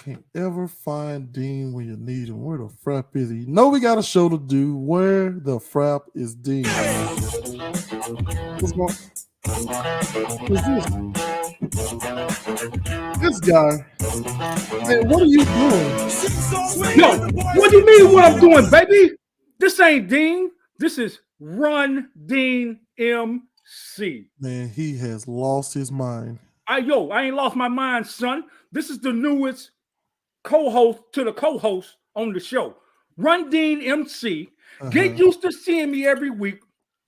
Can't ever find Dean when you need him. Where the frap is he? No, we got a show to do. Where the frap is Dean? What's going? Who's this? This guy. Man, what are you doing? Yo, what do you mean what I'm doing, baby? This ain't Dean. This is Run Dean MC. Man, he has lost his mind. I ain't lost my mind, son. This is the newest co-host to the co-host on the show. Run Dean MC. Get used to seeing me every week.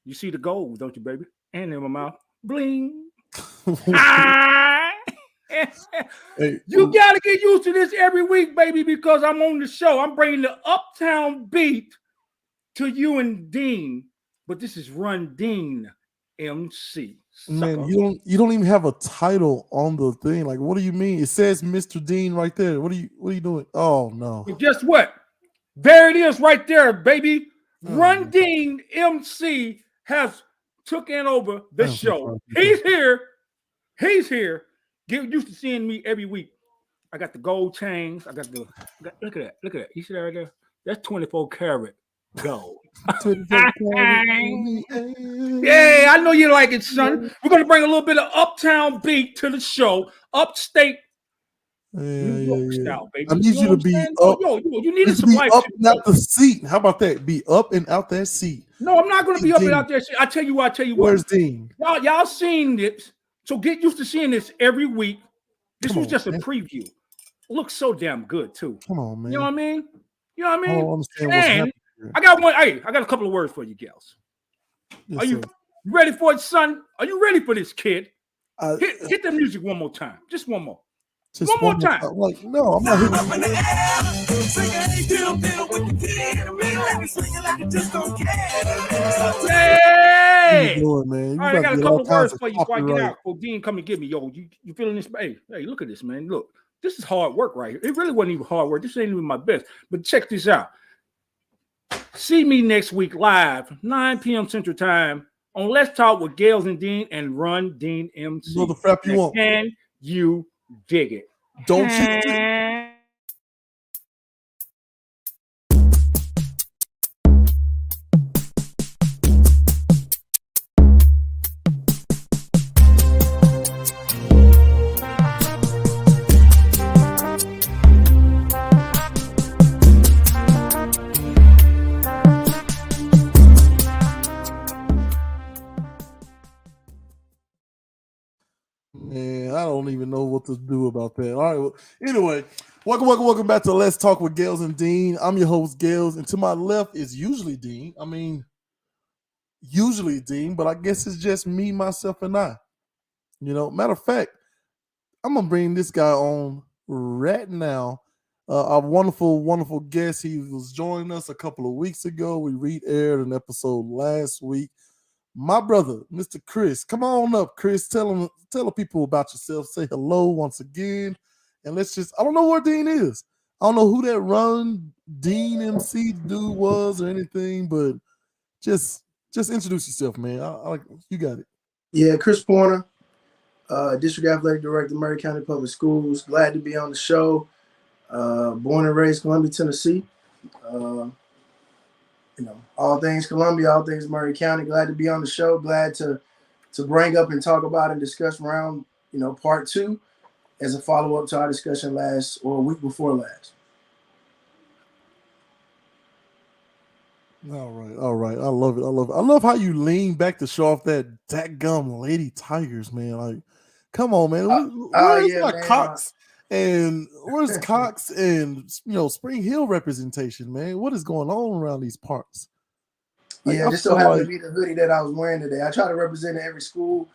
You see the gold, don't you, baby? And in my mouth. Bling. Hey, you gotta get used to this every week, baby, because I'm on the show. I'm bringing the uptown beat to you and Dean, but this is Run Dean MC. Man, you don't even have a title on the thing. Like, what do you mean? It says Mr. Dean right there. What are you doing? Oh no! And guess what? There it is, right there, baby. Run Dean MC has taken over the show. He's here. He's here. Get used to seeing me every week. I got the gold chains. Look at that. Look at that. You see that right there? That's 24 karat gold. Yeah, I know you like it, son. We're gonna bring a little bit of uptown beat to the show, upstate New York style, baby. I need you to be up. You need some life. Up and out the seat. How about that? Be up and out that seat. No, I'm not gonna be up and out there. I tell you what. Where's Dean? Y'all seen this, so get used to seeing this every week. This was just a preview. It looks so damn good too. Come on, man. You know what I mean? You know what I mean? I don't understand what's happening. I got one. Hey, I got a couple of words for you, gals. Yes, Are you ready for it, son? Are you ready for this, kid? Hit the music one more time. Just one more. One more time. Like, no, I'm not hitting. Hey! Doing, man? All right, I got a couple of words for you before I get out. Before Dean come and get me. Yo, you feeling this? Hey, look at this, man. Look, this is hard work right here. It really wasn't even hard work. This ain't even my best. But check this out. See me next week live, 9 p.m. Central Time on Let's Talk with Gales and Dean and Run Dean MC. You know the frap you want. Can you dig it? Don't you? Man, I don't even know what to do about that. All right. Well, anyway, welcome back to Let's Talk with Gales and Dean. I'm your host, Gales, and to my left is usually Dean. I mean, usually Dean, but I guess it's just me, myself, and I. You know, matter of fact, I'm gonna bring this guy on right now. Our wonderful, wonderful guest. He was joining us a couple of weeks ago. We re-aired an episode last week. My brother, Mr. Chris. Come on up, Chris. Tell the people about yourself. Say hello once again. And I don't know where Dean is. I don't know who that Run Dean MC dude was or anything, but just introduce yourself, man. You got it. Yeah, Chris Porter, District Athletic Director, Murray County Public Schools. Glad to be on the show. Born and raised Columbia, Tennessee. All things Columbia, all things Murray County. Glad to be on the show. Glad to bring up and talk about and discuss around, part 2 as a follow-up to our discussion a week before last. All right. I love it. I love how you lean back to show off that dadgum Lady Tigers, man. Like, come on, man. Where's Cox? And where's Cox and Spring Hill representation, man? What is going on around these parts? Yeah, this still happened to be the hoodie that I was wearing today. I try to represent every school.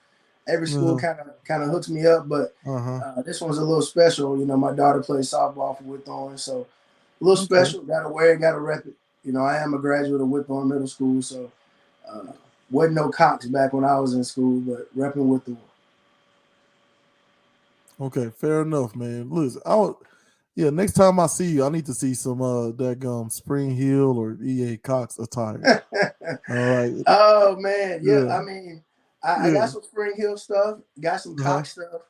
Every school kind of hooks me up, but this one's a little special. My daughter plays softball for Whitthorne, so a little special. Got to wear it, got to rep it. I am a graduate of Whitthorne Middle School, so wasn't no Cox back when I was in school, but repping Whitthorne. Okay, fair enough, man. Listen, next time I see you, I need to see some that Spring Hill or EA Cox attire. All right. Oh man, yeah. I mean, I got some Spring Hill stuff, got some Cox stuff.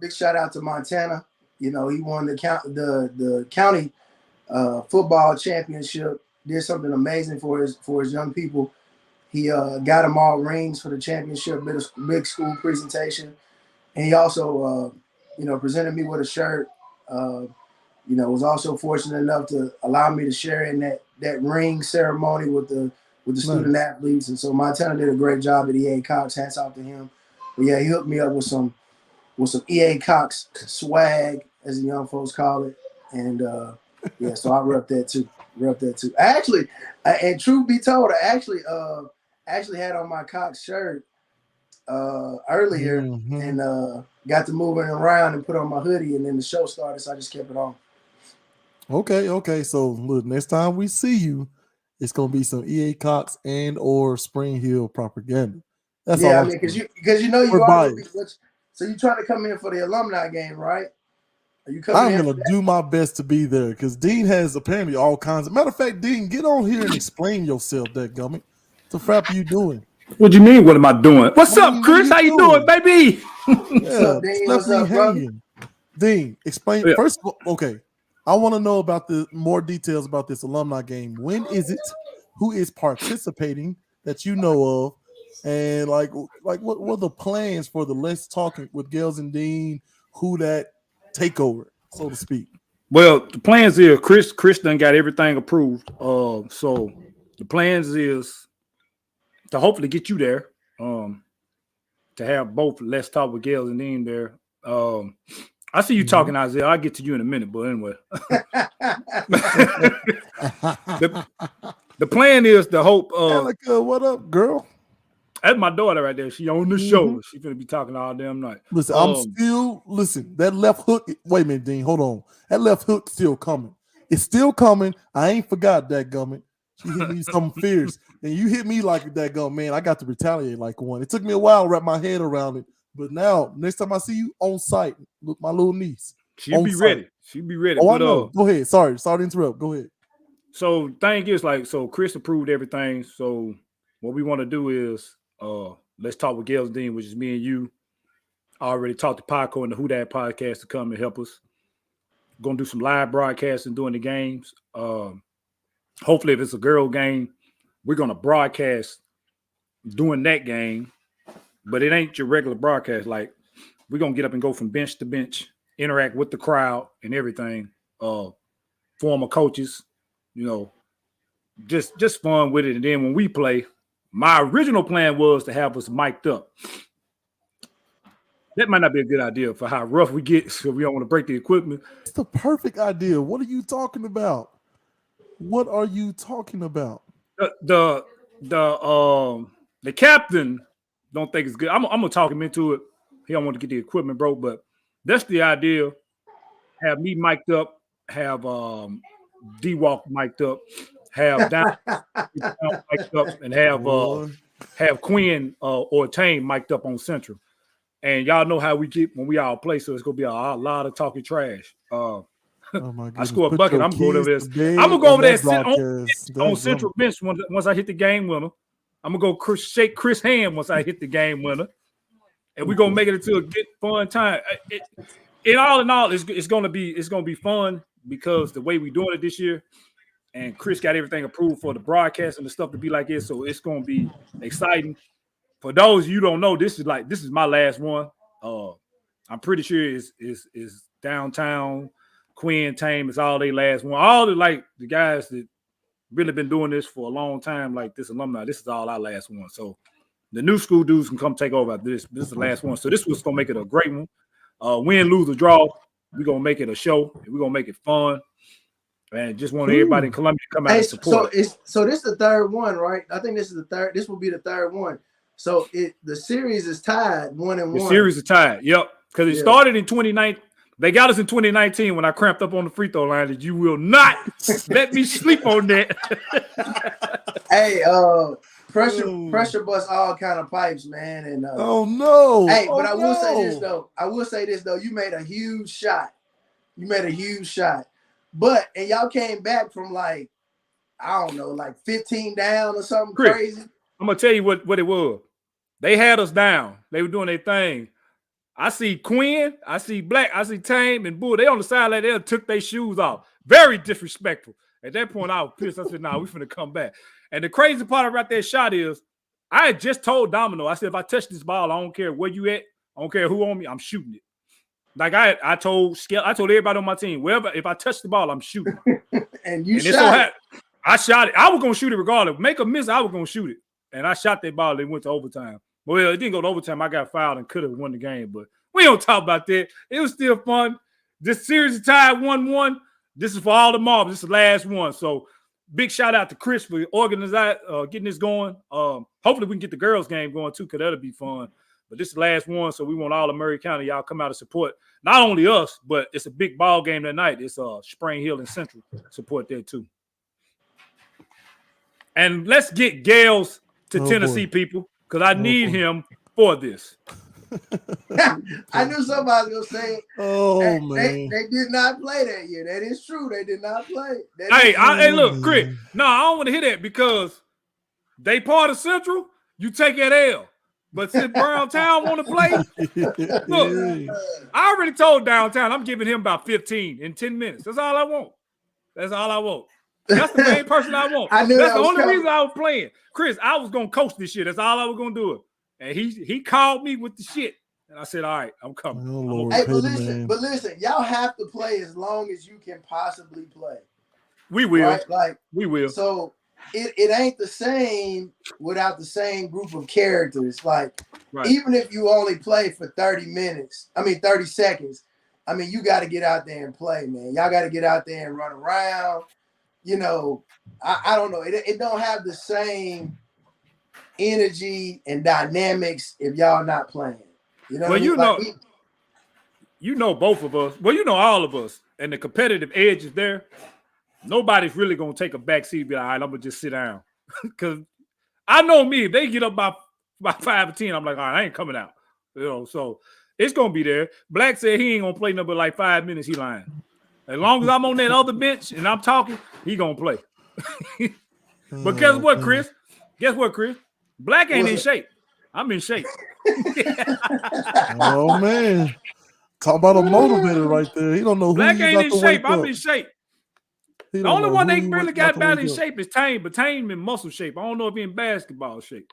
Big shout out to Montana. You know, he won the county football championship. Did something amazing for his young people. He got them all rings for the championship, big school presentation, and he also presented me with a shirt. Was also fortunate enough to allow me to share in that ring ceremony with the student athletes. And so Montana did a great job at EA Cox. Hats off to him. But yeah, he hooked me up with some EA Cox swag, as the young folks call it. And so I rep that too. Actually, and truth be told, I actually had on my Cox shirt earlier and got to moving around and put on my hoodie, and then the show started, so I just kept it on. Okay. So look, next time we see you, it's gonna be some EA Cox and or Spring Hill propaganda. That's all. I mean, because you know you are gonna be. So you trying to come in for the alumni game, right? Are you coming? I'm gonna do my best to be there because Dean has apparently all kinds of. Matter of fact, Dean, get on here and explain yourself, that gummit. What the crap are you doing? What do you mean? What am I doing? What's up, Chris? How you doing, baby? What's up, Dean? What's up, brother? Dean, explain first. Okay, I want to know about the more details about this alumni game. When is it? Who is participating that you know of? And like what were the plans for the Let's Talking with Gales and Dean? Who that takeover, so to speak? Well, the plans is Chris done got everything approved. So the plans is to hopefully get you there. To have both Let's Talk with Gales and Dean there. I see you talking, Isaiah. I'll get to you in a minute, but anyway. The plan is to hope. Erica, what up, girl? That's my daughter right there. She on the show. She's gonna be talking all damn night. Listen, that left hook. Wait a minute, Dean. Hold on. That left hook still coming. It's still coming. I ain't forgot that gummit. She hit me something fierce. And you hit me like that gum, man. I got to retaliate like one. It took me a while to wrap my head around it. But now, next time I see you on site, look, my little niece. She'll be ready. She'll be ready. Oh, I know. Go ahead. Sorry to interrupt. Go ahead. So thing is, Chris approved everything. So what we want to do is Let's Talk with Gales and Dean, which is me and you. I already talked to Paco and the Who Dat podcast to come and help us. Gonna do some live broadcasting during the games. Hopefully, if it's a girl game, we're gonna broadcast during that game, but it ain't your regular broadcast. Like, we're gonna get up and go from bench to bench, interact with the crowd and everything. Former coaches, just fun with it. And then when we play, my original plan was to have us mic'd up. That might not be a good idea for how rough we get, so we don't want to break the equipment. It's the perfect idea. What are you talking about? The captain don't think it's good. I'm gonna talk him into it. He don't want to get the equipment broke, but that's the idea. Have me mic'd up, have D-Walk mic'd up, have down mic'd up, and have Quinn or Tane mic'd up on Central. And y'all know how we get when we all play, so it's gonna be a lot of talking trash. Oh my I score a bucket. I'm going over this. I'm gonna go over there on Central bench once I hit the game winner. I'm gonna go shake Chris' hand once I hit the game winner, and we're gonna make it into a good fun time. In all, it's gonna be fun because the way we're doing it this year, and Chris got everything approved for the broadcast and the stuff to be like this, so it's gonna be exciting. For those you don't know, this is my last one. I'm pretty sure is downtown. Quinn, Tame is all they last one. All the guys that really been doing this for a long time, like this alumni, this is all our last one. So the new school dudes can come take over after this. This is the last one. So this was gonna make it a great one. Win, lose, or draw, we're gonna make it a show and we're gonna make it fun. And just want everybody in Columbia to come out and support. So this is the third one, right? I think this is the third. This will be the third one. So the series is tied 1-1. The series is tied. Yep, because it started in 2019. They got us in 2019 when I cramped up on the free throw line. That you will not let me sleep on that. Hey, pressure bust all kind of pipes, man. And oh no. Hey, but I will say this though. You made a huge shot. But y'all came back from I don't know, 15 down or something crazy. I'm gonna tell you what it was. They had us down. They were doing their thing. I see Quinn, I see Black, I see Tame and Bull. They on the side like they took their shoes off. Very disrespectful. At that point, I was pissed. I said, "Nah, we finna come back." And the crazy part about that shot is, I had just told Domino, I said, if I touch this ball, I don't care where you at, I don't care who on me, I'm shooting it. Like I told everybody on my team, wherever, if I touch the ball, I'm shooting. And you shot it. I shot it. I was gonna shoot it regardless. Make a miss, I was gonna shoot it. And I shot that ball. They went to overtime. Well, it didn't go to overtime. I got fouled and could have won the game, but we don't talk about that. It was still fun. This series is tied 1-1. This is for all the mobs. This is the last one. So big shout out to Chris for organizing, getting this going. Hopefully we can get the girls game going too, because that'll be fun. But this is the last one, so we want all of Murray County, y'all come out and support not only us, but it's a big ball game that night. It's Spring Hill and Central support there too. And let's get Gales to Tennessee, people, because I need him for this. I knew somebody was gonna say. Man, they did not play that year. That is true. They did not play. Hey, look, Chris. No, I don't want to hear that because they part of Central. You take that L. But since Browntown want to play, look, I already told Downtown I'm giving him about 15 in 10 minutes. That's all I want. That's all I want. That's the main person I want. I knew that's the only coming. reason I was playing. Chris, I was gonna coach this shit. That's all I was gonna do it. And he called me with the shit. And I said, all right, I'm coming. Oh, Lord, hey, but listen, y'all have to play as long as you can possibly play. We will. Right? Like we will. So it ain't the same without the same group of characters. Like, even if you only play for 30 seconds, you got to get out there and play, man. Y'all got to get out there and run around. You know, I don't know. It don't have the same energy and dynamics if y'all not playing. You know, you know both of us. Well, you know all of us, and the competitive edge is there. Nobody's really gonna take a back seat and be like, all right, I'm gonna just sit down. Because I know me, if they get up by 5 or 10, I'm like, all right, I ain't coming out. You know, so it's gonna be there. Black said he ain't gonna play number like 5 minutes, he lying. As long as I'm on that other bench and I'm talking, he gonna play. But guess what, Chris? Black ain't in shape. I'm in shape. Oh man. Talk about a motivator right there. He don't know who Black ain't in shape. I'm up. in shape. The only one they really got bad in shape is Tame, but Tame in muscle shape. I don't know if he in basketball shape.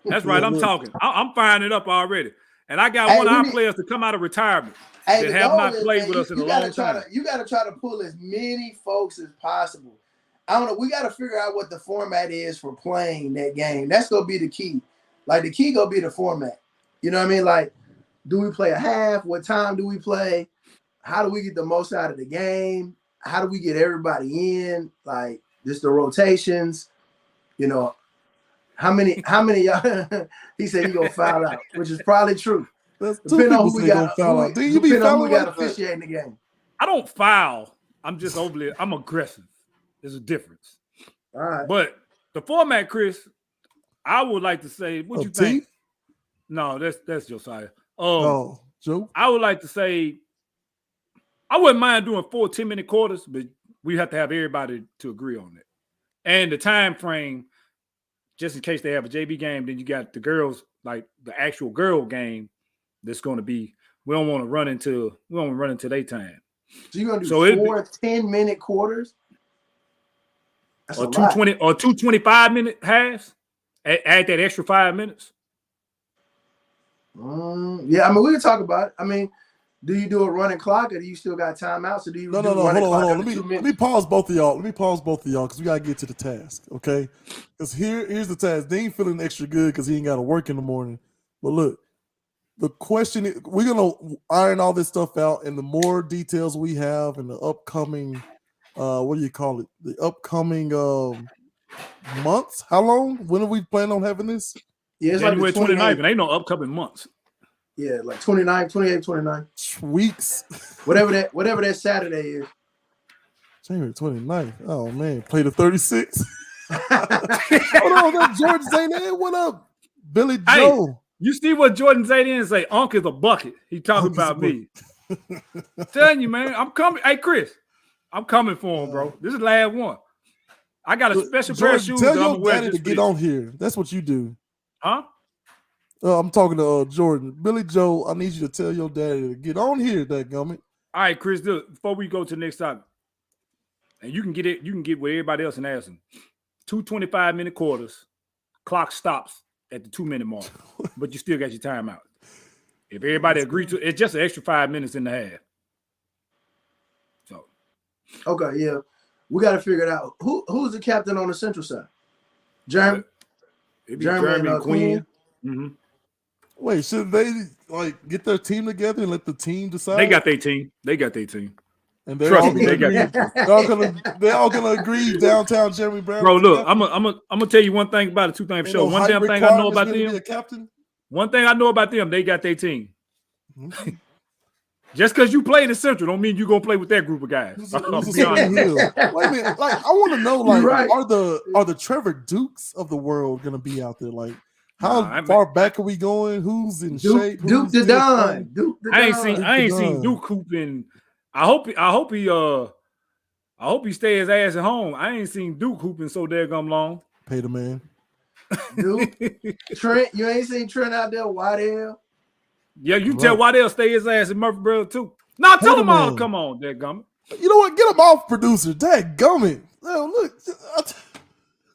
That's right. I'm talking. I'm firing it up already. And I got one of our players to come out of retirement that have not played with us in a long time. You got to try to pull as many folks as possible. I don't know. We got to figure out what the format is for playing that game. That's going to be the key. Like, the key going to be the format. You know what I mean? Like, do we play a half? What time do we play? How do we get the most out of the game? How do we get everybody in? Like, just the rotations. You know, how many y'all? He said he gonna foul out, which is probably true. That's depending on who we got. Depending on who we got officiating the game. I don't foul. I'm just I'm aggressive. There's a difference. All right. But the format, Chris, I would like to say, what you think? No, that's Josiah. Joe. I would like to say, I wouldn't mind doing 4 10-minute quarters, but we have to have everybody to agree on it. And the time frame, just in case they have a JV game, then you got the girls, like the actual girl game that's going to be, we don't want to run into their time. So you're going to do 4 10-minute quarters? That's or 2 25-minute halves? Add that extra 5 minutes? Yeah, we can talk about it. Do you do a running clock, or do you still got timeouts? Or do you no, hold on. Let me pause both of y'all. Because we gotta get to the task, okay? Because here's the task. Dean feeling extra good because he ain't got to work in the morning. But look, the question is, we're gonna iron all this stuff out, and the more details we have in the upcoming, what do you call it? The upcoming months. How long? When are we planning on having this? Yeah, it's January like 29th, and ain't no upcoming months. Yeah, like 29, 28, 29. Weeks. Whatever that Saturday is. January 29th. Oh, man. Play the 36. Hold on, that Jordan Zayden. What up? Billy Joe. You see what Jordan Zayden say? Unc is a bucket. He talking about me. Telling you, man. I'm coming. Hey, Chris. I'm coming for him, bro. This is the last one. I got a special pair of shoes. Tell your daddy to get on here. That's what you do. Huh? I'm talking to Jordan. Billy Joe, I need you to tell your daddy to get on here, dadgummit. All right, Chris, before we go to the next topic, and you can get with everybody else and ask them. 2 25-minute quarters, clock stops at the 2-minute mark, but you still got your timeout. If everybody agrees to it, it's just an extra 5 minutes in the half. So, okay, yeah, we got to figure it out. Who's the captain on the Central side? Jeremy. It'd be Jeremy and Quinn. Mm-hmm. Wait, should they get their team together and let the team decide? They got their team. And they're all gonna agree downtown Jeremy Brown. Bro, look, I'm gonna tell you one thing about it, 2 things for sure. One damn thing I know about them. One thing I know about them, they got their team. Mm-hmm. Just because you play the Central don't mean you're gonna play with that group of guys. Wait a minute, I want to know, right. are the Trevor Dukes of the world gonna be out there? Like, how far back are we going? Who's in shape? Duke the Don. I ain't seen Duke hooping. I hope he stay his ass at home. I ain't seen Duke hooping so daggum long. Pay the man. Duke, Trent, you ain't seen Trent out there, Waddell. Yeah, you tell Waddell stay his ass in Murfreesboro too. Now tell them all to come on, dadgummit. You know what? Get him off, producer. Dadgummit. Now look.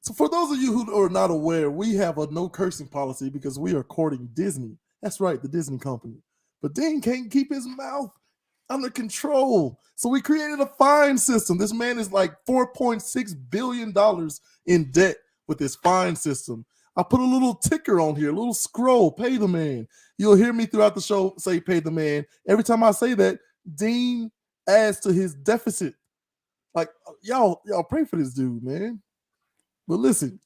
So for those of you who are not aware, we have a no cursing policy because we are courting Disney. That's right, the Disney company. But Dean can't keep his mouth under control. So we created a fine system. This man is like $4.6 billion in debt with this fine system. I put a little ticker on here, a little scroll, pay the man. You'll hear me throughout the show say pay the man. Every time I say that, Dean adds to his deficit. Like, y'all pray for this dude, man. But listen,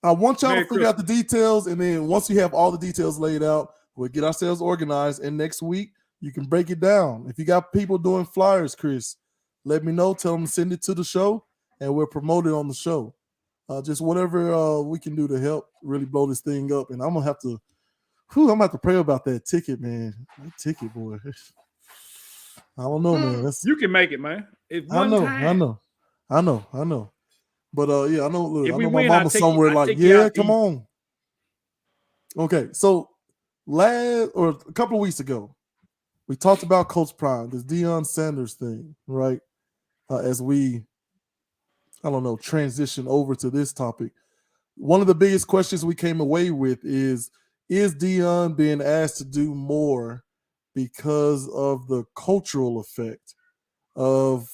I want y'all to figure out the details, and then once we have all the details laid out, we'll get ourselves organized, and next week, you can break it down. If you got people doing flyers, Chris, let me know. Tell them to send it to the show, and we'll promote it on the show. Just whatever we can do to help really blow this thing up. And I'm gonna have to pray about that ticket, man. That ticket, boy. I don't know, man. You can make it, man. I know. But yeah, I know. Look, I know my mama's somewhere like, yeah, come on. Okay, so a couple of weeks ago, we talked about Coach Prime, this Deion Sanders thing, right? As we, transition over to this topic. One of the biggest questions we came away with is Deion being asked to do more because of the cultural effect of,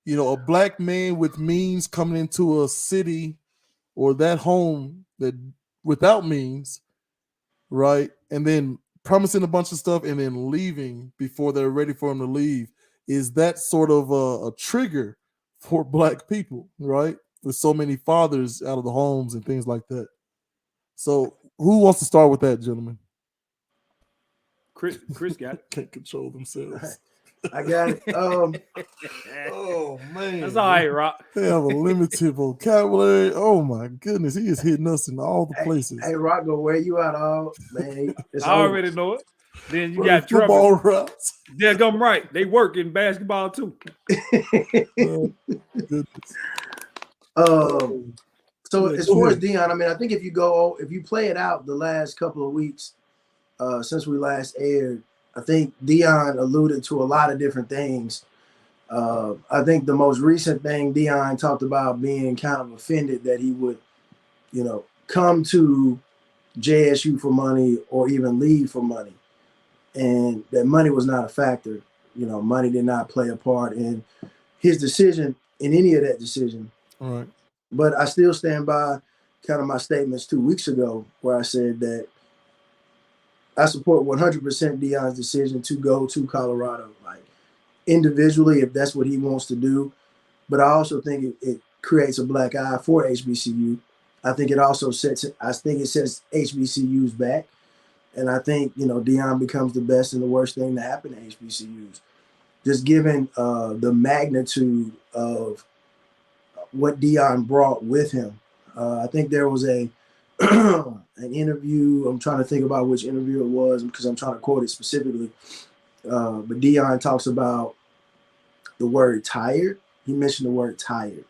a black man with means coming into a city or that home that without means, right? And then promising a bunch of stuff and then leaving before they're ready for him to leave. Is that sort of a trigger for black people, right? With so many fathers out of the homes and things like that. So who wants to start with that, gentlemen? Chris got it. Can't control themselves. I got it. Oh man, that's all right, Rock. They have a limited vocabulary. Oh my goodness, he is hitting us in all the places. Hey, Rock, go wear you out, all man. I already know it. Then you got football routes. Yeah, I'm right. They work in basketball too. So as far as Deion, I mean, I think if you play it out the last couple of weeks since we last aired, I think Deion alluded to a lot of different things. I think the most recent thing Deion talked about being kind of offended that he would, come to JSU for money or even leave for money. And that money was not a factor. Money did not play a part in his decision, in any of that decision. All right. But I still stand by kind of my statements 2 weeks ago where I said that I support 100% Deion's decision to go to Colorado, like individually, if that's what he wants to do. But I also think it creates a black eye for HBCU. I think it also sets HBCUs back. And I think, Deion becomes the best and the worst thing to happen to HBCUs. Just given the magnitude of what Deion brought with him. I think there was an interview. I'm trying to think about which interview it was because I'm trying to quote it specifically. But Deion talks about the word tired. He mentioned the word tired.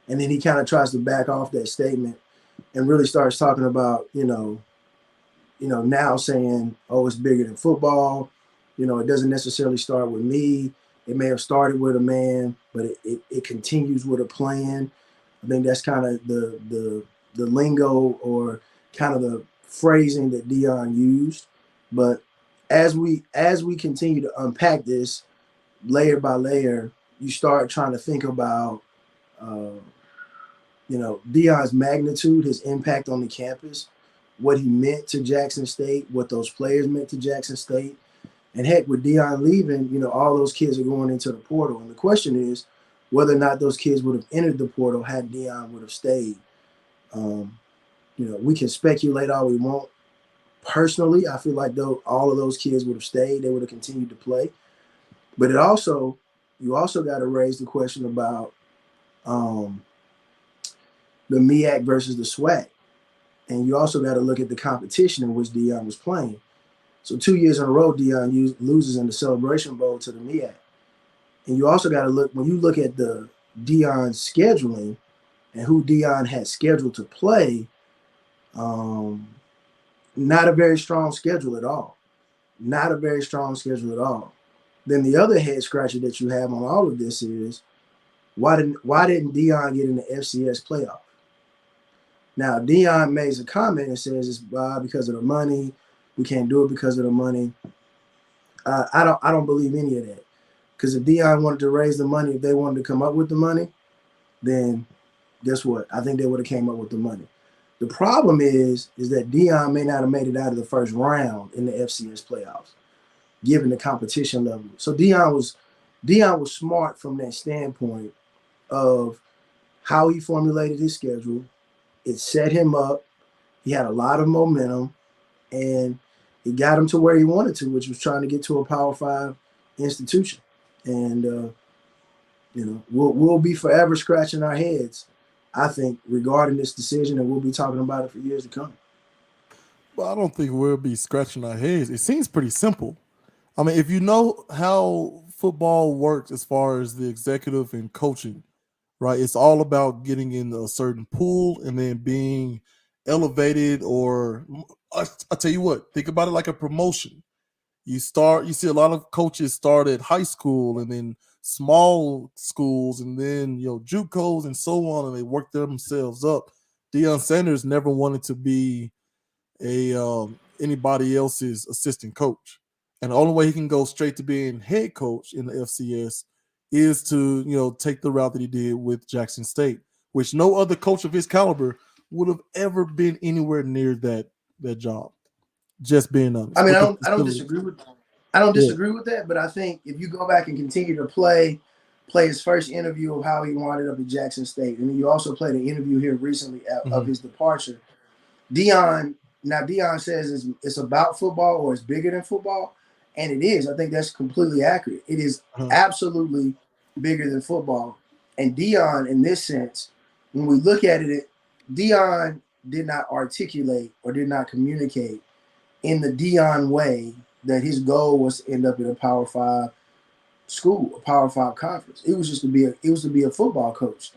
And then he kind of tries to back off that statement and really starts talking about, now saying, oh, it's bigger than football. It doesn't necessarily start with me. It may have started with a man, but it continues with a plan. I think that's kind of the lingo or kind of the phrasing that Dion used. But as we continue to unpack this layer by layer, you start trying to think about Dion's magnitude, his impact on the campus, what he meant to Jackson State, what those players meant to Jackson State. And heck, with Dion leaving, all those kids are going into the portal. And the question is whether or not those kids would have entered the portal had Dion would have stayed. We can speculate all we want. Personally, I feel like though all of those kids would have stayed, they would have continued to play. But you also got to raise the question about the MEAC versus the SWAC. And you also got to look at the competition in which Dion was playing. So 2 years in a row, Dion loses in the Celebration Bowl to the MEAC. And you also got to look, when you look at the Dion scheduling and who Dion had scheduled to play, not a very strong schedule at all. Not a very strong schedule at all. Then the other head scratcher that you have on all of this is, why didn't Dion get in the FCS playoff? Now, Dion makes a comment and says it's because of the money. We can't do it because of the money. I don't believe any of that. Because if Dion wanted to raise the money, if they wanted to come up with the money, then guess what? I think they would have came up with the money. The problem is that Dion may not have made it out of the first round in the FCS playoffs, given the competition level. So Dion was smart from that standpoint of how he formulated his schedule. It set him up. He had a lot of momentum, and it got him to where he wanted to, which was trying to get to a Power 5 institution. And we'll be forever scratching our heads, I think, regarding this decision, and we'll be talking about it for years to come. Well, I don't think we'll be scratching our heads. It seems pretty simple. I mean, if you know how football works as far as the executive and coaching, right? It's all about getting in a certain pool and then being elevated, or I tell you what, think about it like a promotion. You see a lot of coaches start at high school and then small schools and then, JUCOs and so on, and they work themselves up. Deion Sanders never wanted to be anybody else's assistant coach. And the only way he can go straight to being head coach in the FCS is to, take the route that he did with Jackson State, which no other coach of his caliber would have ever been anywhere near that job. Just being honest. I mean, I don't disagree with that, but I think if you go back and continue to play his first interview of how he wound up at Jackson State, and then you also played an interview here recently of his departure. Dion says it's about football or it's bigger than football, and it is. I think that's completely accurate. It is absolutely bigger than football. And Dion, in this sense, when we look at it, Dion did not articulate or did not communicate in the Dion way that his goal was to end up in a Power 5 school, a Power 5 conference. It was just to be a football coach.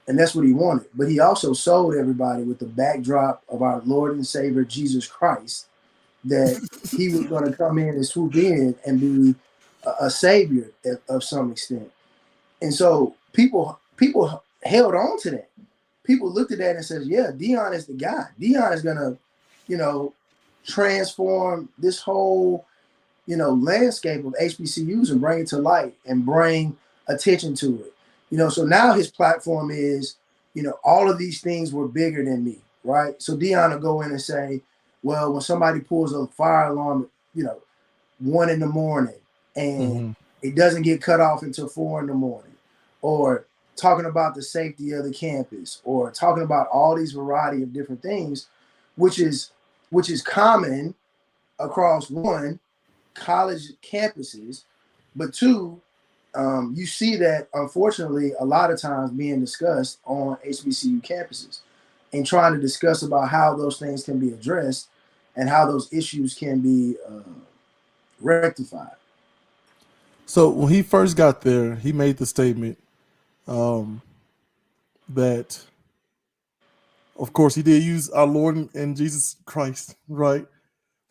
And that's what he wanted. But he also sold everybody with the backdrop of our Lord and Savior, Jesus Christ, that he was going to come in and swoop in and be a savior of some extent. And so people held on to that. People looked at that and said, yeah, Dion is the guy. Dion is going to, transform this whole, landscape of HBCUs and bring it to light and bring attention to it. So now his platform is, all of these things were bigger than me, right? So Dion will go in and say, well, when somebody pulls a fire alarm, 1 a.m. and it doesn't get cut off until 4 a.m, or talking about the safety of the campus, or talking about all these variety of different things, which is common across, one, college campuses, but two, you see that, unfortunately, a lot of times being discussed on HBCU campuses and trying to discuss about how those things can be addressed and how those issues can be rectified. So when he first got there, he made the statement that, of course, he did use our Lord and Jesus Christ, right?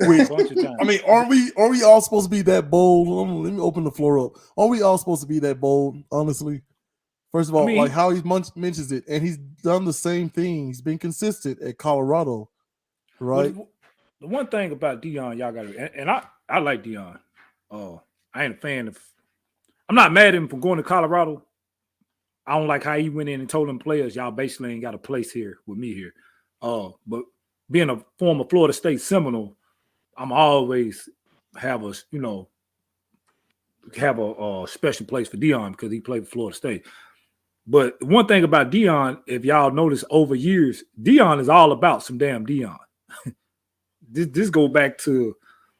With, bunch of times. I mean, are we all supposed to be that bold? Let me open the floor up. Are we all supposed to be that bold? Honestly, first of all, like how he mentions it, and he's done the same thing. He's been consistent at Colorado, right? Well, the one thing about Deion, y'all got to, and I like Deion. I ain't a fan of. I'm not mad at him for going to Colorado. I don't like how he went in and told them players, y'all basically ain't got a place here with me here. But being a former Florida State Seminole, I'm always have a special place for Deion because he played for Florida State. But one thing about Deion, if y'all notice over years, Deion is all about some damn Deion. This go back to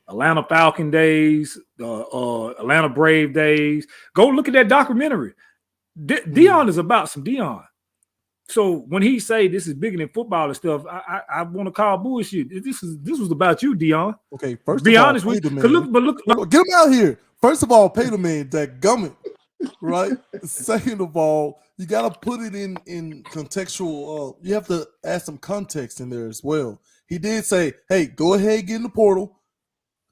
Atlanta Falcon days, Atlanta Brave days. Go look at that documentary. Deion is about some Deion. So when he say this is bigger than football and stuff, I want to call bullshit. This was about you, Deion. Okay, first be of all, honest with you. Look, get him out here. First of all, pay the man that gummit, right? Second of all, you got to put it in contextual. You have to add some context in there as well. He did say, "Hey, go ahead, get in the portal,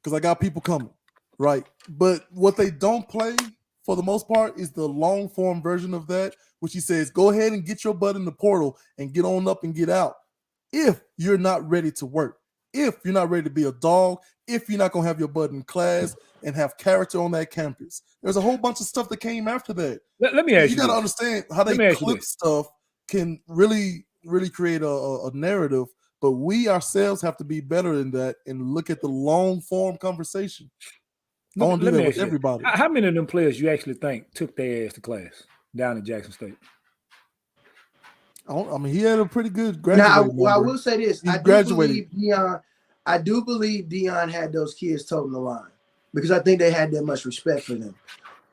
because I got people coming." Right, but what they don't play for the most part is the long form version of that, which he says, go ahead and get your butt in the portal and get on up and get out. If you're not ready to work, if you're not ready to be a dog, if you're not going to have your butt in class and have character on that campus. There's a whole bunch of stuff that came after that. Let me ask you. You got to understand how they clip stuff can really, really create a narrative, but we ourselves have to be better than that and look at the long form conversation. I want to do that with everybody. How many of them players you actually think took their ass to class down in Jackson State? I mean, he had a pretty good graduate. Now, I will say this: I do believe Deion had those kids toting the line because I think they had that much respect for them.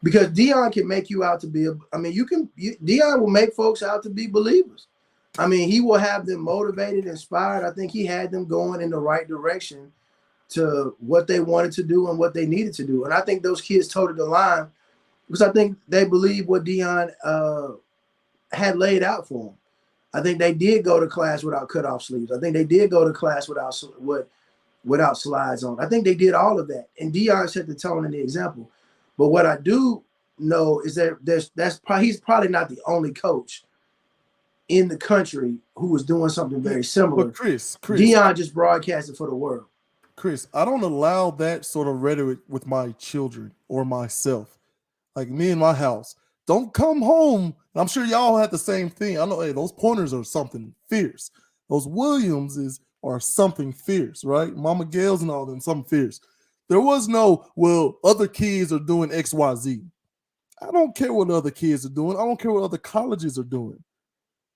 Because Deion can make you out to be Deion will make folks out to be believers. I mean, he will have them motivated, inspired. I think he had them going in the right direction to what they wanted to do and what they needed to do. And I think those kids toted the line because I think they believe what Deion had laid out for them. I think they did go to class without cutoff sleeves. I think they did go to class without slides on. I think they did all of that. And Deion set the tone and the example. But what I do know is that he's probably not the only coach in the country who was doing something very similar. But Chris, Deion just broadcasted for the world. Chris, I don't allow that sort of rhetoric with my children or myself. Like me in my house. Don't come home. I'm sure y'all had the same thing. I know, hey, those pointers are something fierce. Those Williamses are something fierce, right? Mama Gales and all them, something fierce. There was no, well, other kids are doing X, Y, Z. I don't care what other kids are doing. I don't care what other colleges are doing,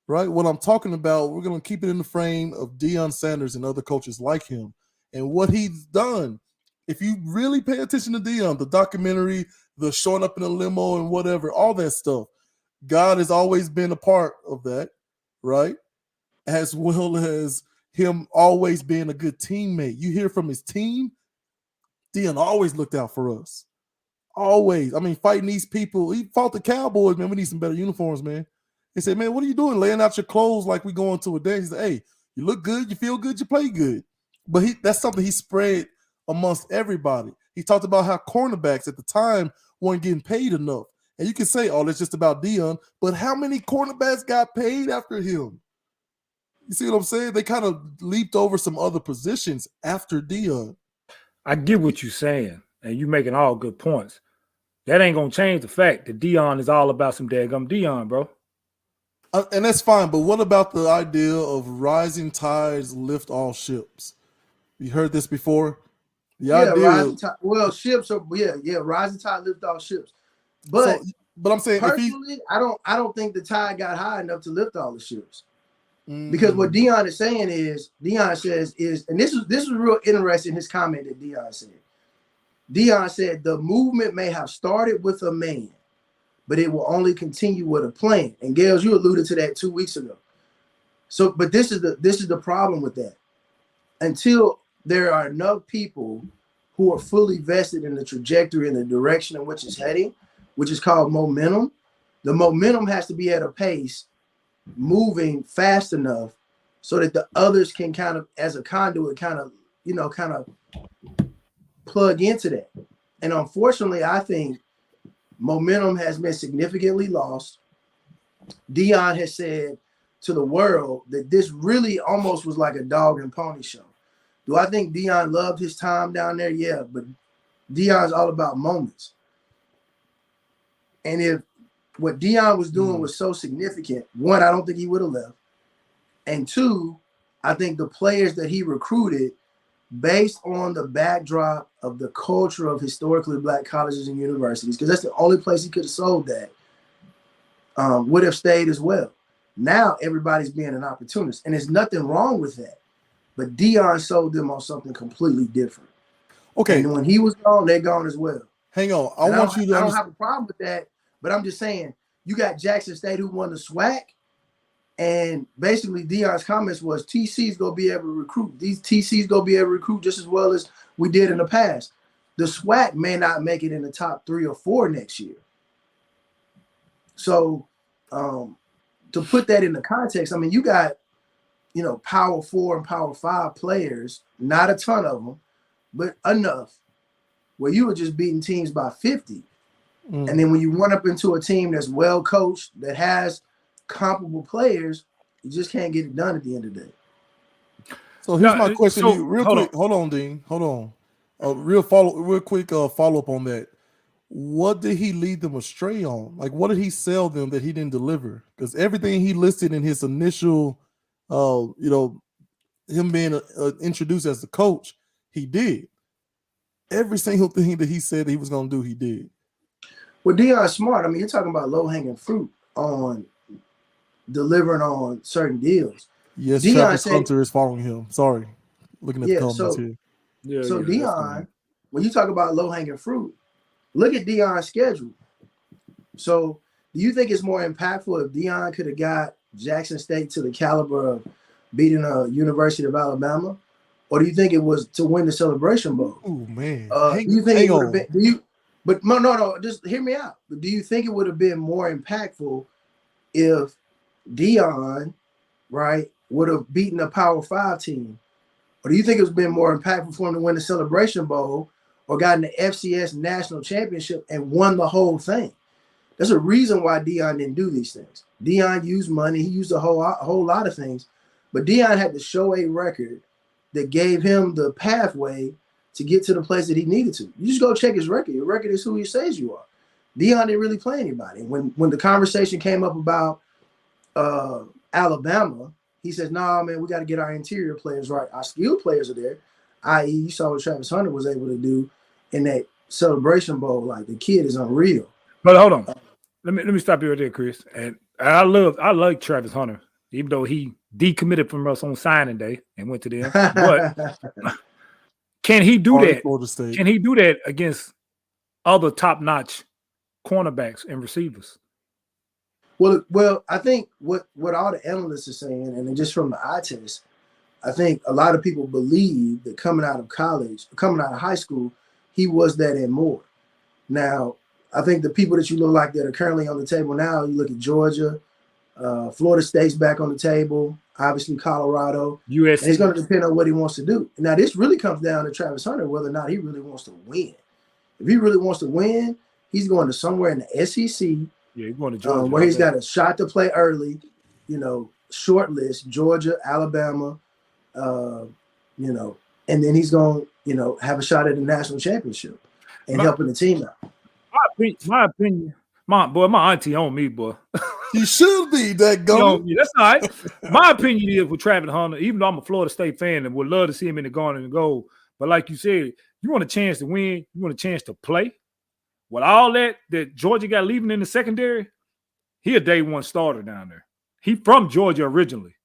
right? What I'm talking about, we're going to keep it in the frame of Deion Sanders and other coaches like him and what he's done. If you really pay attention to Deion, the documentary, the showing up in a limo and whatever, all that stuff, God has always been a part of that, right? As well as him always being a good teammate. You hear from his team, Deion always looked out for us. Always. I mean, fighting these people. He fought the Cowboys, man. We need some better uniforms, man. He said, man, what are you doing? Laying out your clothes like we going to a dance. He said, hey, you look good, you feel good, you play good. But that's something he spread amongst everybody. He talked about how cornerbacks at the time weren't getting paid enough. And you can say, oh, that's just about Deion. But how many cornerbacks got paid after him? You see what I'm saying? They kind of leaped over some other positions after Deion. I get what you're saying, and you're making all good points. That ain't going to change the fact that Deion is all about some daggum Deion, bro. And that's fine, but what about the idea of rising tides lift all ships? You heard this before? Rising tide. Well, ships are rising tide lift all ships. But I'm saying personally, I don't think the tide got high enough to lift all the ships. Because what Deion is saying is, Deion says and this was real interesting, his comment that Deion said. Deion said the movement may have started with a man, but it will only continue with a plan. And Gales, you alluded to that 2 weeks ago. So, but this is the problem with that. Until there are enough people who are fully vested in the trajectory and the direction in which it's heading, which is called momentum, the momentum has to be at a pace moving fast enough so that the others can kind of, as a conduit, kind of, kind of plug into that. And unfortunately, I think momentum has been significantly lost. Deion has said to the world that this really almost was like a dog and pony show. Do I think Deion loved his time down there? Yeah, but Deion's all about moments. And if what Deion was doing was so significant, one, I don't think he would have left. And two, I think the players that he recruited, based on the backdrop of the culture of historically Black colleges and universities, because that's the only place he could have sold that, would have stayed as well. Now everybody's being an opportunist, and there's nothing wrong with that. But Deion sold them on something completely different. Okay. And when he was gone, they're gone as well. Hang on. I don't have a problem with that, but I'm just saying, you got Jackson State who won the SWAC, and basically Deion's comments was TC's gonna be able to recruit. These TC's gonna be able to recruit just as well as we did in the past. The SWAC may not make it in the top 3 or 4 next year. So to put that into context, I mean, you got, Power 4 and Power 5 players, not a ton of them, but enough where you were just beating teams by 50. And then when you run up into a team that's well coached, that has comparable players, you just can't get it done at the end of the day. So here's my question to you, real quick. Hold on, Dean. Hold on. Real quick follow up on that. What did he lead them astray on? Like, what did he sell them that he didn't deliver? Because everything he listed in his initial, him being introduced as the coach, he did. Every single thing that he said he was going to do, he did. Well, Deion's smart. I mean, you're talking about low-hanging fruit on delivering on certain deals. Yes, Travis Hunter is following him. Sorry. Looking at the comments here. So Deion, when you talk about low-hanging fruit, look at Deion's schedule. So do you think it's more impactful if Deion could have got Jackson State to the caliber of beating a University of Alabama? Or do you think it was to win the Celebration Bowl? Oh, man. Do you think it would have been, but no, just hear me out. But do you think it would have been more impactful if Deion, right, would have beaten a Power 5 team? Or do you think it would have been more impactful for him to win the Celebration Bowl or gotten the FCS National Championship and won the whole thing? There's a reason why Deion didn't do these things. Deion used money. He used a whole lot of things. But Deion had to show a record that gave him the pathway to get to the place that he needed to. You just go check his record. Your record is who he says you are. Deion didn't really play anybody. When the conversation came up about Alabama, he says, "Nah, man, we got to get our interior players right. Our skilled players are there." I.e., you saw what Travis Hunter was able to do in that Celebration Bowl. Like, the kid is unreal. But hold on, let me stop you right there, Chris. And I like Travis Hunter, even though he decommitted from us on signing day and went to them. But can he do that? Can he do that against other top-notch cornerbacks and receivers? Well, I think what all the analysts are saying, and just from the eye test, I think a lot of people believe that coming out of high school, he was that and more. Now, I think the people that you look like that are currently on the table now, you look at Georgia, Florida State's back on the table, obviously Colorado. USC. And it's going to depend on what he wants to do. Now, this really comes down to Travis Hunter, whether or not he really wants to win. If he really wants to win, he's going to somewhere in the SEC. Yeah, he's going to Georgia. Where he's got a shot to play early, short list, Georgia, Alabama, and then he's going to, have a shot at the national championship and helping the team out. My opinion, my auntie on me, boy. He should be that going. That's all right. My opinion is with Travis Hunter, even though I'm a Florida State fan and would love to see him in the garden and gold, but like you said, you want a chance to win, you want a chance to play. With all that Georgia got leaving in the secondary, he a day one starter down there. He from Georgia originally.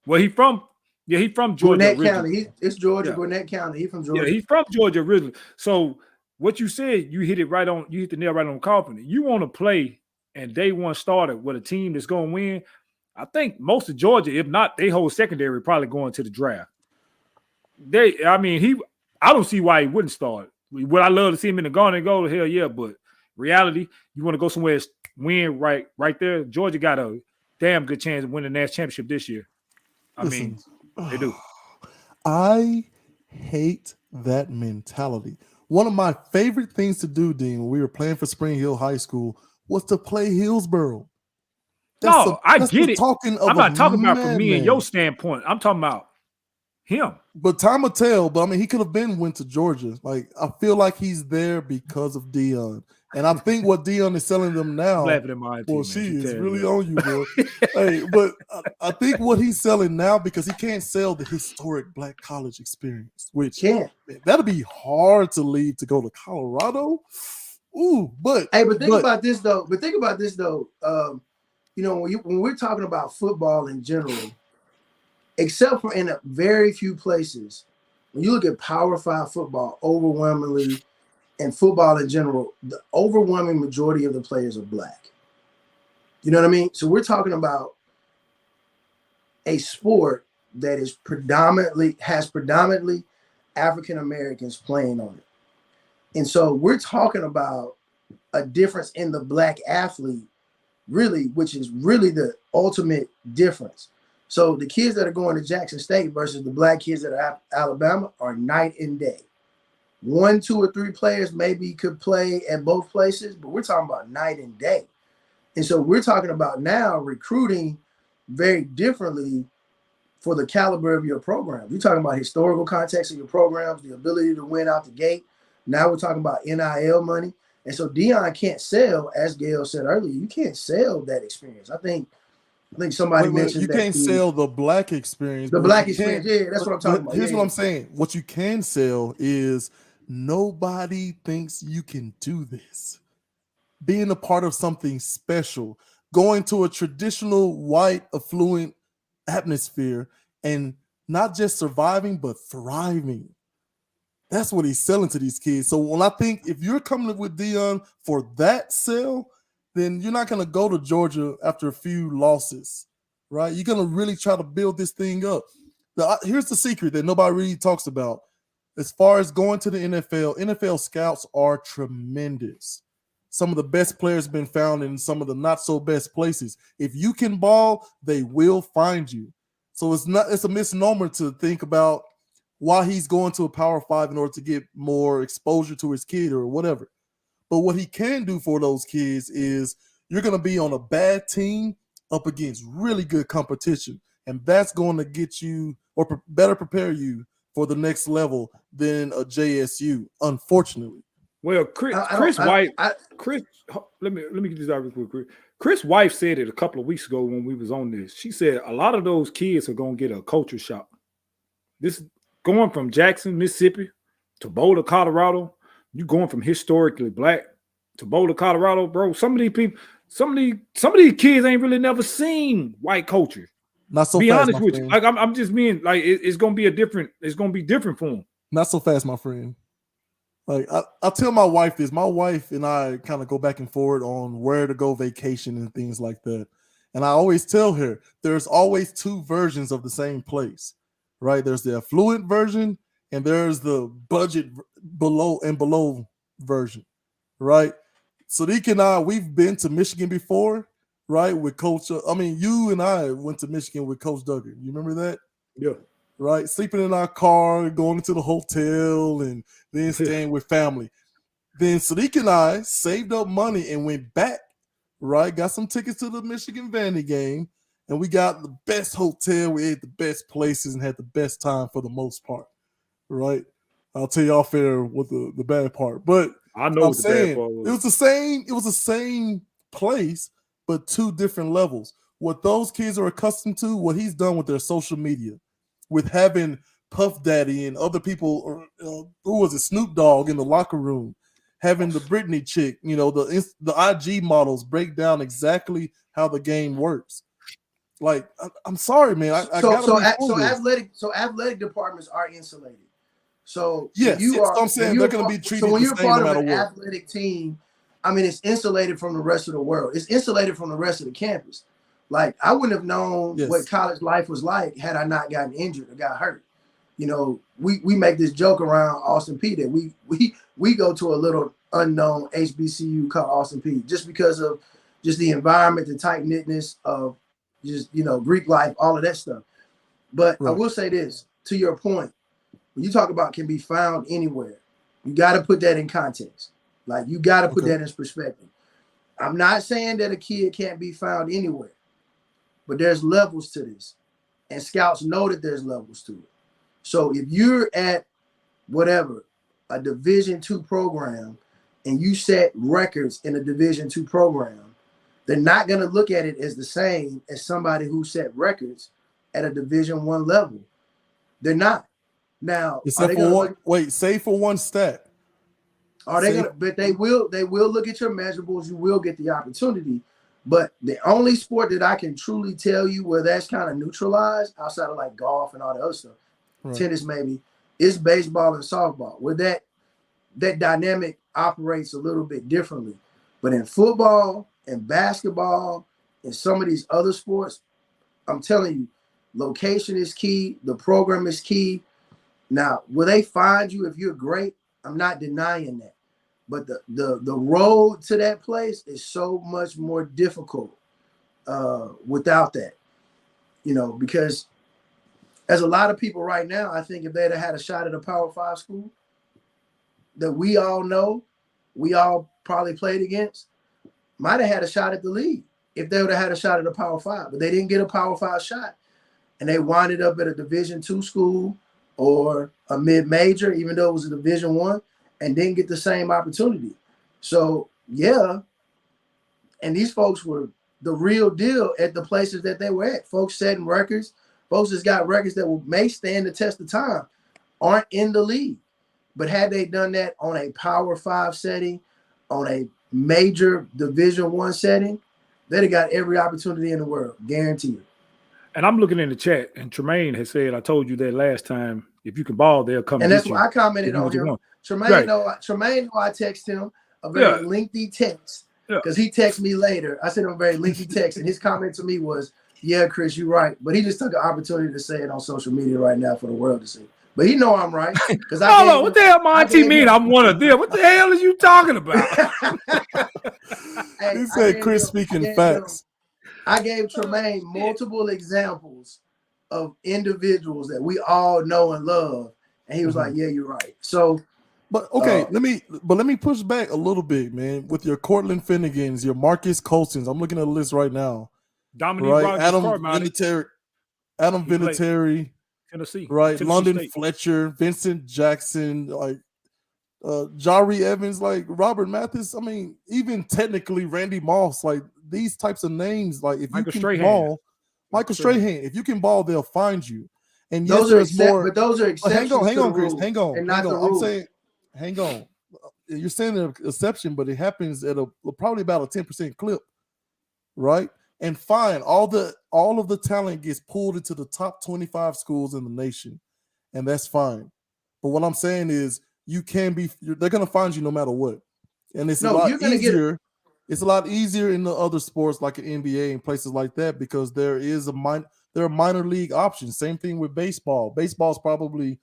Well, he from Georgia Gwinnett originally. County. It's Georgia, yeah. Gwinnett County. He from Georgia. Yeah, he's from Georgia originally. So what you said, you hit the nail right on the coffin. You want to play and day one starter with a team that's going to win. I think most of Georgia, if not, they whole secondary probably going to the draft. I don't see why he wouldn't start. Would I love to see him in the garden and gold? Hell yeah, but reality, you want to go somewhere win right there. Georgia got a damn good chance of winning the national championship this year. Listen, they do. I hate that mentality. One of my favorite things to do, Dean, when we were playing for Spring Hill High School, was to play Hillsboro. No, I that's get the it. talking of I'm not talking about from me and madman. your standpoint. I'm talking about him. But time will tell. But I mean, he could have went to Georgia. Like, I feel like he's there because of Dion. And I think what Dion is selling them now. I'm laughing at my auntie, Well, man. she is tells really that. on you, boy. Hey, but I think what he's selling now, because he can't sell the historic black college experience, which Can't. man, that'll be hard to leave to go to Colorado. Ooh, but hey, but think about this though. You know, when we're talking about football in general, except for in a very few places, when you look at Power 5 football, overwhelmingly, and football in general, the overwhelming majority of the players are black. You know what I mean? So we're talking about a sport that has predominantly African Americans playing on it. And so we're talking about a difference in the black athlete, really, which is really the ultimate difference. So the kids that are going to Jackson State versus the black kids that are at Alabama are night and day. 1, 2, or 3 players maybe could play at both places, but we're talking about night and day. And so we're talking about now recruiting very differently for the caliber of your program. You're talking about historical context of your programs, the ability to win out the gate. Now we're talking about NIL money. And so Dion can't sell, as Gail said earlier, you can't sell that experience. I think somebody mentioned you that can't sell the black experience. The black experience, yeah, that's what I'm talking about. Here's what I'm saying. What you can sell is nobody thinks you can do this. Being a part of something special, going to a traditional white affluent atmosphere and not just surviving, but thriving. That's what he's selling to these kids. So when I think if you're coming with Dion for that sell, then you're not going to go to Georgia after a few losses, right? You're going to really try to build this thing up. Here's the secret that nobody really talks about. As far as going to the NFL scouts are tremendous. Some of the best players have been found in some of the not so best places. If you can ball, they will find you. So it's a misnomer to think about why he's going to a Power 5 in order to get more exposure to his kid or whatever. But what he can do for those kids is you're going to be on a bad team up against really good competition. And that's going to get you or better prepare you for the next level than a JSU, unfortunately. Well, Chris' wife, let me get this out real quick. Chris' wife said it a couple of weeks ago when we was on this. She said a lot of those kids are going to get a culture shock. This going from Jackson, Mississippi to Boulder, Colorado, you going from historically black to Boulder, Colorado, bro. Some of these people, some of these kids ain't really never seen white culture. Not so be fast, honest with you. Like I'm just being like it's gonna be it's gonna be different for them. Not so fast, my friend. Like I tell my wife this. My wife and I kind of go back and forth on where to go vacation and things like that. And I always tell her there's always 2 versions of the same place. Right? There's the affluent version and there's the budget below version, right? Sadiq and I, we've been to Michigan before, right? With Coach, you and I went to Michigan with Coach Duggar. You remember that? Yeah. Right? Sleeping in our car, going to the hotel, and then staying with family. Then Sadiq and I saved up money and went back, right? Got some tickets to the Michigan Vandy game. And we got the best hotel. We ate the best places and had the best time for the most part, right? I'll tell you off air what the bad part. But I know what the bad part was. It was the same place, but 2 different levels. What those kids are accustomed to, what he's done with their social media, with having Puff Daddy and other people, who was it, Snoop Dogg in the locker room, having the Brittany chick, the IG models break down exactly how the game works. Like, I'm sorry, man. So athletic departments are insulated. So yes, I'm saying they're going to be treated the same no matter what. Athletic team, it's insulated from the rest of the world. It's insulated from the rest of the campus. Like, I wouldn't have known what college life was like had I not gotten injured or got hurt. We make this joke around Austin Peay that we go to a little unknown HBCU called Austin Peay just because of just the environment, the tight knitness of just Greek life, all of that stuff. But right. I will say this to your point. when you talk about can be found anywhere, you got to put that in context. Like, you got to put that in perspective. I'm not saying that a kid can't be found anywhere, but there's levels to this. And scouts know that there's levels to it. So if you're at whatever, a Division II program, and you set records in a Division II program, they're not going to look at it as the same as somebody who set records at a Division I level. They're not. Now, except for one, say for one stat. Are they gonna? But they will look at your measurables. You will get the opportunity. But the only sport that I can truly tell you where that's kind of neutralized, outside of like golf and all the other stuff, tennis maybe, is baseball and softball, where that dynamic operates a little bit differently. But in football and basketball and some of these other sports, I'm telling you, location is key. The program is key. Now, will they find you if you're great? I'm not denying that. But the road to that place is so much more difficult without that. You know, because as a lot of people right now, I think if they'd have had a shot at a Power 5 school that we all know, we all probably played against, might have had a shot at the league if they would have had a shot at a Power 5. But they didn't get a Power 5 shot. And they winded up at a Division II school or a mid-major, even though it was a Division I, and didn't get the same opportunity. So, yeah. And these folks were the real deal at the places that they were at. Folks setting records. Folks that's got records that may stand the test of time aren't in the league. But had they done that on a Power 5 setting, on a major Division I setting, they'd have got every opportunity in the world, guaranteed. And I'm looking in the chat, and Tremaine has said, I told you that last time, if you can ball, they'll come. And that's why I commented on him. Tremaine, know I text him a very lengthy text because he texted me later. I sent him a very lengthy text, and his comment to me was, yeah, Chris, you're right. But he just took an opportunity to say it on social media right now for the world to see. But he know I'm right. Hold on, what the hell Monty mean? I'm one of them. What the hell are you talking about? He said Chris speaking facts. I gave Tremaine multiple examples of individuals that we all know and love, and he was like, "Yeah, you're right." So, but okay, let me push back a little bit, man. With your Cortland Finnegans, your Marcus Colsons, I'm looking at the list right now. Dominique Rogers, Adam Vinatieri, Tennessee, right? Tennessee London State. Fletcher, Vincent Jackson, like Jari Evans, like Robert Mathis. I mean, even technically Randy Moss, like these types of names, like if Michael you can Strahan. ball, Michael Strahan, if you can ball, they'll find you. And those yes, there's more. But those are exceptions. Hang on, Chris. Rule, hang on. I'm saying, hang on. You're saying an exception, but it happens at probably about a 10% clip, right? And fine, all of the talent gets pulled into the top 25 schools in the nation, and that's fine. But what I'm saying is, they're gonna find you no matter what, and it's a lot easier. It's a lot easier in the other sports like an NBA and places like that because there are minor league options. Same thing with baseball. Baseball's probably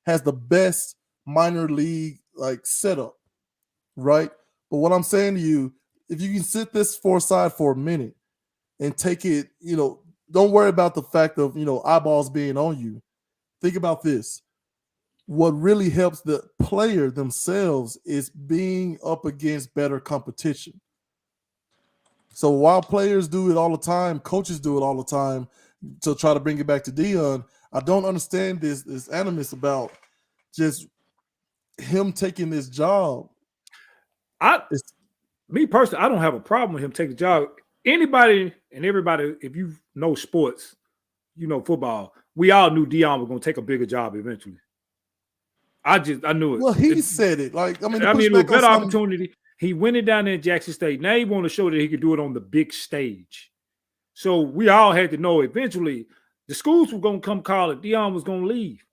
has the best minor league like setup, right? But what I'm saying to you, if you can sit this aside for a minute and take it, don't worry about the fact of eyeballs being on you. Think about this. What really helps the player themselves is being up against better competition. So while players do it all the time, coaches do it all the time to try to bring it back to Deion, I don't understand this animus about just him taking this job. Me personally, I don't have a problem with him taking the job. Anybody and everybody, if you know sports, football, we all knew Deion was going to take a bigger job eventually. I knew it. Well, he said it. Like, it was a better opportunity. He went it down there in Jackson State. Now he want to show that he could do it on the big stage. So we all had to know eventually the schools were going to come call it. Deion was going to leave.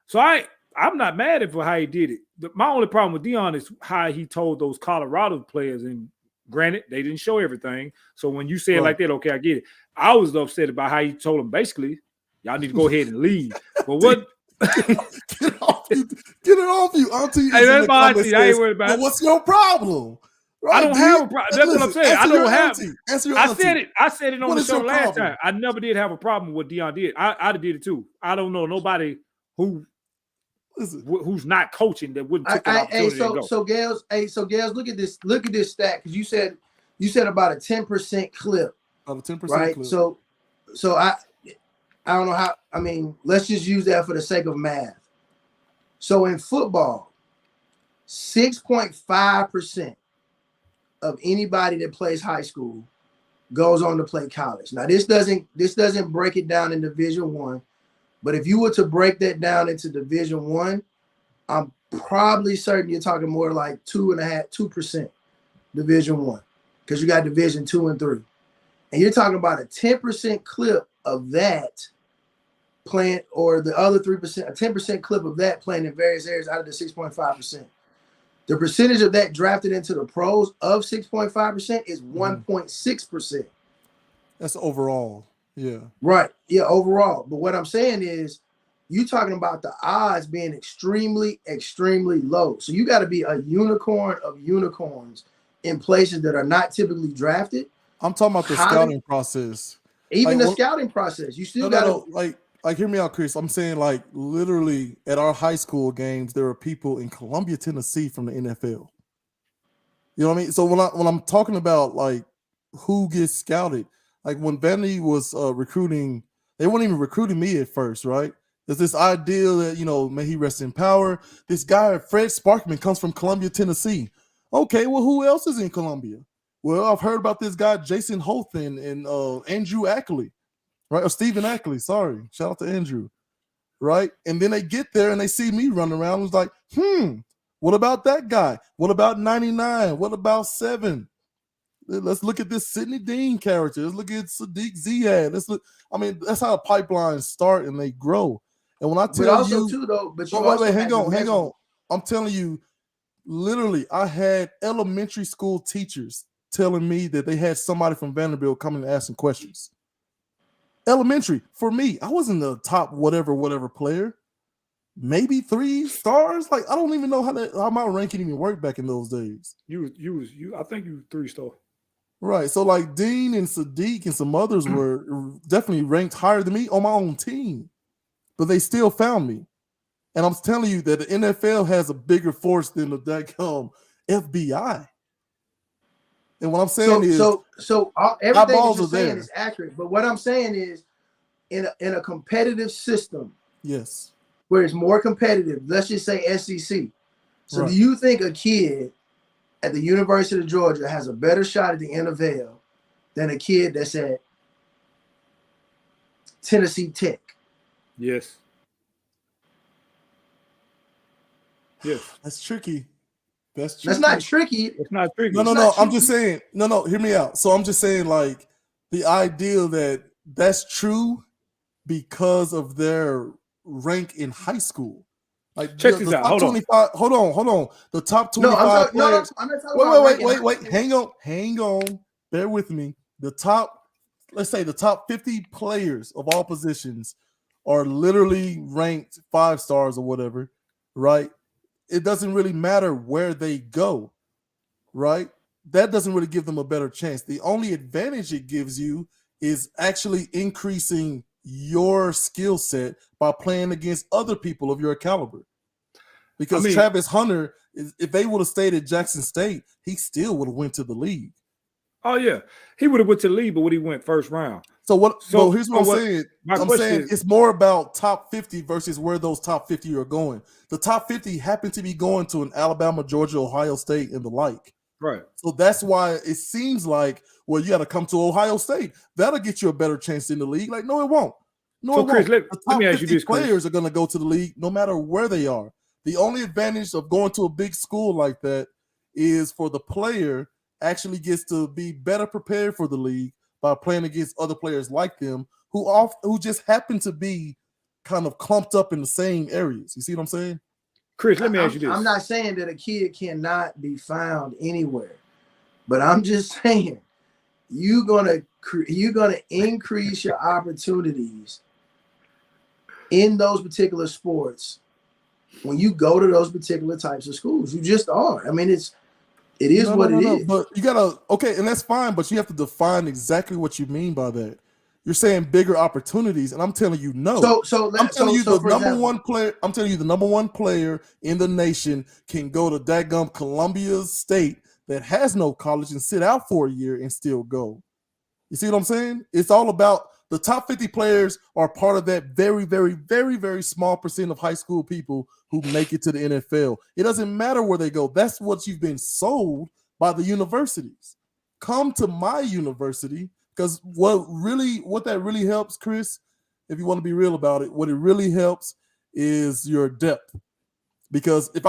So I'm not mad at how he did it. My only problem with Deion is how he told those Colorado players, and granted, they didn't show everything. So when you say it like that, okay, I get it. I was upset about how he told them basically, y'all need to go ahead and leave. But what? Get it off you, Auntie. Hey, that's my auntie. I ain't worried about it. What's your problem? Right, I don't have a problem. That's what I'm saying. I don't have. I said it on the show last time. I never did have a problem with what Deion did. I'd have did it too. I don't know nobody who who's not coaching that wouldn't take that opportunity to go. So Gales, look at this stat, because you said about a 10% clip. About a 10% right? clip. So I don't know how. I mean, let's just use that for the sake of math. So in football, 6.5% of anybody that plays high school goes on to play college. Now, this doesn't break it down in Division I, but if you were to break that down into Division I, I'm probably certain you're talking more like 2% Division I, because you got Division II and III. And you're talking about a 10% clip of that playing, or the other 3%, a 10% clip of that playing in various areas out of the 6.5%. The percentage of that drafted into the pros of 6.5% is 1.6%. That's overall. Yeah. Right. Yeah, overall. But what I'm saying is, you're talking about the odds being extremely, extremely low. So you got to be a unicorn of unicorns in places that are not typically drafted. I'm talking about the scouting process. Even the scouting process. You still got to like hear me out, Chris. I'm saying, like, literally at our high school games, there are people in Columbia, Tennessee from the NFL. You know what I mean? So when I'm talking about like who gets scouted, like when Vandy was recruiting, they weren't even recruiting me at first, right? There's this idea that, you know, may he rest in power. This guy, Fred Sparkman, comes from Columbia, Tennessee. Okay, well, who else is in Columbia? Well, I've heard about this guy, Jason Hothan, and Andrew Ackley, right? Or Stephen Ackley, sorry. Shout out to Andrew, right? And then they get there and they see me running around. It's like, what about that guy? What about 99? What about 7? Let's look at this Sidney Dean character. Let's look at Sadiq Ziyad. Let's look. I mean, that's how pipelines start and they grow. And when I tell you, hang on. I'm telling you, literally, I had elementary school teachers telling me that they had somebody from Vanderbilt coming and asking questions. Elementary. For me, I wasn't the top whatever player. Maybe 3 stars. Like, I don't even know how my ranking even worked back in those days. I think you 3-star. Right. So like Dean and Sadiq and some others were definitely ranked higher than me on my own team, but they still found me. And I'm telling you that the NFL has a bigger force than the FBI. And what I'm saying is, everything that you're saying is accurate. But what I'm saying is, in a competitive system, yes, where it's more competitive, let's just say SEC. So right. Do you think a kid at the University of Georgia has a better shot at the NFL than a kid that's at Tennessee Tech? Yes. Yes. That's tricky. That's not tricky. It's not tricky. No. I'm just saying. No. Hear me out. So I'm just saying, like, the idea that that's true because of their rank in high school. Like, check this out. Hold on. The top 25 players. I'm not talking about Wait. Hang on. Bear with me. Let's say the top 50 players of all positions are literally ranked 5 stars or whatever, right? It doesn't really matter where they go, right? That doesn't really give them a better chance. The only advantage it gives you is actually increasing your skill set by playing against other people of your caliber. Because Travis Hunter, if they would have stayed at Jackson State, he still would have went to the league. Oh yeah, he would have went to the league, but when he went first round. So here's what I'm saying. I'm saying it's more about top 50 versus where those top 50 are going. The top 50 happen to be going to an Alabama, Georgia, Ohio State, and the like. Right. So that's why it seems like, well, you got to come to Ohio State. That'll get you a better chance in the league. Like, no, it won't. No, so Chris, won't. Let me ask you this: players are going to go to the league no matter where they are. The only advantage of going to a big school like that is for the player actually gets to be better prepared for the league by playing against other players like them who just happen to be kind of clumped up in the same areas. You see what I'm saying? Chris, let me ask you this. I'm not saying that a kid cannot be found anywhere, but I'm just saying you're gonna increase your opportunities in those particular sports when you go to those particular types of schools. You just are. I mean, it is. But you gotta, and that's fine, but you have to define exactly what you mean by that. You're saying bigger opportunities, and I'm telling you no. I'm telling you the number one player in the nation can go to dadgum Columbia State that has no college and sit out for a year and still go. You see what I'm saying? It's all about the top 50 players are part of that very, very, very, very small percent of high school people who make it to the NFL. It doesn't matter where they go. That's what you've been sold by the universities. Come to my university, because what that really helps, Chris, if you want to be real about it, what it really helps is your depth. Because if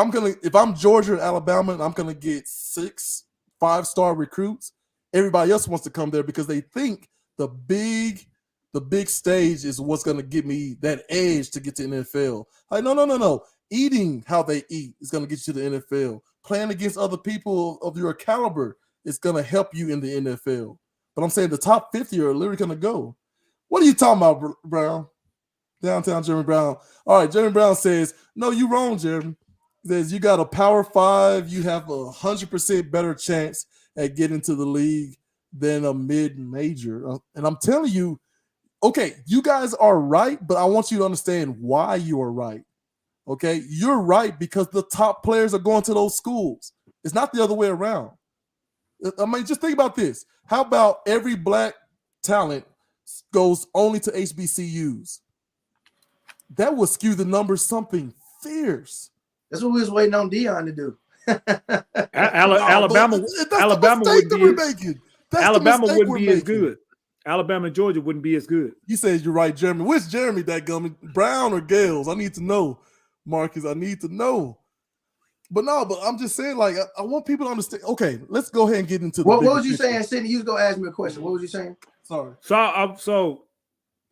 I'm Georgia and Alabama and I'm gonna get 6 5-star recruits, everybody else wants to come there because they think the big stage is what's gonna give me that edge to get to the NFL. Like, no. Eating how they eat is gonna get you to the NFL. Playing against other people of your caliber is gonna help you in the NFL. But I'm saying the top 50 are literally gonna go. What are you talking about, Brown? Downtown Jeremy Brown. All right, Jeremy Brown says, no, you wrong, Jeremy. He says you got a Power 5, you have 100% better chance at getting to the league than a mid-major. And I'm telling you, okay, you guys are right, but I want you to understand why you are right. Okay, you're right because the top players are going to those schools. It's not the other way around. I mean, just think about this. How about every black talent goes only to HBCUs? That would skew the numbers something fierce. That's what we was waiting on Dion to do. Alabama wouldn't be as good. Alabama and Georgia wouldn't be as good. You said you're right, Jeremy. Which Jeremy, that gummy? Brown or Gales? I need to know, Marcus. I need to know. But I'm just saying, like, I want people to understand. Okay, let's go ahead and get into the. What was you saying, Sidney? You was gonna ask me a question. What was you saying? Sorry. So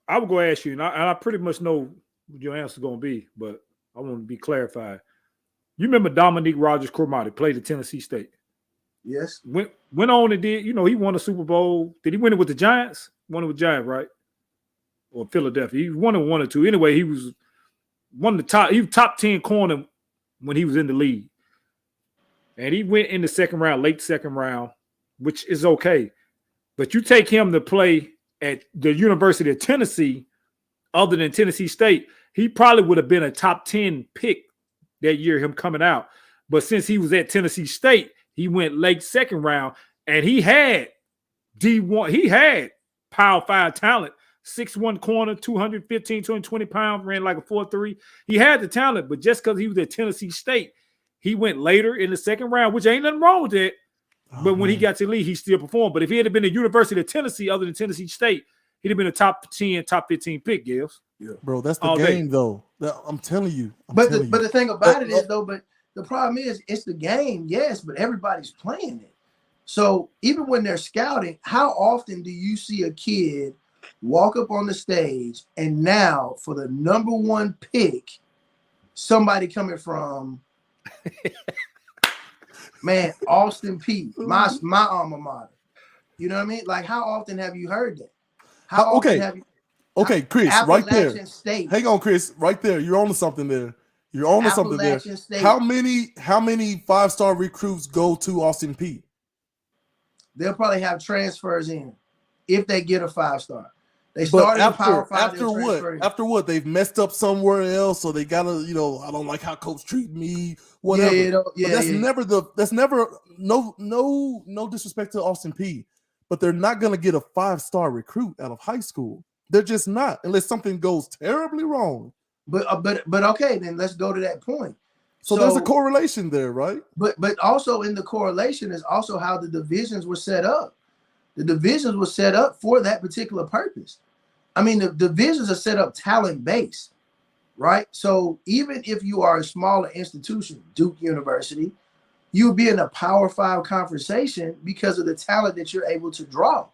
I would go ask you, and I pretty much know what your answer is gonna be, but I want to be clarified. You remember Dominique Rodgers-Cromartie played at Tennessee State? Yes. Went on and did, he won a Super Bowl. Did he win it with the Giants? Won it with Giants, right? Or Philadelphia. He won it 1 or 2. Anyway, he was one of the top. He was top 10 corner when he was in the league. And he went in the second round, late second round, which is okay. But you take him to play at the University of Tennessee, other than Tennessee State, he probably would have been a top 10 pick that year, him coming out. But since he was at Tennessee State, he went late second round, and he had D1. He had Power 5 talent, 6'1" corner, 215, 220 pounds, ran like a 4.3. He had the talent, but just because he was at Tennessee State, he went later in the second round, which ain't nothing wrong with that. But when he got to the league, he still performed. But if he had been at University of Tennessee, other than Tennessee State, he'd have been a top 10, top 15 pick, Gills. Yeah. Bro, that's the game, though. I'm telling you. But the thing about it is, though, but the problem is it's the game, yes, but everybody's playing it. So even when they're scouting, how often do you see a kid walk up on the stage and now for the number 1 pick, somebody coming from Austin Peay, my alma mater. You know what I mean? Like, how often have you heard that? How often have you? Okay, Chris, right there. State. Hang on, Chris, right there. You're on to something there. You're on to something there. State. How many 5-star recruits go to Austin Peay? They'll probably have transfers in if they get a 5-star. They started in Power 5. After what? After what? They've messed up somewhere else, so they gotta, I don't like how coach treat me, whatever. That's never no disrespect to Austin Peay, but they're not gonna get a 5-star recruit out of high school. They're just not, unless something goes terribly wrong. But okay, then let's go to that point. So there's a correlation there, right? But also in the correlation is also how the divisions were set up. The divisions were set up for that particular purpose. I mean, the divisions are set up talent-based, right? So even if you are a smaller institution, Duke University, you'll be in a Power 5 conversation because of the talent that you're able to draw.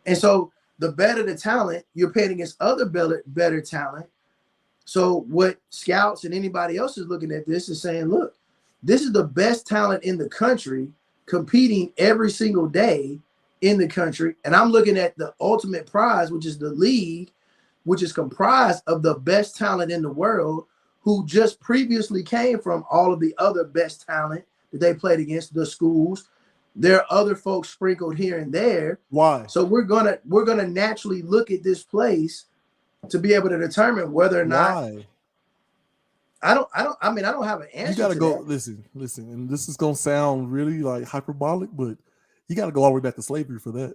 And so the better the talent, you're playing against other better talent. So what scouts and anybody else is looking at this is saying, look, this is the best talent in the country competing every single day in the country. And I'm looking at the ultimate prize, which is the league, which is comprised of the best talent in the world who just previously came from all of the other best talent that they played against, the schools. there are other folks sprinkled here and there. Why? So we're gonna naturally look at this place to be able to determine whether or not. I don't have an answer. You gotta go. That. Listen, and this is gonna sound really like hyperbolic, but you gotta go all the way back to slavery for that.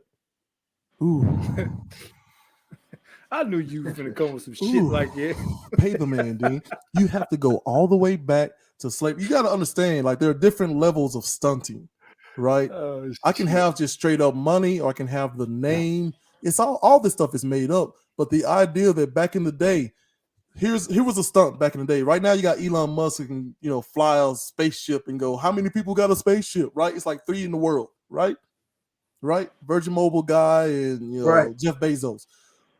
Ooh. I knew you were gonna come with some shit like that. Pay the man, Dean. You have to go all the way back to slavery. You gotta understand, like, there are different levels of stunting, right? I can have just straight up money, or I can have the name. It's all this stuff is made up. But the idea that back in the day, here was a stunt back in the day. Right now, you got Elon Musk who can, fly a spaceship and go, how many people got a spaceship, right? It's like 3 in the world, right? Right? Virgin Mobile guy and right. Jeff Bezos.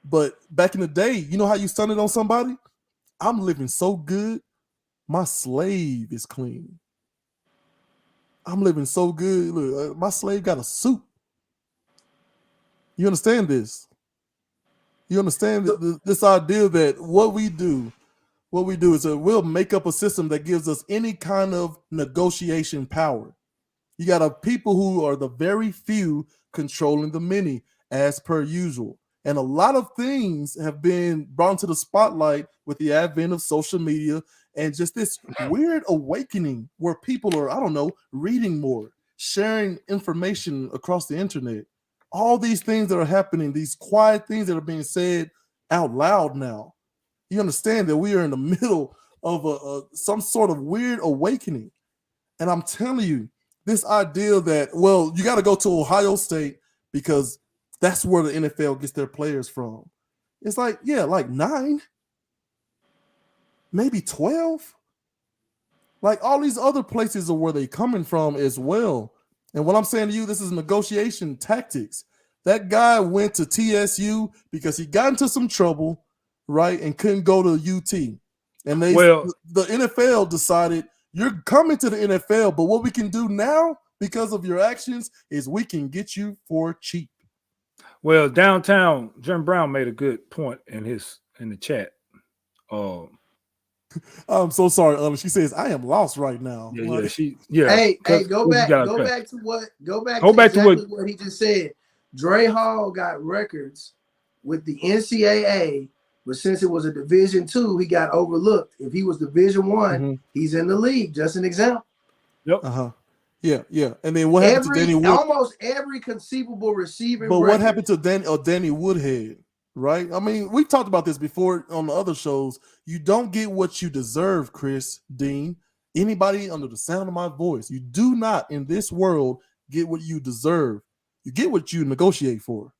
But back in the day, you know how you stunted on somebody? I'm living so good, my slave is clean. I'm living so good. Look, my slave got a suit. You understand this? You understand this idea that what we do is we'll make up a system that gives us any kind of negotiation power. You got a people who are the very few controlling the many, as per usual. And a lot of things have been brought into the spotlight with the advent of social media and just this weird awakening where people are, I don't know, reading more, sharing information across the internet. All these things that are happening, these quiet things that are being said out loud now. You understand that we are in the middle of some sort of weird awakening. And I'm telling you, this idea that, well, you got to go to Ohio State because that's where the NFL gets their players from. It's like, yeah, like 9, maybe 12. Like all these other places are where they coming from as well. And what I'm saying to you, this is negotiation tactics. That guy went to TSU because he got into some trouble, right, and couldn't go to UT. And the NFL decided, you're coming to the NFL, but what we can do now because of your actions is we can get you for cheap. Well, downtown, Jim Brown made a good point in the chat. I'm so sorry, She says, I am lost right now. Hey, go back to what he just said. Dre Hall got records with the NCAA, but since it was a Division II, he got overlooked. If he was Division I, he's in the league. Just an example. Yep. Yeah. And then what happened to Danny Wood? Almost every conceivable receiving. But what happened to Danny Woodhead? Right? I mean, we've talked about this before on the other shows. You don't get what you deserve, Chris, Dean. Anybody under the sound of my voice, you do not in this world get what you deserve. You get what you negotiate for.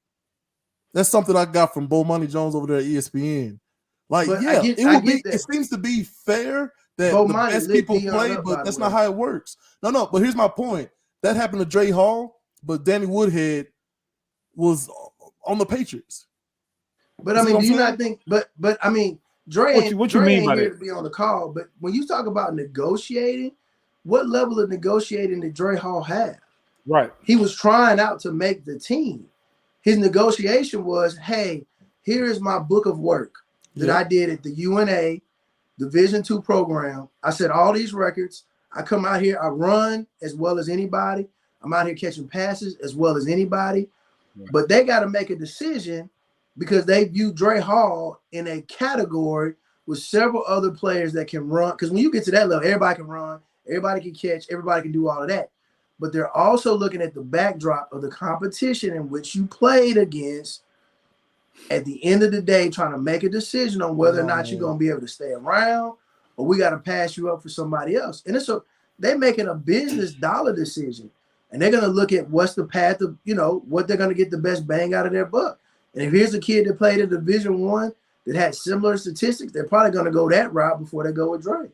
That's something I got from Bo Money Jones over there at ESPN. Like, it seems to be fair that the best people play, but that's not how it works. No, but here's my point. That happened to Dre Hall, but Danny Woodhead was on the Patriots. But I mean, do you not think? But I mean, Dre ain't here to be on the call. But when you talk about negotiating, what level of negotiating did Dre Hall have? Right. He was trying out to make the team. His negotiation was, hey, here is my book of work that I did at the UNA Division II program. I set all these records. I come out here, I run as well as anybody. I'm out here catching passes as well as anybody. Right. But they got to make a decision because they view Dre Hall in a category with several other players that can run. Because when you get to that level, everybody can run, everybody can catch, everybody can do all of that. But they're also looking at the backdrop of the competition in which you played against at the end of the day, trying to make a decision on whether or not you're going to be able to stay around or we got to pass you up for somebody else. And they're making a business dollar decision. And they're going to look at what's the path of, what they're going to get the best bang out of their buck. And if here's a kid that played in Division I that had similar statistics, they're probably going to go that route before they go with Dre.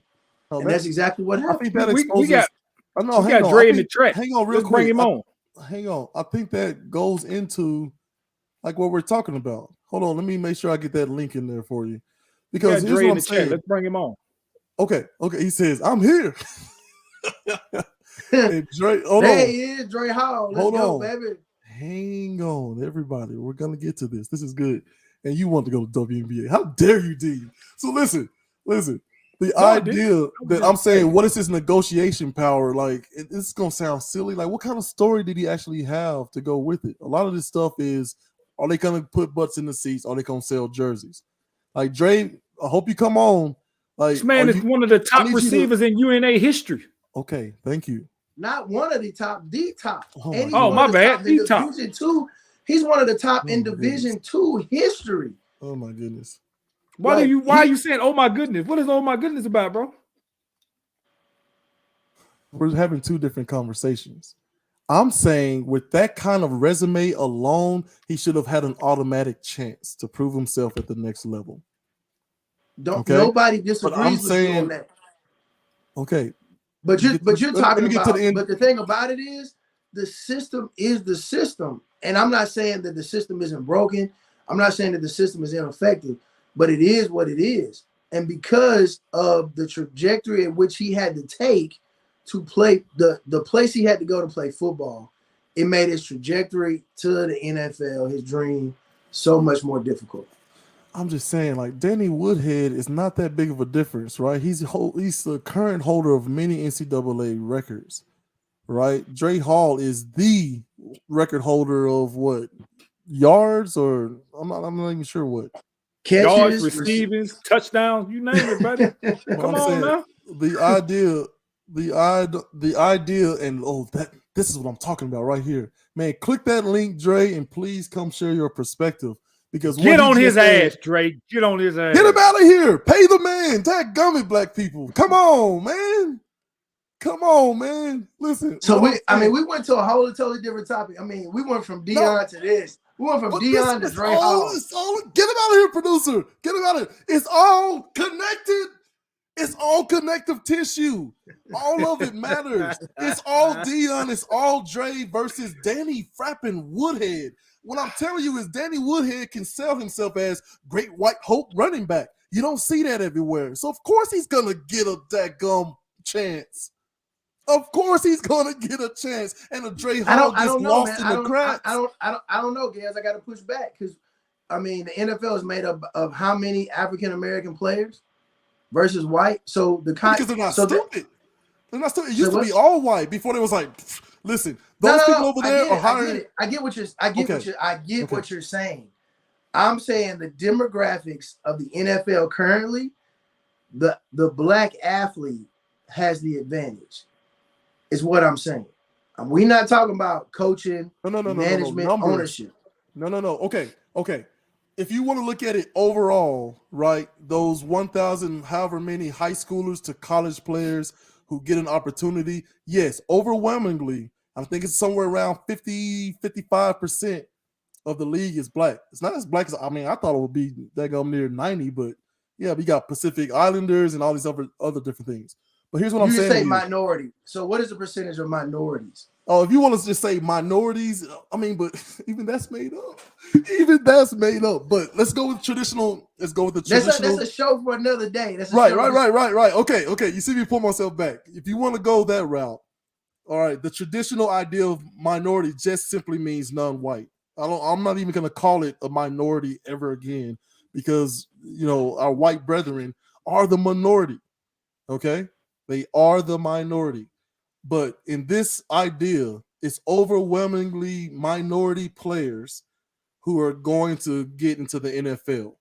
And that's exactly what happened. I think that exposes. We got Dre in the track. Hang on, real quick. Bring him on. Hang on. I think that goes into like what we're talking about. Hold on, let me make sure I get that link in there for you. Because here's what I'm saying. Let's bring him on. Okay. He says, I'm here. Hey, Dre, there he is, Dre Hall. Let's go, baby. Hang on, everybody. We're gonna get to this. This is good. And you want to go to WNBA. How dare you, D? So listen. The idea that I'm saying, what is his negotiation power? Like, it's gonna sound silly. Like, what kind of story did he actually have to go with it? A lot of this stuff is, are they gonna put butts in the seats? Are they gonna sell jerseys? Like, Dre, I hope you come on. Like, this man is one of the top receivers in UNA history. Okay, thank you. Not one of the top, the top. Oh my bad, the top. Division 2. He's one of the top in Division 2 history. Oh my goodness. Why are you saying, oh my goodness? What is oh my goodness about, bro? We're having two different conversations. I'm saying with that kind of resume alone, he should have had an automatic chance to prove himself at the next level. Nobody disagrees with you on that. Okay. But you're talking about, but the thing about it is the system is the system. And I'm not saying that the system isn't broken. I'm not saying that the system is ineffective, but it is what it is. And because of the trajectory at which he had to take to play the place he had to go to play football, it made his trajectory to the NFL, his dream, so much more difficult. I'm just saying, like, Danny Woodhead is not that big of a difference, right? He's the current holder of many NCAA records, right? Dre Hall is the record holder of what, yards, or I'm not even sure what. Catches, yards, receivings, touchdowns, you name it, buddy. Come on now. The idea, and this is what I'm talking about right here, man. Click that link, Dre, and please come share your perspective. Because get on his ass, Dre. Get on his ass. Get him out of here. Pay the man. Dadgummit, black people. Come on, man. Come on, man. Listen. So we went to a whole totally different topic. I mean, we went from Dion to this. We went from Dion to Dre Hall. Get him out of here, producer. Get him out of here. It's all connected. It's all connective tissue. All of it matters. It's all Dion. It's all Dre versus Danny Frappin Woodhead. What I'm telling you is Danny Woodhead can sell himself as great white hope running back. You don't see that everywhere. So, of course, he's going to get a dadgum chance. Of course he's going to get a chance. And a Dre Hall gets lost in the cracks. I don't know, Gaz. I got to push back because, I mean, the NFL is made up of how many African-American players versus white? So because they're not stupid. They're not stupid. It used to be all white before they was like, listen, those people over there are hiring. I get what you're saying. I'm saying the demographics of the NFL currently, the black athlete has the advantage. Is what I'm saying. We're not talking about coaching, management, ownership. No. Okay. If you want to look at it overall, right, those 1,000, however many high schoolers to college players who get an opportunity, yes, overwhelmingly, I think it's somewhere around 55% of the league is black. It's not as black as, I thought it would be near 90, but yeah, we got Pacific Islanders and all these other different things. But here's what I'm saying. You say minority. So what is the percentage of minorities? Oh, if you want to just say minorities, but even that's made up. But let's go with traditional. Let's go with the traditional. That's a show for another day. That's right. Okay. You see me pull myself back. If you want to go that route, all right. The traditional idea of minority just simply means non-white. I'm not even going to call it a minority ever again because our white brethren are the minority. Okay. They are the minority. But in this idea, it's overwhelmingly minority players who are going to get into the NFL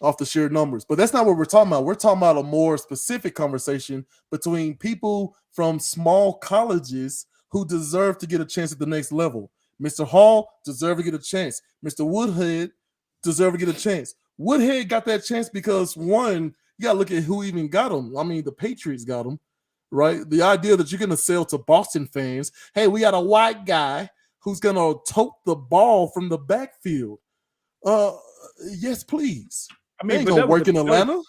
off the sheer numbers. But that's not what we're talking about. We're talking about a more specific conversation between people from small colleges who deserve to get a chance at the next level. Mr. Hall deserved to get a chance. Mr. Woodhead deserved to get a chance. Woodhead got that chance because, one, you got to look at who even got him. The Patriots got him, right? The idea that you're going to sell to Boston fans, hey, we got a white guy who's going to tote the ball from the backfield. Yes, please. They ain't going to work in Atlanta.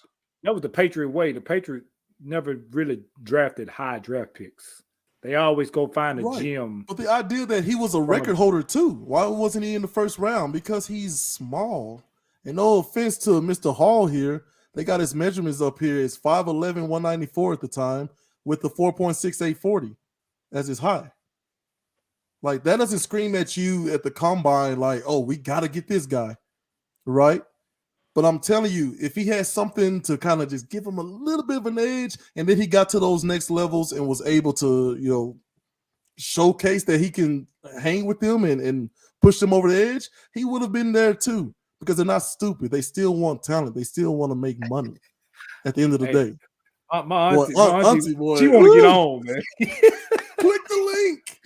That was the Patriot way. The Patriots never really drafted high draft picks. They always go find a gym. But the idea that he was a record holder too, why wasn't he in the first round? Because he's small. And no offense to Mr. Hall here, they got his measurements up here. It's 5'11", 194 at the time with the 4.68 40 as his high. Like, that doesn't scream at you at the combine like, oh, we got to get this guy, right? But I'm telling you, if he had something to kind of just give him a little bit of an edge, and then he got to those next levels and was able to, showcase that he can hang with them and push them over the edge, he would have been there too. Because they're not stupid. They still want talent. They still want to make money at the end of the day. My auntie, boy, she want to get on, man. Click the link.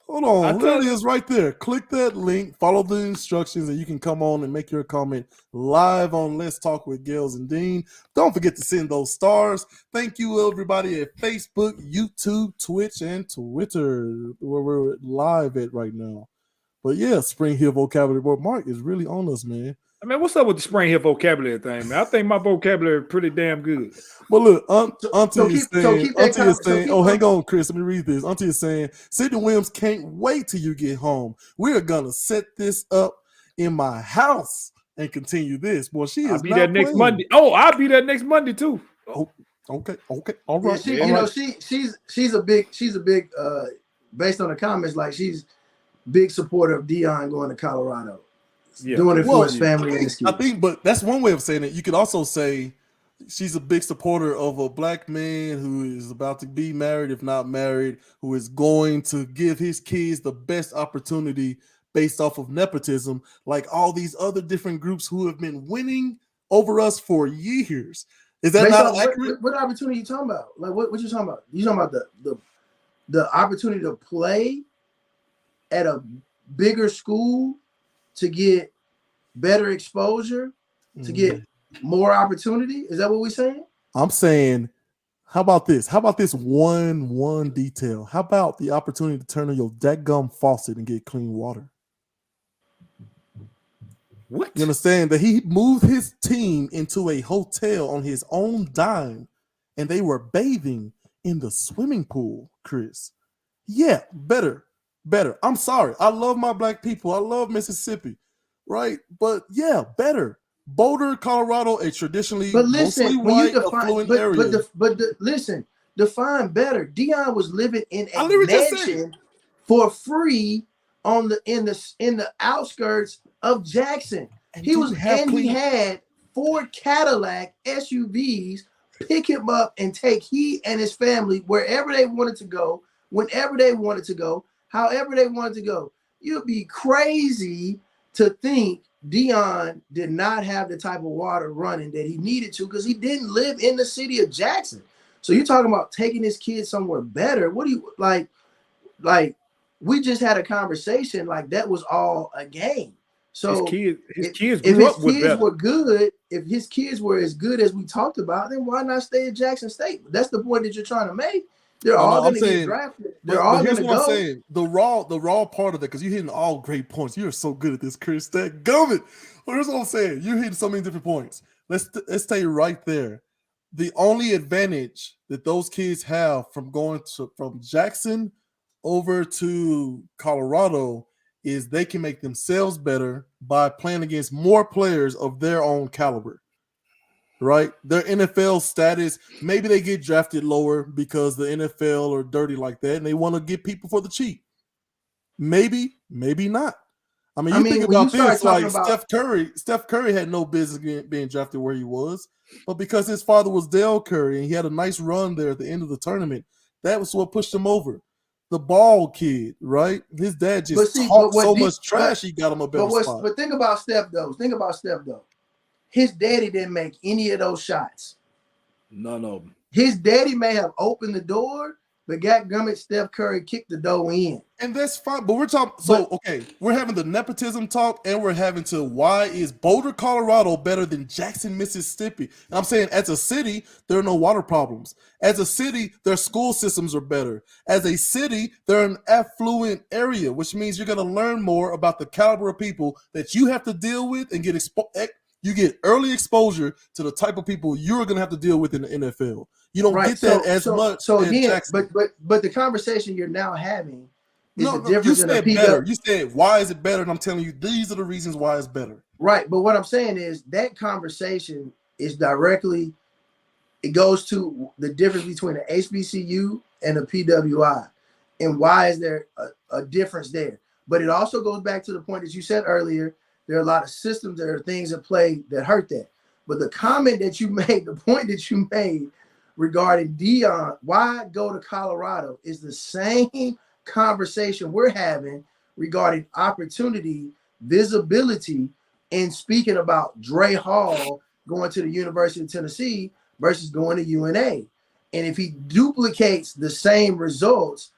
Hold on. There it is right there. Click that link. Follow the instructions, and you can come on and make your comment live on Let's Talk with Gales and Dean. Don't forget to send those stars. Thank you, everybody, at Facebook, YouTube, Twitch, and Twitter, where we're live at right now. But yeah, Spring Hill Vocabulary Board. Mark is really on us, man. I mean, what's up with the Spring Hill vocabulary thing, man? I think my vocabulary is pretty damn good. Well, look, Auntie is saying, hang on, Chris, let me read this. Auntie is saying, Sidney Williams can't wait till you get home. We are going to set this up in my house and continue this. Boy, she is I'll be there next Monday. Oh, I'll be there next Monday, too. Oh, okay, all right. Yeah, she's a big, based on the comments, like she's big supporter of Deion going to Colorado. Yeah. Doing it for his family and his kids. I think, but that's one way of saying it. You could also say she's a big supporter of a black man who is about to be married, if not married, who is going to give his kids the best opportunity based off of nepotism, like all these other different groups who have been winning over us for years. Is that not accurate? What opportunity are you talking about? Like what you talking about? You talking about the opportunity to play at a bigger school to get better exposure, to get more opportunity? Is that what we're saying? I'm saying, how about this? How about this one detail? How about the opportunity to turn on your dadgum faucet and get clean water? What? You understand that he moved his team into a hotel on his own dime, and they were bathing in the swimming pool, Chris. Yeah, better. I'm sorry. I love my black people. I love Mississippi, right? But yeah, better. Boulder, Colorado, a traditionally mostly white, affluent area. Listen, define better. Deion was living in a mansion for free in the outskirts of Jackson. He had 4 Cadillac SUVs pick him up and take he and his family wherever they wanted to go, whenever they wanted to go, however they wanted to go. You'd be crazy to think Deion did not have the type of water running that he needed to, because he didn't live in the city of Jackson. So you're talking about taking his kids somewhere better. What do you like? We just had a conversation like that was all a game. So his kids were good, if his kids were as good as we talked about, then why not stay at Jackson State? That's the point that you're trying to make. They're all going to get drafted. They're all going to go. I'm saying. The raw part of that, because you're hitting all great points. You're so good at this, Chris. That gummit. Well, here's what I'm saying. You're hitting so many different points. Let's stay right there. The only advantage that those kids have from going from Jackson over to Colorado is they can make themselves better by playing against more players of their own caliber. Right? Their NFL status, maybe they get drafted lower because the NFL are dirty like that and they want to get people for the cheap. Maybe not. I mean, think about this, like Steph Curry had no business being drafted where he was, but because his father was Dale Curry and he had a nice run there at the end of the tournament, that was what pushed him over. The ball kid, right? His dad just talked so much trash, he got him a better spot. But think about Steph, though. His daddy didn't make any of those shots. None of them. His daddy may have opened the door, but godgummit, Steph Curry kicked the door in. And that's fine. But we're talking, we're having the nepotism talk, and we're having to why is Boulder, Colorado better than Jackson, Mississippi? And I'm saying as a city, there are no water problems. As a city, their school systems are better. As a city, they're an affluent area, which means you're going to learn more about the caliber of people that you have to deal with and get you get early exposure to the type of people you're going to have to deal with in the NFL. You don't get that as much. So again, but the conversation you're now having is the difference. You said better. You said why is it better? And I'm telling you, these are the reasons why it's better. Right. But what I'm saying is that conversation is directly, it goes to the difference between the HBCU and the PWI. And why is there a difference there? But it also goes back to the point that you said earlier. There are a lot of systems, there are things at play that hurt that. But the comment that you made, the point that you made regarding Deion, why go to Colorado, is the same conversation we're having regarding opportunity, visibility, and speaking about Dre Hall going to the University of Tennessee versus going to UNA. And if he duplicates the same results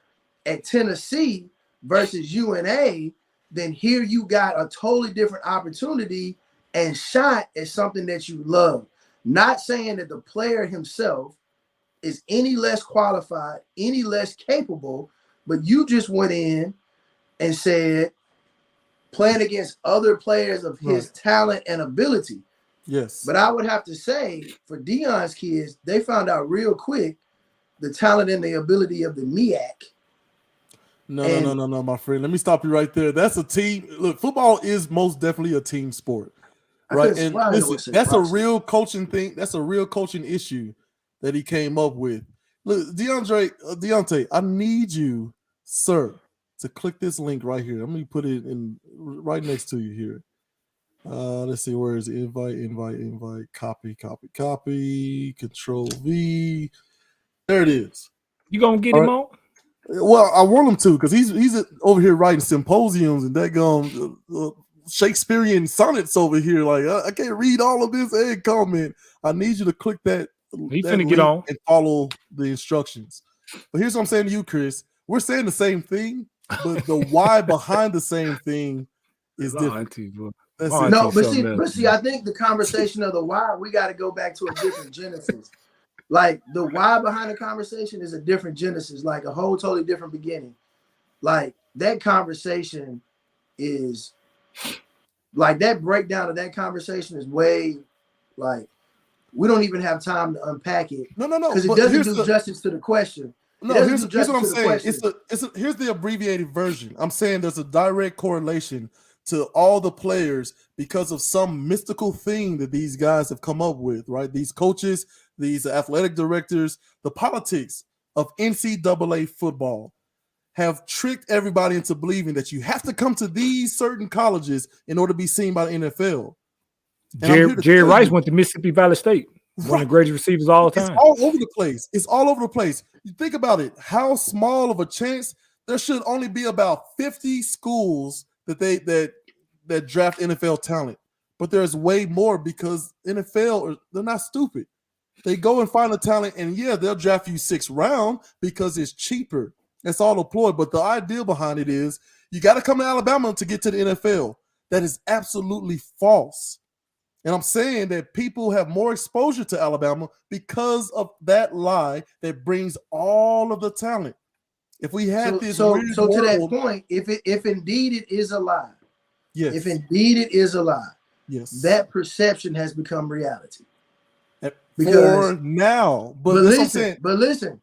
at Tennessee versus UNA, then here you got a totally different opportunity and shot at something that you love. Not saying that the player himself is any less qualified, any less capable, but you just went in and said, playing against other players of his talent and ability. Yes. But I would have to say, for Deion's kids, they found out real quick the talent and the ability of the MEAC. No, my friend. Let me stop you right there. That's a team. Look, football is most definitely a team sport, right? And listen, that's a real coaching thing. That's a real coaching issue that he came up with. Look, Deontay, I need you, sir, to click this link right here. Let me put it in right next to you here. Let's see, where is it? Invite, copy, Control V. There it is. You gonna get him on? Well, I want him to, because he's over here writing symposiums and that Shakespearean sonnets over here. Like, I can't read all of this and comment. I need you to click that. He's finna get on and follow the instructions. But here's what I'm saying to you, Chris. We're saying the same thing, but the why behind the same thing is different. No, but see, I think the conversation of the why, we got to go back to a different genesis. Like, the why behind the conversation is a different genesis, like a whole totally different beginning. Like, that conversation is, like, that breakdown of that conversation is way, like, we don't even have time to unpack it. No. Because it doesn't do justice to the question. No, here's what I'm saying. Here's the abbreviated version. I'm saying there's a direct correlation to all the players because of some mystical thing that these guys have come up with, right? These coaches, these athletic directors, the politics of NCAA football have tricked everybody into believing that you have to come to these certain colleges in order to be seen by the NFL. Jerry Rice went to Mississippi Valley State. One of the greatest receivers of all time. It's all over the place. It's all over the place. You think about it. How small of a chance? There should only be about 50 schools that draft NFL talent. But there's way more because NFL, they're not stupid. They go and find the talent, and yeah, they'll draft you 6th round because it's cheaper. That's all a ploy. But the idea behind it is you got to come to Alabama to get to the NFL. That is absolutely false. And I'm saying that people have more exposure to Alabama because of that lie that brings all of the talent. If we had to that point, if indeed it is a lie, yes. If indeed it is a lie, yes, that perception has become reality. For now, but listen,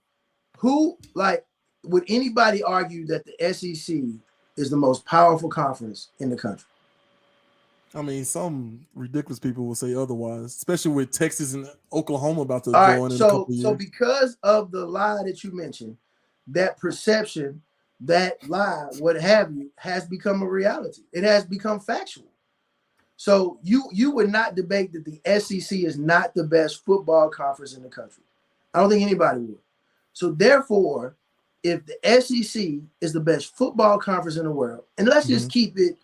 who, like, would anybody argue that the SEC is the most powerful conference in the country? I mean, some ridiculous people will say otherwise, especially with Texas and Oklahoma about to join in a couple years. So because of the lie that you mentioned, that perception, that lie, what have you, has become a reality. It has become factual. So you would not debate that the SEC is not the best football conference in the country. I don't think anybody would. So therefore, if the SEC is the best football conference in the world, and let's just keep it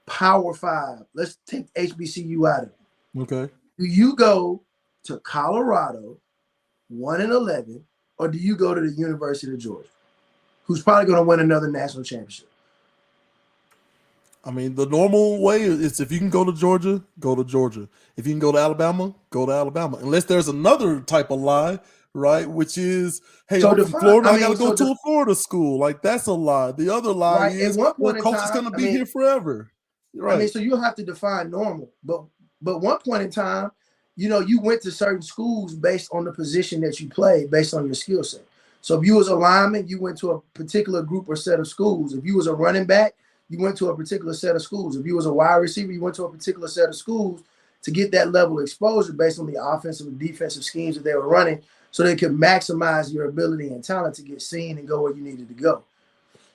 Power 5. Let's take HBCU out of it. Okay. Do you go to Colorado, 1-11, or do you go to the University of Georgia, who's probably going to win another national championship? I mean, the normal way is if you can go to Georgia, go to Georgia. If you can go to Alabama, go to Alabama. Unless there's another type of lie, right? Which is, hey, I'm from Florida, I got to go to a Florida school. Like, that's a lie. The other lie is, well, coach is going to be here forever. Right. I mean, so you'll have to define normal. But one point in time, you know, you went to certain schools based on the position that you played, based on your skill set. So if you was a lineman, you went to a particular group or set of schools. If you was a running back, you went to a particular set of schools. If you was a wide receiver, you went to a particular set of schools to get that level of exposure based on the offensive and defensive schemes that they were running, so they could maximize your ability and talent to get seen and go where you needed to go.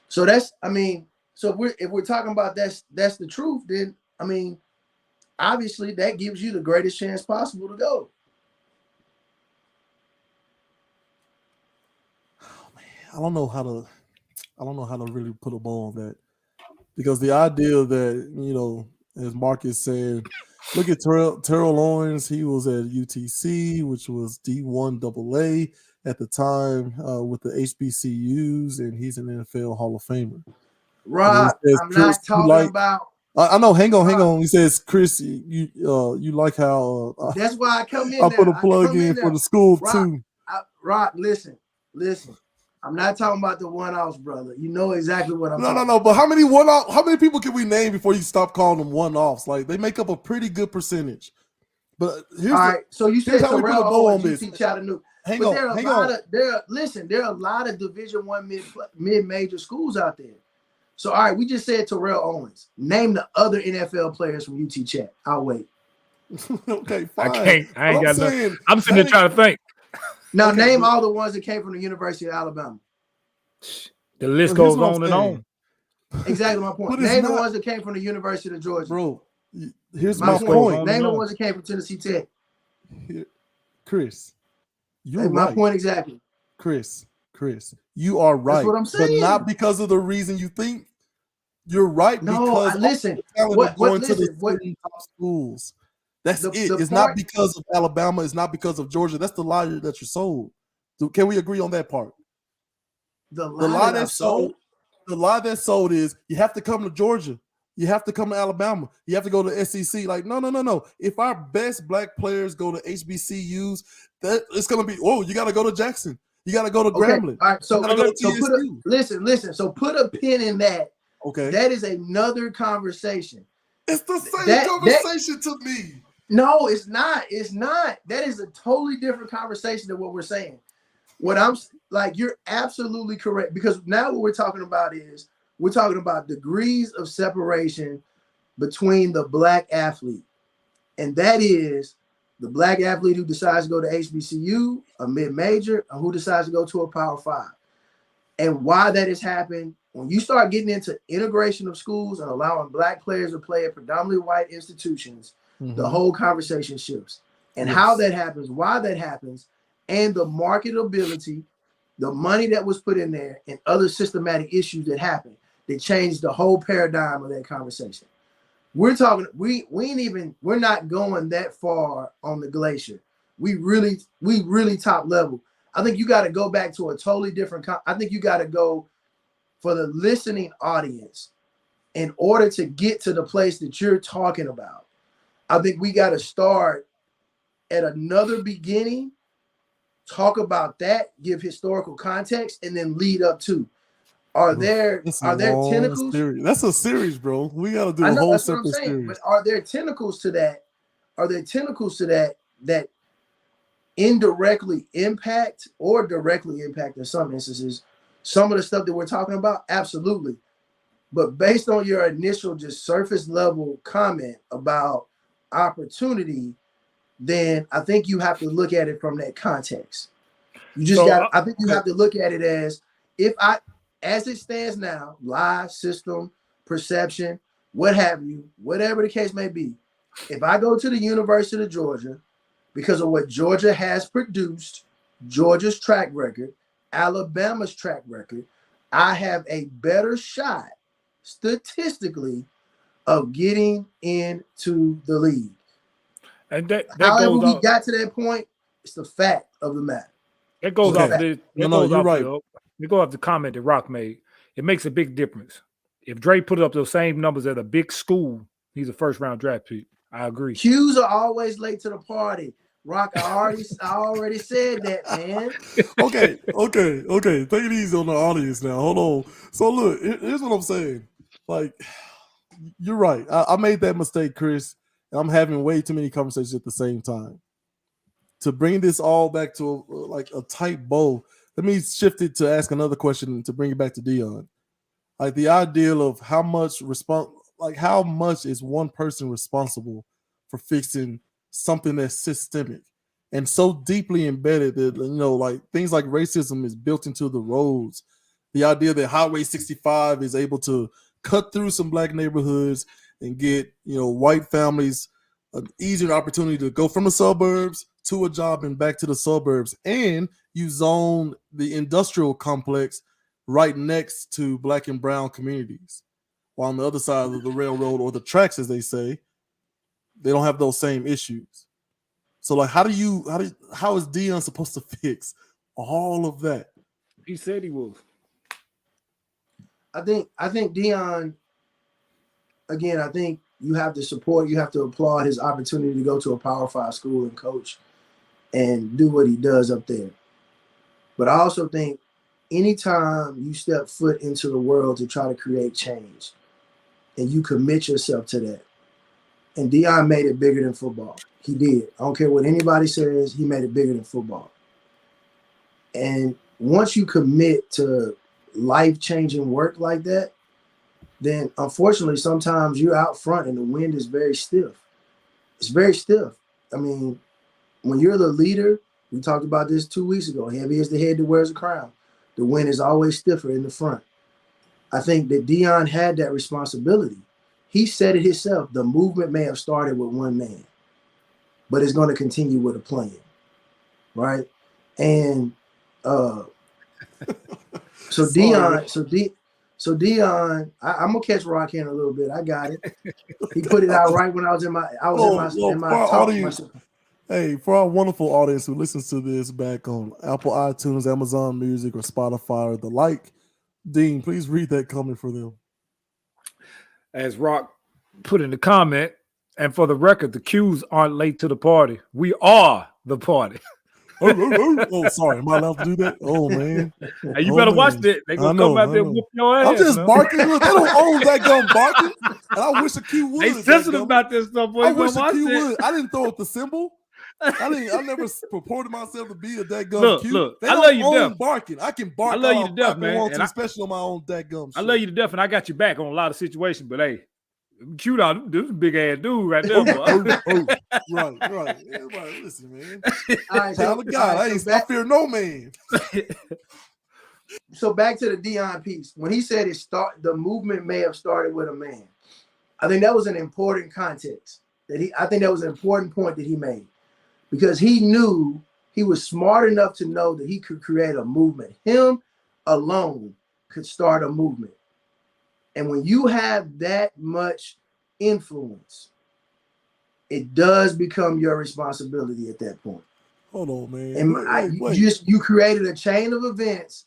So that's, I mean, so if we're talking about that's the truth, then I mean, obviously that gives you the greatest chance possible to go. Oh man, I don't know how to really put a bow on that, because the idea that, as Marcus said, look at Terrell Owens. He was at UTC, which was D1 AA at the time with the HBCUs, and he's an NFL Hall of Famer. Rob, I'm not talking about. I know. Hang on. He says, Chris, you like how that's why I come in. I put a plug in for the school too. Rob, listen. I'm not talking about the one-offs, brother. You know exactly what I'm talking about. No. But how many people can we name before you stop calling them one-offs? Like, they make up a pretty good percentage. But here's all right. So you said Terrell Owens, UT Chattanooga. Hang on. There are a lot of Division I mid-major schools out there. So all right, we just said Terrell Owens. Name the other NFL players from UT Chat. I'll wait. Okay, fine. I ain't got nothing. I'm sitting there trying to think. Now name all the ones that came from the University of Alabama. The list goes on and on. Exactly my point. Name the ones that came from the University of Georgia. Bro, here's my point. Name the ones that came from Tennessee Tech. Chris, you're right. My point exactly. Chris, you are right. That's what I'm saying. But not because of the reason you think. You're right. No, because listen. Going to the top schools. That's it. It's not because of Alabama. It's not because of Georgia. That's the lie that you're sold. Can we agree on that part? The lie that's sold. The lie that's sold is you have to come to Georgia. You have to come to Alabama. You have to go to SEC. Like, no. If our best black players go to HBCUs, that it's gonna be. Oh, you got to go to Jackson. You got to go to Grambling. All right. So listen. So put a pin in that. Okay. That is another conversation. It's the same conversation to me. No, it's not. It's not. That is a totally different conversation than what we're saying. What I'm like, you're absolutely correct, because now what we're talking about is we're talking about degrees of separation between the black athlete. And that is the black athlete who decides to go to HBCU, a mid-major, or who decides to go to a Power 5. And why that has happened, when you start getting into integration of schools and allowing black players to play at predominantly white institutions, the whole conversation shifts. And how that happens, why that happens, and the marketability, the money that was put in there, and other systematic issues that happened that changed the whole paradigm of that conversation. We're talking, we're not going that far on the glacier. We really top level. I think you got to go back to a totally different. I think you got to go for the listening audience in order to get to the place that you're talking about. I think we got to start at another beginning, talk about that, give historical context, and then lead up to. Are there tentacles? That's a series, bro. We got to do a whole separate series. But are there tentacles to that? Are there tentacles to that indirectly impact or directly impact in some instances some of the stuff that we're talking about? Absolutely. But based on your initial just surface level comment about opportunity, then I think you have to look at it from that context. I think you have to look at it as as it stands now, lie, system, perception, what have you, whatever the case may be. If I go to the University of Georgia, because of what Georgia has produced, Georgia's track record, Alabama's track record, I have a better shot statistically of getting into the league. And that however we got to that point, it's the fact of the matter. It goes off this. You're right. We go off the comment that Rock made. It makes a big difference. If Dre put up those same numbers at a big school, he's a first-round draft pick. I agree. Qs are always late to the party. Rock, I already said that, man. Okay. Take it easy on the audience now. Hold on. So look, here's what I'm saying. Like, you're right. I made that mistake, Chris. And I'm having way too many conversations at the same time. To bring this all back to a tight bow, let me shift it to ask another question to bring it back to Dion. Like, the ideal of how much is one person responsible for fixing something that's systemic and so deeply embedded that, like things like racism is built into the roads. The idea that Highway 65 is able to cut through some black neighborhoods and get, white families an easier opportunity to go from the suburbs to a job and back to the suburbs, and you zone the industrial complex right next to Black and brown communities. While on the other side of the railroad or the tracks, as they say, they don't have those same issues. So, like, how is Deion supposed to fix all of that? He said he was. I think Deion. Again, I think you have to support. You have to applaud his opportunity to go to a Power 5 school and coach, and do what he does up there. But I also think anytime you step foot into the world to try to create change, and you commit yourself to that, and Deion made it bigger than football. He did. I don't care what anybody says, he made it bigger than football. And once you commit to life-changing work like that, then unfortunately sometimes you're out front and the wind is very stiff. It's very stiff. I mean, when you're the leader, we talked about this 2 weeks ago, heavy is the head that wears a crown. The wind is always stiffer in the front. I think that Deion had that responsibility. He said it himself. The movement may have started with one man, but it's going to continue with a plan, right? And so Deion, I'm gonna catch Rock in a little bit. I got it. He put it out right when I was in my talk. Hey, for our wonderful audience who listens to this back on Apple iTunes, Amazon Music, or Spotify or the like, Dean, please read that comment for them. As Rock put in the comment, and for the record, the Qs aren't late to the party. We are the party. Oh, sorry. Am I allowed to do that? Oh, man. Hey, you better watch that. They're going to come out there and whoop your ass. I'm just barking. Look, they don't own that gun barking. And I wish a Q would. They sensitive about this stuff, boy. I wish a Q would. I didn't throw up the symbol. I never purported myself to be a dadgum Q. Look, they I don't love you to own death. Barking. I can bark. I love you to death, man. Especially on my own dadgum. I love you to death, and I got your back on a lot of situations. But hey, Q out, this is a big ass dude right there. Right. Everybody, listen, man. Child of God, I fear no man. So back to the Deion piece. When he said the movement may have started with a man, I think that was an important context. I think that was an important point that he made, because he knew, he was smart enough to know that he could create a movement. Him alone could start a movement. And when you have that much influence, it does become your responsibility at that point. Hold on, man. And you created a chain of events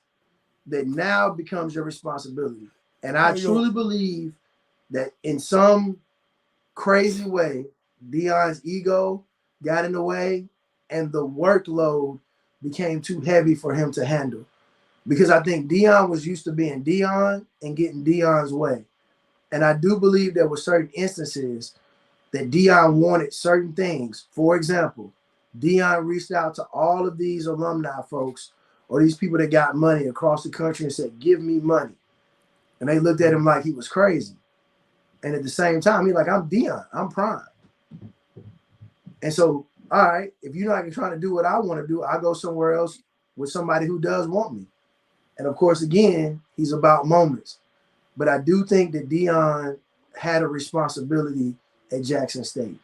that now becomes your responsibility. And I truly believe that in some crazy way, Deion's ego got in the way and the workload became too heavy for him to handle. Because I think Deion was used to being Deion and getting Deion's way. And I do believe there were certain instances that Deion wanted certain things. For example, Deion reached out to all of these alumni folks or these people that got money across the country and said, give me money. And they looked at him like he was crazy. And at the same time, he's like, I'm Deion, I'm Prime. And so, all right, if you're not trying to do what I want to do, I'll go somewhere else with somebody who does want me. And of course, again, he's about moments. But I do think that Deion had a responsibility at Jackson State.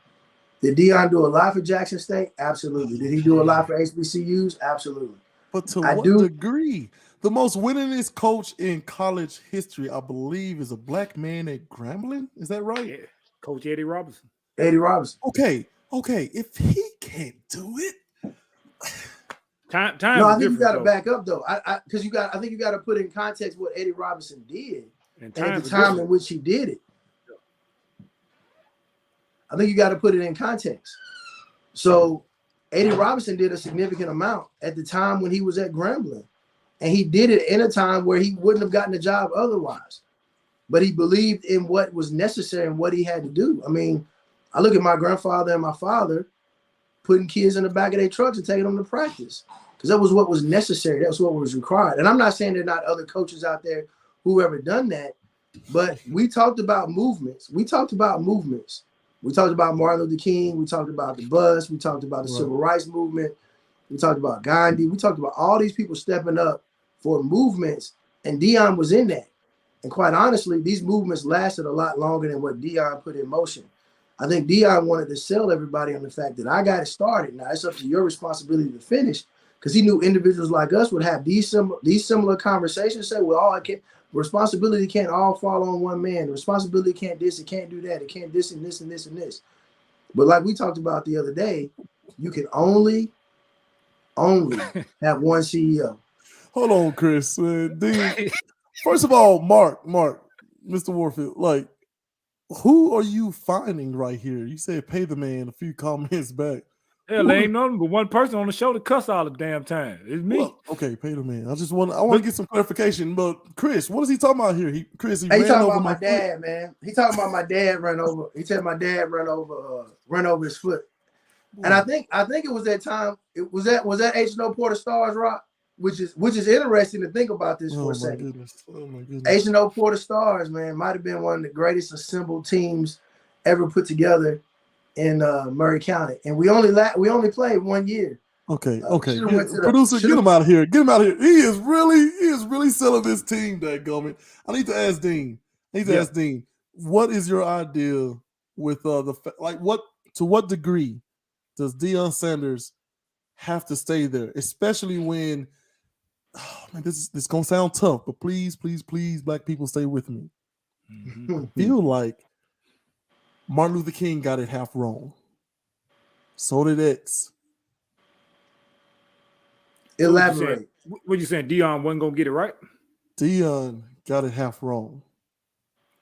Did Deion do a lot for Jackson State? Absolutely. Did he do a lot for HBCUs? Absolutely. But to what degree? The most winningest coach in college history, I believe, is a black man at Grambling. Is that right? Yeah. Coach Eddie Robinson. Eddie Robinson. Okay. If he can't do it, time. No, I think you got to back up though. I think you got to put in context what Eddie Robinson did and at the time in which he did it. I think you got to put it in context. So Eddie Robinson did a significant amount at the time when he was at Grambling. And he did it in a time where he wouldn't have gotten a job otherwise. But he believed in what was necessary and what he had to do. I mean, I look at my grandfather and my father putting kids in the back of their trucks and taking them to practice, because that was what was necessary. That was what was required. And I'm not saying there are not other coaches out there who ever done that, but we talked about movements. We talked about Martin Luther King. We talked about the bus. We talked about the civil rights movement. We talked about Gandhi. We talked about all these people stepping up for movements, and Deion was in that. And quite honestly, these movements lasted a lot longer than what Deion put in motion. I think Deion wanted to sell everybody on the fact that I got it started. Now it's up to your responsibility to finish, because he knew individuals like us would have these similar conversations. Say, well, responsibility can't all fall on one man. The responsibility can't this, it can't do that, it can't this and this and this and this. But like we talked about the other day, you can only have one CEO. Hold on, Chris. Dean, first of all, Mark, Mr. Warfield, like, who are you finding right here? You said pay the man a few comments back. Hell, there ain't nothing but one person on the show to cuss all the damn time. It's me. Well, okay, pay the man. I want to get some clarification. But Chris, what is he talking about here? He talking about my dad, man. He talking about my dad run over. He said my dad run over his foot. And I think it was that time. Was that H&O Porter Stars, Rock? Which is interesting to think about this for a second. Oh my goodness. H&O Porter Stars, man, might have been one of the greatest assembled teams ever put together in Murray County, and we only played 1 year. Okay. Producer, get him out of here. Get him out of here. He is really selling this team, dadgummit. I need to ask Dean. Ask Dean, what is your idea with to what degree does Deion Sanders have to stay there, especially when, oh man, this gonna sound tough, but please, black people, stay with me. I feel like Martin Luther King got it half wrong. So did X. Elaborate. What you saying? Deion wasn't gonna get it right? Deion got it half wrong.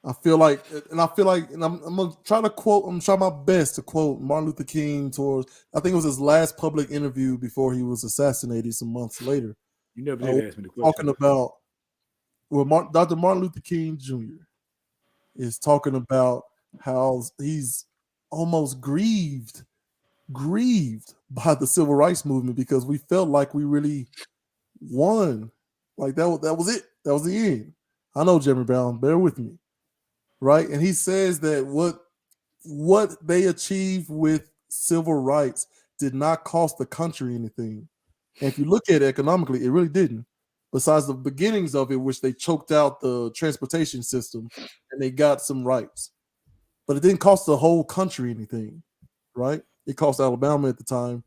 I feel like, and I'm gonna try to quote. I'm trying my best to quote Martin Luther King towards. I think it was his last public interview before he was assassinated some months later. You never did ask me the question. Talking about, well, Dr. Martin Luther King Jr. is talking about how he's almost grieved by the civil rights movement because we felt like we really won. Like that was it. That was the end. I know, Jeremy Brown, bear with me. Right? And he says that what they achieved with civil rights did not cost the country anything. And if you look at it economically, it really didn't. Besides the beginnings of it, which they choked out the transportation system and they got some rights. But it didn't cost the whole country anything, right? It cost Alabama at the time.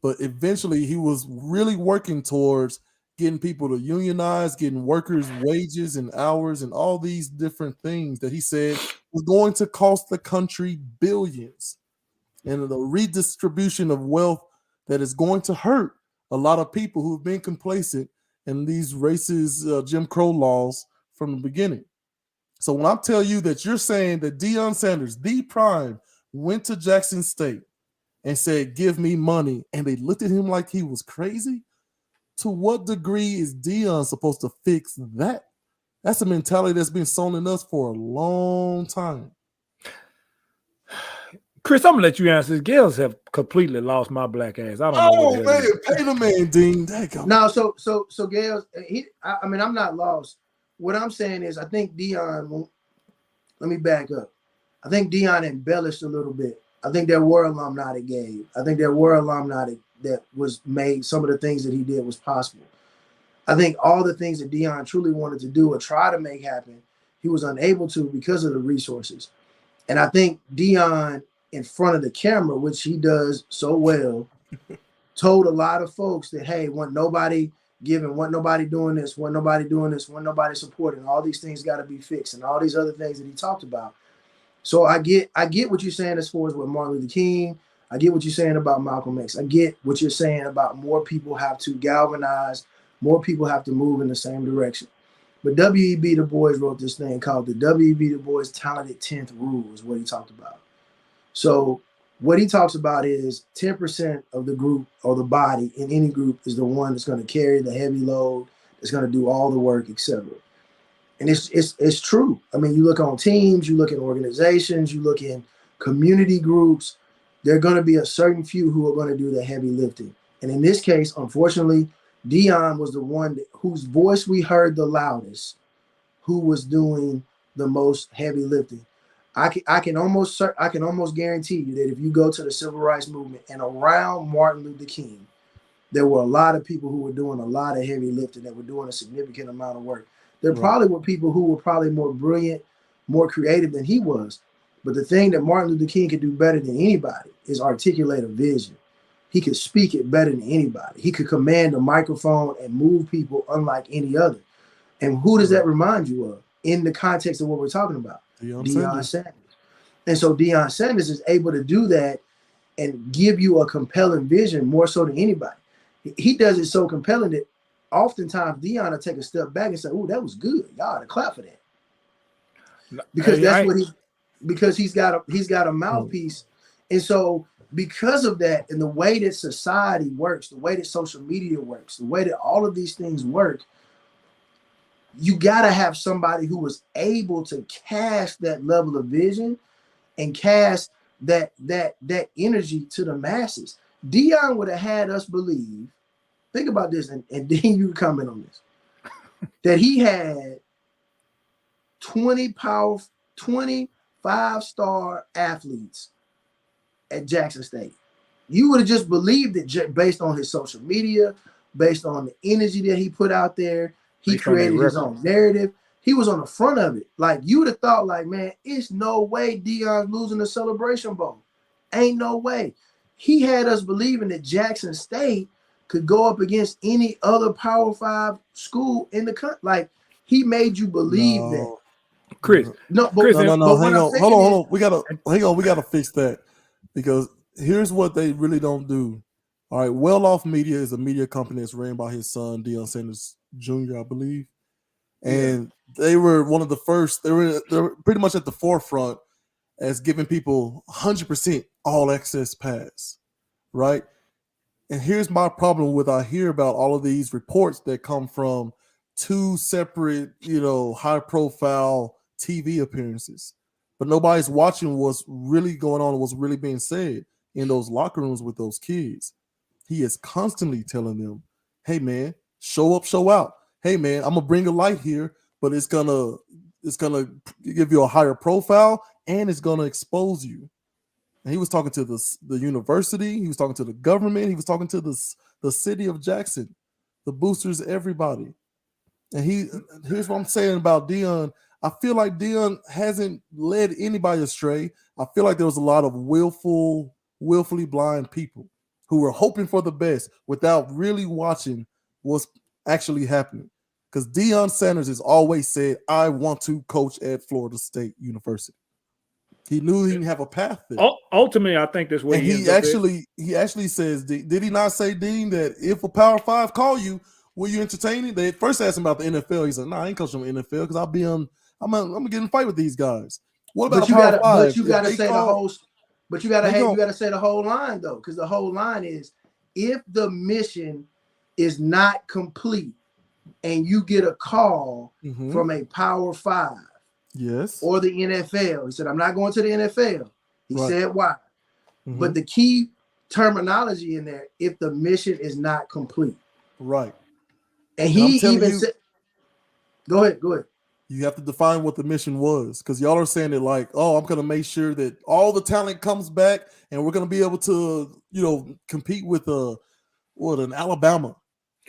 But eventually he was really working towards getting people to unionize, getting workers' wages and hours and all these different things that he said was going to cost the country billions. And the redistribution of wealth that is going to hurt a lot of people who've been complacent in these racist Jim Crow laws from the beginning. So when I tell you that you're saying that Deion Sanders, the prime, went to Jackson State and said, give me money, and they looked at him like he was crazy, to what degree is Deion supposed to fix that? That's a mentality that's been sown in us for a long time. Chris, I'm gonna let you answer this. Gales have completely lost my black ass. I don't know. Oh man, pay the man, Dean. No, so Gales, I mean, I'm not lost. What I'm saying is, I think Deion. Let me back up. I think Deion embellished a little bit. I think there were alumni that gave. I think there were alumni that was made. Some of the things that he did was possible. I think all the things that Deion truly wanted to do or try to make happen, he was unable to because of the resources. And I think Deion, in front of the camera, which he does so well, told a lot of folks that, hey, want nobody giving, want nobody doing this, want nobody doing this, want nobody supporting. All these things got to be fixed and all these other things that he talked about. So I get what you're saying as far as with Martin Luther King. I get what you're saying about Malcolm X. I get what you're saying about more people have to galvanize, more people have to move in the same direction. But W.E.B. Du Bois wrote this thing called the W.E.B. Du Bois Talented 10th Rule is what he talked about. So what he talks about is 10% of the group or the body in any group is the one that's going to carry the heavy load, that's going to do all the work, etc. And it's true. I mean, you look on teams, you look at organizations, you look in community groups, there are going to be a certain few who are going to do the heavy lifting. And in this case, unfortunately, Deion was the one whose voice we heard the loudest, who was doing the most heavy lifting. I can almost guarantee you that if you go to the civil rights movement and around Martin Luther King, there were a lot of people who were doing a lot of heavy lifting, that were doing a significant amount of work. There probably were people who were probably more brilliant, more creative than he was. But the thing that Martin Luther King could do better than anybody is articulate a vision. He could speak it better than anybody. He could command a microphone and move people unlike any other. And who does that remind you of in the context of what we're talking about? Deion Sanders. And so Deion Sanders is able to do that and give you a compelling vision more so than anybody. He does it so compelling that oftentimes Deion will take a step back and say, "Oh, that was good. Y'all ought to clap for that." Because because he's got a mouthpiece. And so because of that, and the way that society works, the way that social media works, the way that all of these things work, you got to have somebody who was able to cast that level of vision and cast that energy to the masses. Deion would have had us believe, think about this, and then you can comment on this, that he had 20 5-star athletes at Jackson State. You would have just believed it based on his social media, based on the energy that he put out there. He created his own narrative. He was on the front of it. Like, you would have thought, like, man, it's no way Deion's losing the Celebration Bowl. Ain't no way. He had us believing that Jackson State could go up against any other Power 5 school in the country. Like, he made you believe that. Chris. No. Hang on. Hold on. We gotta fix that, because here's what they really don't do. All right, Well Off Media is a media company that's ran by his son, Deion Sanders Jr., I believe. And they were one of the first, they were pretty much at the forefront as giving people 100% all access pass, right? And here's my problem with, I hear about all of these reports that come from two separate, high profile TV appearances, but nobody's watching what's really going on, what's really being said in those locker rooms with those kids. He is constantly telling them, hey man, show up, show out. Hey man, I'm gonna bring a light here, but it's gonna give you a higher profile and it's gonna expose you. And he was talking to the university, he was talking to the government, he was talking to the city of Jackson, the boosters, everybody. And here's what I'm saying about Deion. I feel like Deion hasn't led anybody astray. I feel like there was a lot of willfully blind people who were hoping for the best without really watching what's actually happening. Because Deion Sanders has always said, I want to coach at Florida State University. He knew he didn't have a path there. Ultimately, I think that's what he actually says, did he not say, Dean, that if a Power 5 call you, will you entertain it? They first asked him about the NFL. He said, "Nah, I ain't coaching the NFL because I'm gonna get in a fight with these guys." What about Power 5? But you gotta say the whole line though, because the whole line is, if the mission is not complete and you get a call from a Power 5, yes, or the NFL, he said, "I'm not going to the NFL." He said why, but the key terminology in there, if the mission is not complete, right? And he even said, go ahead. You have to define what the mission was, because y'all are saying it like, oh, I'm going to make sure that all the talent comes back and we're going to be able to, compete with an Alabama.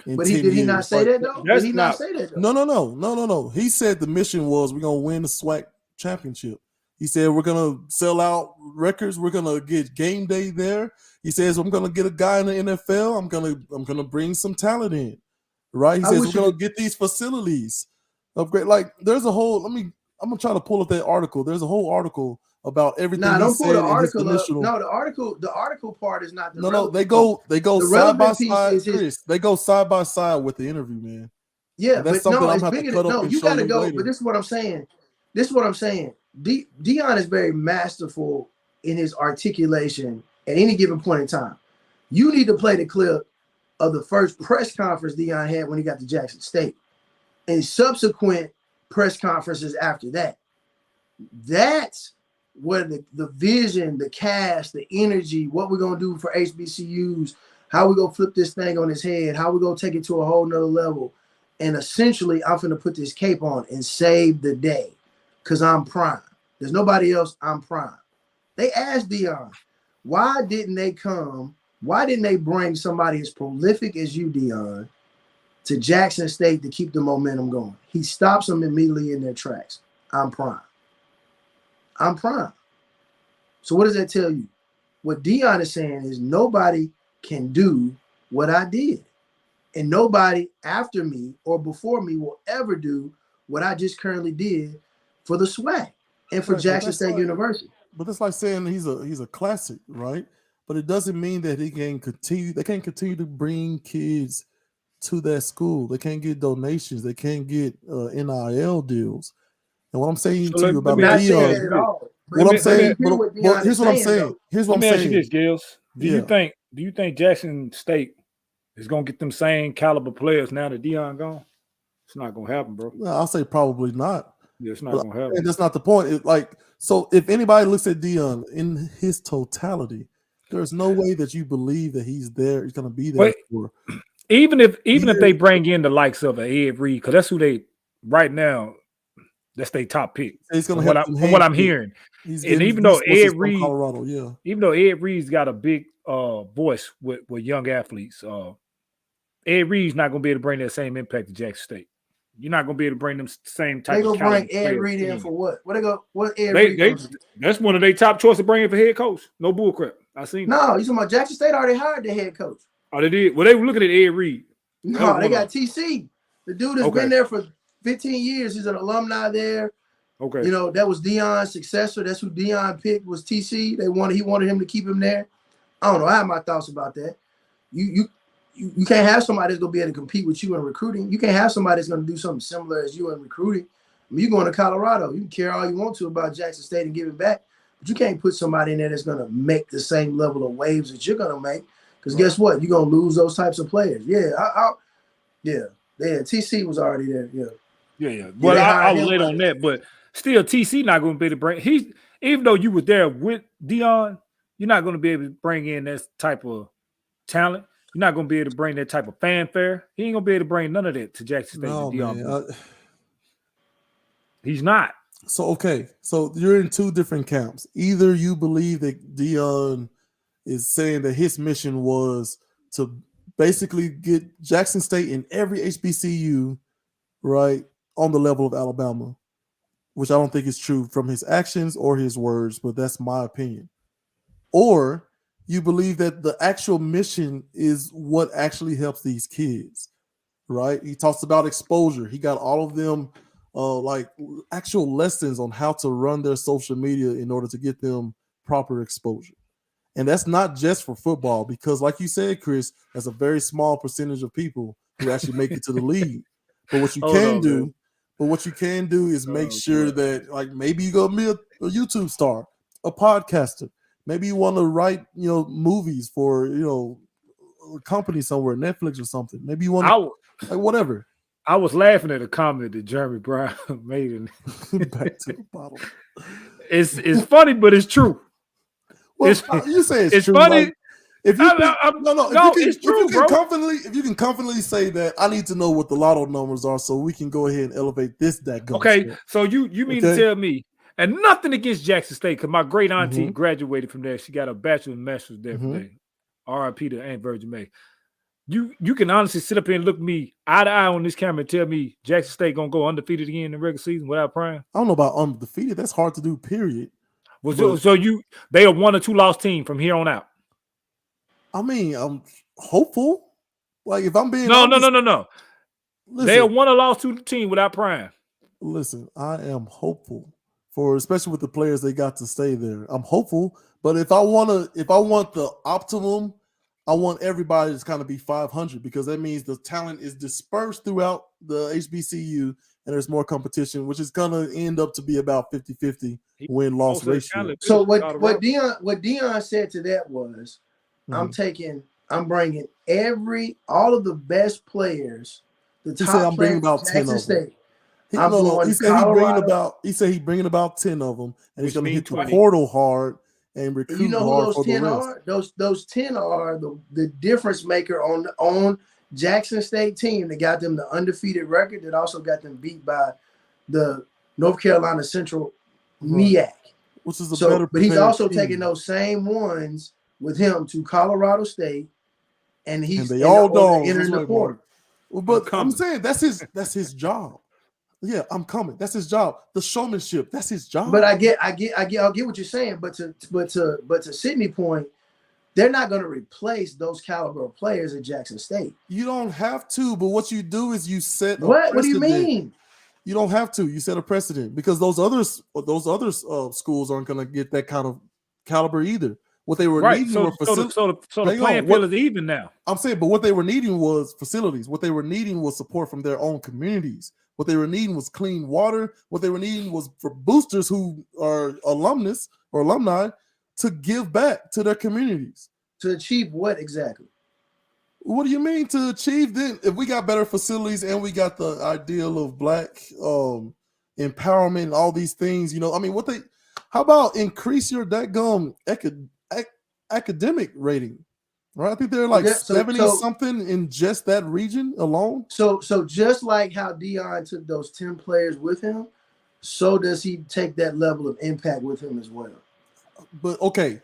But did he not say that though? Did he not say that though? No. He said the mission was, we're going to win the SWAC championship. He said, we're going to sell out records. We're going to get game day there. He says, I'm going to get a guy in the NFL. I'm going to bring some talent in. Right? He says, we're going to get these facilities upgrade. Like, there's a whole, I'm going to try to pull up that article. There's a whole article about everything. Don't pull the article up. No, the article part is not the No, they go side by side, Chris. They go side by side with the interview, man. Yeah, and that's something I'm going to cut up and you got to go. later. But this is what I'm saying. Deion is very masterful in his articulation at any given point in time. You need to play the clip of the first press conference Deion had when he got to Jackson State, and subsequent press conferences after that. That's where the vision, the cast, the energy, what we're going to do for HBCUs, how we going to flip this thing on his head, how we going to take it to a whole nother level. And essentially, I'm going to put this cape on and save the day because I'm prime. There's nobody else. I'm prime. They asked Deion, why didn't they bring somebody as prolific as you, Deion, to Jackson State to keep the momentum going? He stops them immediately in their tracks. I'm prime. So what does that tell you? What Deion is saying is nobody can do what I did. And nobody after me or before me will ever do what I just currently did for the SWAC and for Jackson State University. But it's like saying he's a classic, right? But it doesn't mean that he can continue. They can't continue to bring kids to that school. They can't get donations. They can't get NIL deals. And what I'm saying to you about Deion, what I'm saying, here's what I'm saying. Here's what I'm saying. Let me ask you this, Gills. Do you think Jackson State is gonna get them same caliber players now that Deion gone? It's not gonna happen, bro. No, I'll say probably not. Yeah, it's not gonna happen. That's not the point. So if anybody looks at Deion in his totality, there's no way that you believe that he's there. He's gonna be there for. Even if they bring in the likes of Ed Reed, because that's who they right now. That's their top pick. He's gonna from what I'm hearing. And even though Ed Reed, Colorado, even though Ed Reed's got a big voice with young athletes, Ed Reed's not gonna be able to bring that same impact to Jackson State. You're not gonna be able to bring them same type. They gonna bring Ed Reed in for what? What Ed Reed? That's one of their top choices to bring in for head coach. No bullcrap. I seen. No, you talking about Jackson State already hired the head coach. Oh, they did. Well, they were looking at Ed Reed. No, they got TC. The dude has been there for 15 years. He's an alumni there. Okay. You know, that was Deion's successor. That's who Deion picked was TC. He wanted him to keep him there. I don't know. I have my thoughts about that. You can't have somebody that's gonna be able to compete with you in recruiting. You can't have somebody that's gonna do something similar as you in recruiting. I mean, you're going to Colorado. You can care all you want to about Jackson State and give it back, but you can't put somebody in there that's gonna make the same level of waves that you're gonna make. Because guess what? You're gonna lose those types of players. TC was already there. Yeah. Well, I was late on that, but still, TC not going to be able to bring. Even though you were there with Deion, you're not going to be able to bring in that type of talent. You're not going to be able to bring that type of fanfare. He ain't going to be able to bring none of that to Jackson State. No, man. He's not. So you're in two different camps. Either you believe that Deion is saying that his mission was to basically get Jackson State in every HBCU, right, on the level of Alabama, which I don't think is true from his actions or his words, but that's my opinion. Or you believe that the actual mission is what actually helps these kids, right? He talks about exposure. He got all of them like actual lessons on how to run their social media in order to get them proper exposure. And that's not just for football, because like you said, Chris, that's a very small percentage of people who actually make it to the league. But what you can do is make sure that, like, maybe you go be a YouTube star, a podcaster. Maybe you want to write, movies for, a company somewhere, Netflix or something. Maybe you want to, like, whatever. I was laughing at a comment that Jeremy Brown made. Back to the bottle. It's funny, but it's true. Well, you say it's true. Funny. Like, if you can confidently say that, I need to know what the lotto numbers are so we can go ahead and elevate this goes. Okay, so you mean to tell me, and nothing against Jackson State, because my great auntie graduated from there. She got a bachelor's and master's there today. R.I.P. to Aunt Virgin May. You can honestly sit up here and look me eye to eye on this camera and tell me Jackson State gonna go undefeated again in the regular season without prime? I don't know about undefeated. That's hard to do, period. Well, so they are 1 or 2 loss team from here on out. I mean, I'm hopeful. Like, if I'm being no. Listen, they are 1 or loss to the team without prime. Listen, I am hopeful especially with the players they got to stay there. I'm hopeful, but if I want the optimum, I want everybody to kind of be 500, because that means the talent is dispersed throughout the HBCU and there's more competition, which is gonna end up to be about 50-50 win-loss ratio. So what Deion said to that was, I'm bringing all of the best players. The top I'm bringing about 10 of them. He said he's bringing about 10 of them, and he's going to hit the portal hard and recruit hard. You know who those 10 are? Those 10 are the difference maker on Jackson State team that got them the undefeated record, that also got them beat by the North Carolina Central MEAC. Which is better. But he's also taking those same ones with him to Colorado State, and they all entering the portal. Well, but I'm saying that's his job. Yeah, I'm coming. That's his job. The showmanship. That's his job. But I get what you're saying. But to Sydney point, they're not going to replace those caliber of players at Jackson State. You don't have to. But what you do is you set a what? precedent. What do you mean? You don't have to. You set a precedent because those other schools aren't going to get that kind of caliber either. What they were needing were facilities. So the playing field is even now. I'm saying, but what they were needing was facilities. What they were needing was support from their own communities. What they were needing was clean water. What they were needing was for boosters who are alumnus or alumni to give back to their communities. To achieve what exactly? What do you mean to achieve then? If we got better facilities and we got the ideal of Black empowerment and all these things, I mean, how about increase your dadgum academic rating? Right, I think they're like 70 something in just that region alone. So just like how Deion took those 10 players with him, so does he take that level of impact with him as well. But okay,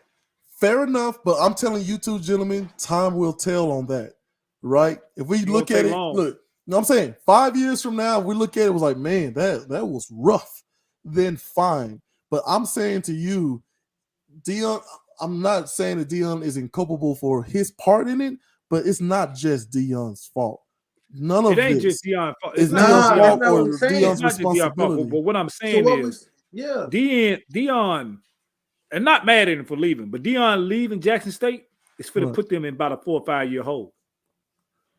fair enough. But I'm telling you two gentlemen, time will tell on that, right? If we look at it, I'm saying 5 years from now, we look at it was like, man, that was rough. Then fine, but I'm saying to you, Deion. I'm not saying that Deion is inculpable for his part in it, but it's not just Deion's fault. None of it ain't this just Deion's fault. It's Deion's fault or Deion's responsibility. But what I'm saying is, Deion, and not mad at him for leaving, but Deion leaving Jackson State is going to put them in about a 4 or 5 year hole.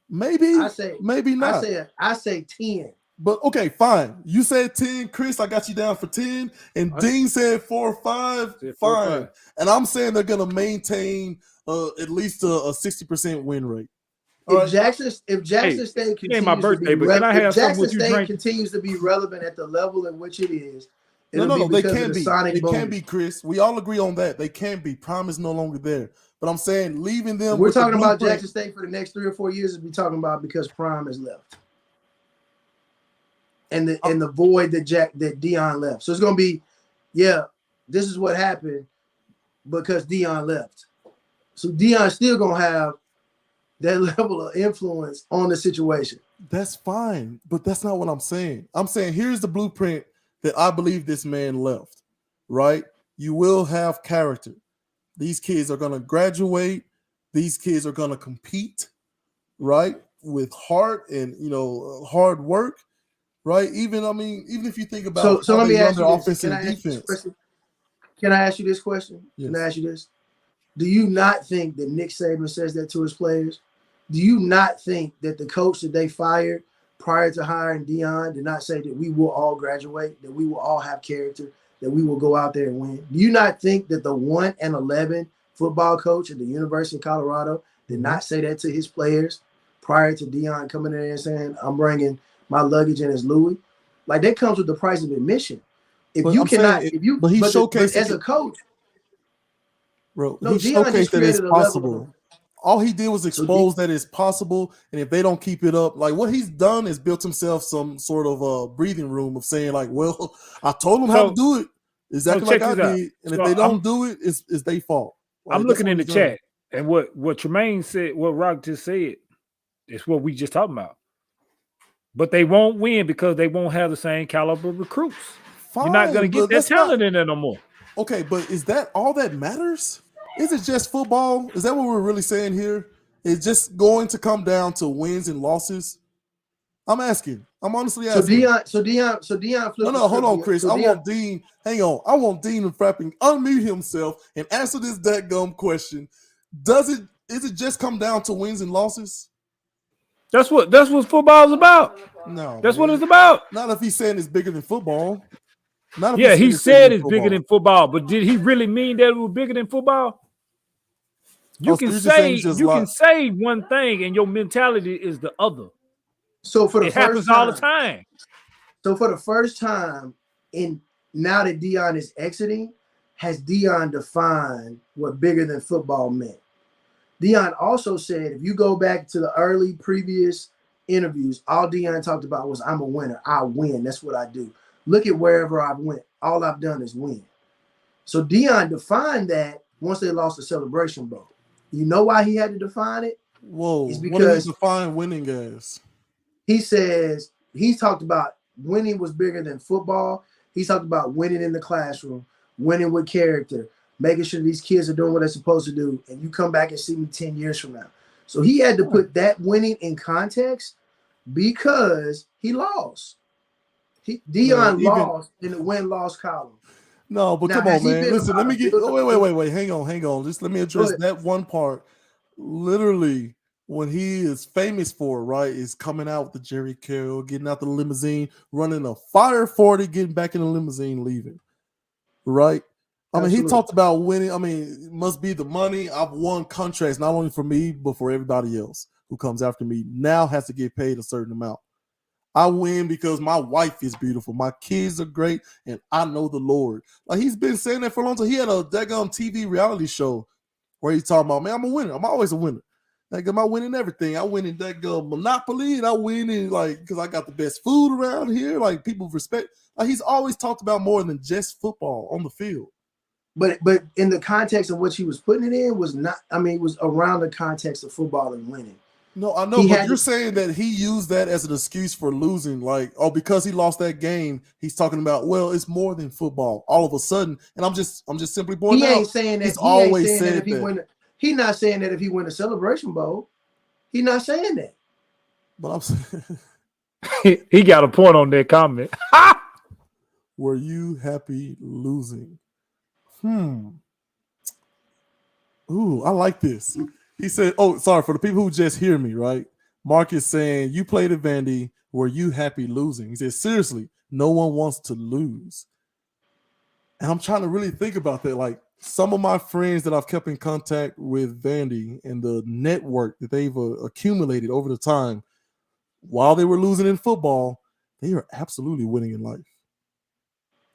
Maybe, maybe not. I say 10. But okay, fine. You said 10, Chris. I got you down for 10, and Dean said 4 or 5. Fine, and I'm saying they're gonna maintain at least a 60% win rate. If Jackson State continues to be relevant at the level in which it is, no, they can be. It can be, Chris. We all agree on that. They can be. Prime is no longer there. But I'm saying leaving them. We're talking about Jackson State for the next 3 or 4 years. We're talking about because Prime has left. And the void that Deion left. So it's gonna be, this is what happened because Deion left. So Deion's still gonna have that level of influence on the situation. That's fine, but that's not what I'm saying. I'm saying here's the blueprint that I believe this man left. Right? You will have character. These kids are gonna graduate. These kids are gonna compete, right? With heart and hard work. Right, even if you think about so let me ask you offense and defense. Can I ask you this question? Yes. Can I ask you this? Do you not think that Nick Saban says that to his players? Do you not think that the coach that they fired prior to hiring Deion did not say that we will all graduate, that we will all have character, that we will go out there and win? Do you not think that the 1-11 football coach at the University of Colorado did not say that to his players prior to Deion coming in and saying, I'm bringing my luggage and his Louis? Like, that comes with the price of admission. But as a coach, bro, he showcased that it's possible. All he did was expose that it's possible, and if they don't keep it up, like what he's done is built himself some sort of a breathing room of saying, like, well, I told them how to do it exactly like I did, and if they don't do it, it's their fault. Like, I'm looking in the chat, and what Tremaine said, what Rock just said, is what we just talking about. But they won't win because they won't have the same caliber of recruits. Fine, you're not going to get that talent in there no more. Okay, but is that all that matters? Is it just football? Is that what we're really saying here? Is just going to come down to wins and losses? I'm asking. I'm honestly asking. So Deion. No, hold on, Chris. I want Dean. Hang on. I want Dean and Frapping unmute himself and answer this dadgum question. Is it just come down to wins and losses? That's what football's about. No, that's what it's about. Not if he's saying it's bigger than football. He said it's bigger than football, but did he really mean that it was bigger than football? You can say one thing and your mentality is the other. So for the it happens all the time. So for the first time, now that Deion is exiting, has Deion defined what bigger than football meant? Deion also said, if you go back to the early previous interviews, all Deion talked about was, I'm a winner. I win. That's what I do. Look at wherever I've went. All I've done is win. So Deion defined that once they lost the Celebration Bowl. You know why he had to define it? Whoa. It's because what did he define winning as? He says, he's talked about winning was bigger than football. He talked about winning in the classroom, winning with character, making sure these kids are doing what they're supposed to do, and you come back and see me 10 years from now. So he had to put that winning in context because he lost. Deion lost in the win-loss column. No, but now, come on, man. Listen, let me get. Wait. Hang on. Just let me address that one part. Literally, when he is famous for, right, is coming out with the Jerry Carroll, getting out the limousine, running a fire 40, getting back in the limousine, leaving. Right? I mean, he talked about winning. I mean, it must be the money. I've won contracts, not only for me, but for everybody else who comes after me. Now has to get paid a certain amount. I win because my wife is beautiful. My kids are great, and I know the Lord. Like, he's been saying that for a long time. He had a daggone TV reality show where he's talking about, man, I'm a winner. I'm always a winner. Like, am I winning everything? I win in that Monopoly, and I win in, like, because I got the best food around here. Like, people respect. Like, he's always talked about more than just football on the field. But in the context of what he was putting it in was not. I mean, it was around the context of football and winning. No, I know, but you're saying that he used that as an excuse for losing, like, oh, because he lost that game, he's talking about, well, it's more than football. All of a sudden, and I'm just simply pointing out. He ain't saying that. He's always said that if he win. He's not saying that if he win a Celebration Bowl, he's not saying that. But I'm saying he got a point on that comment. Were you happy losing? Ooh, I like this. He said, oh, sorry, for the people who just hear me, right? Mark is saying, you played at Vandy. Were you happy losing? He said, seriously, no one wants to lose. And I'm trying to really think about that. Like, some of my friends that I've kept in contact with Vandy and the network that they've accumulated over the time, while they were losing in football, they are absolutely winning in life.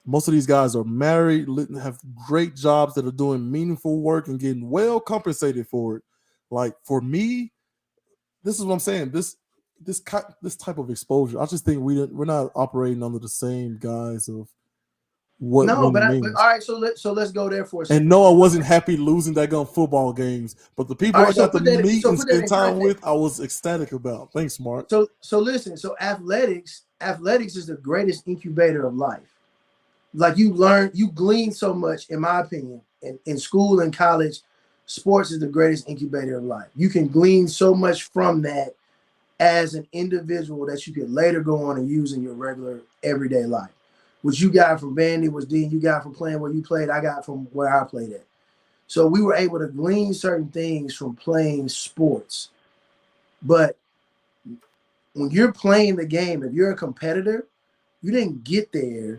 Most of these guys are married, have great jobs that are doing meaningful work and getting well compensated for it. Like, for me, this is what I'm saying. This type of exposure, I just think we're not operating under the same guise of what. No, but all right. So let's go there for a second. And no, I wasn't happy losing that gun football games, but the people I got to meet and spend time with, I was ecstatic about. Thanks, Mark. So listen. So athletics is the greatest incubator of life. Like, you glean so much, in my opinion, in school and college. Sports is the greatest incubator of life. You can glean so much from that as an individual that you could later go on and use in your regular everyday life. What you got from Vandy was you got from playing where you played, I got from where I played at. So we were able to glean certain things from playing sports. But when you're playing the game, if you're a competitor, you didn't get there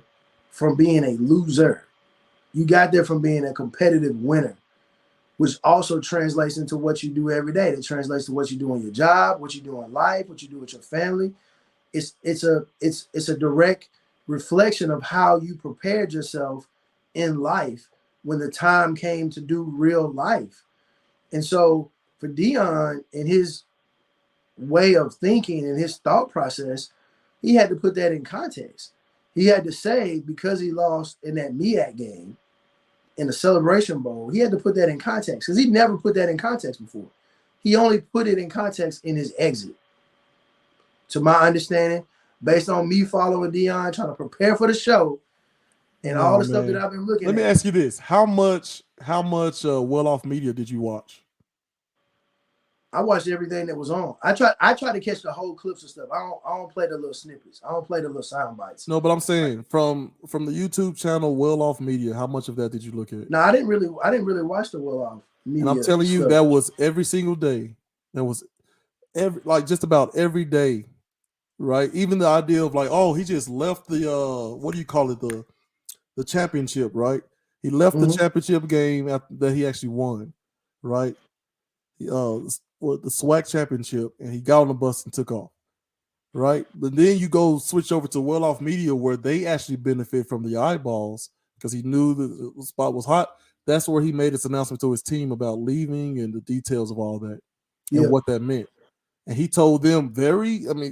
from being a loser. You got there from being a competitive winner, which also translates into what you do every day. It translates to what you do on your job, what you do in life, what you do with your family. It's a direct reflection of how you prepared yourself in life when the time came to do real life. And so for Deion and his way of thinking and his thought process, he had to put that in context. He had to say, because he lost in that MEAC game, in the Celebration Bowl, he had to put that in context because he never put that in context before. He only put it in context in his exit. To my understanding, based on me following Deion, trying to prepare for the show, and all the stuff that I've been looking at. Let me ask you this: How much Well Off Media did you watch? I watched everything that was on. I try to catch the whole clips and stuff. I don't play the little snippets. I don't play the little sound bites. No, but I'm saying from the YouTube channel Well Off Media, how much of that did you look at? No, I didn't really watch the Well Off Media. And I'm telling you, that was every single day. That was just about every day, right? Even the idea of like, oh, he just left the what do you call it, the championship, right? He left the championship game after that he actually won, right? The SWAC championship, and he got on the bus and took off, right? But then you go switch over to Well Off Media, where they actually benefit from the eyeballs because he knew the spot was hot. That's where he made his announcement to his team about leaving and the details of all that and what that meant. And he told them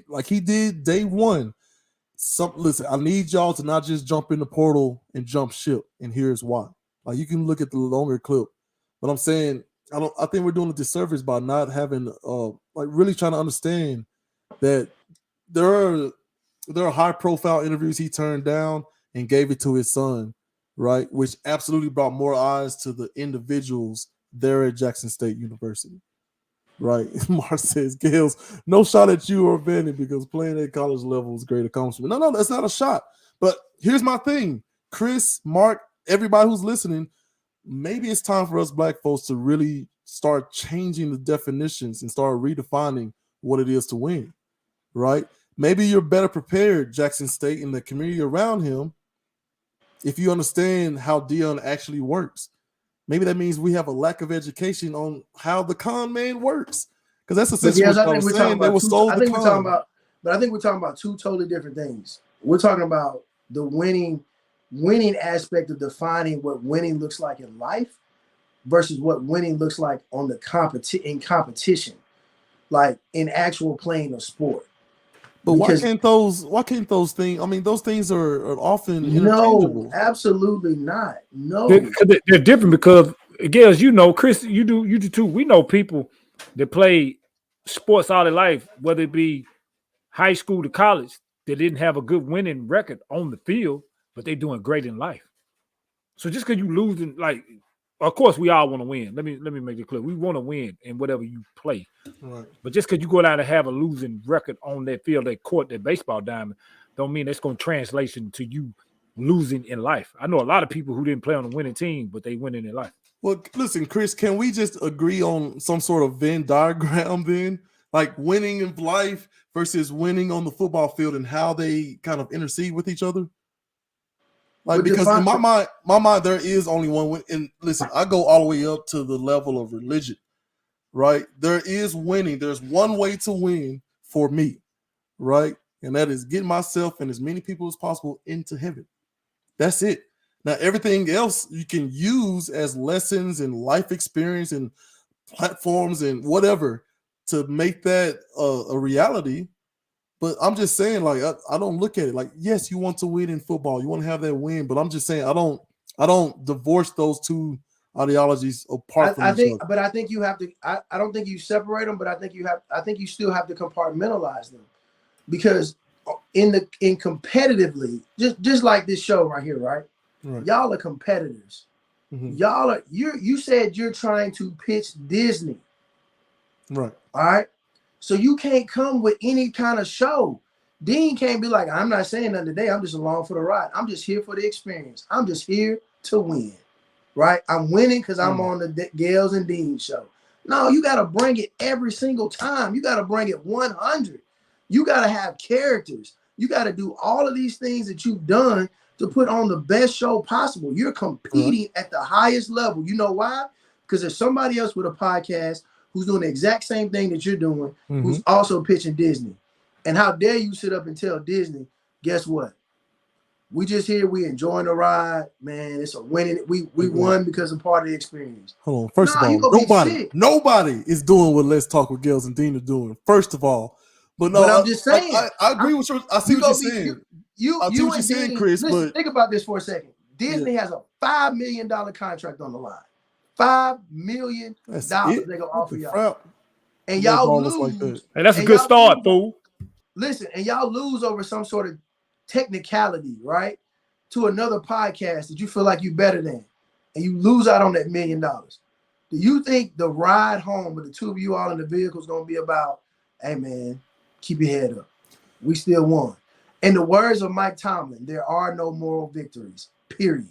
like he did day one. Listen, I need y'all to not just jump in the portal and jump ship, and here's why. Like, you can look at the longer clip, but I'm saying I think we're doing a disservice by not having really trying to understand that there are there are high-profile interviews he turned down and gave it to his son, right? Which absolutely brought more eyes to the individuals there at Jackson State University, right? Mark says, Gales, no shot at you or Benny because playing at college level is a great accomplishment. No, that's not a shot. But here's my thing. Chris, Mark, everybody who's listening, maybe it's time for us black folks to really start changing the definitions and start redefining what it is to win, right? Maybe you're better prepared, Jackson State, and the community around him, if you understand how Dion actually works. Maybe that means we have a lack of education on how the con man works. Because that's essentially what I was saying. They were sold the con. But I think we're talking about two totally different things. We're talking about the winning aspect of defining what winning looks like in life versus what winning looks like on the competition, like in actual playing a sport. But why can't those things? I mean, those things are often interchangeable. No, absolutely not. No, they're different because, again, as you know, Chris, you do too. We know people that play sports all their life, whether it be high school to college, that didn't have a good winning record on the field, but they're doing great in life. So just because you losing, like, of course, we all want to win. Let me make it clear. We want to win in whatever you play. Right. But just because you go down and have a losing record on that field, that court, that baseball diamond, don't mean that's going to translation to you losing in life. I know a lot of people who didn't play on a winning team, but they winning in life. Well, listen, Chris, can we just agree on some sort of Venn diagram then? Like winning in life versus winning on the football field and how they kind of intercede with each other? Like, because in my mind, there is only one win. And listen, I go all the way up to the level of religion, right? There is winning. There's one way to win for me, right? And that is getting myself and as many people as possible into heaven. That's it. Now, everything else you can use as lessons and life experience and platforms and whatever to make that a reality. But I'm just saying, like, I don't look at it like, yes, you want to win in football, you want to have that win, but I'm just saying I don't divorce those two ideologies apart from each other. But I think you have to. I don't think you separate them, but I think you still have to compartmentalize them, because in competitively, just like this show right here, right? Y'all are competitors. Mm-hmm. You said you're trying to pitch Disney, right? All right. So you can't come with any kind of show. Dean can't be like, I'm not saying nothing today. I'm just along for the ride. I'm just here for the experience. I'm just here to win, right? I'm winning because I'm on the Gales and Dean show. No, you got to bring it every single time. You got to bring it 100. You got to have characters. You got to do all of these things that you've done to put on the best show possible. You're competing at the highest level. You know why? Because there's somebody else with a podcast who's doing the exact same thing that you're doing, who's also pitching Disney. And how dare you sit up and tell Disney, guess what? We just here, we enjoying the ride, man. It's a winning. We won because of part of the experience. Hold on. First of all, nobody is doing what Let's Talk with Gales and Dean are doing. First of all. But I'm just saying. I agree with you. I see what you're saying. I see what you're saying, Chris. Listen, think about this for a second. Disney has a $5 million contract on the line. $5 million they're gonna offer y'all, and y'all lose. Like that. Hey, that's a good start, fool. Listen, and y'all lose over some sort of technicality, right? To another podcast that you feel like you better than, and you lose out on that $1 million. Do you think the ride home with the two of you all in the vehicle is gonna be about, hey man, keep your head up, we still won? In the words of Mike Tomlin, there are no moral victories. Period.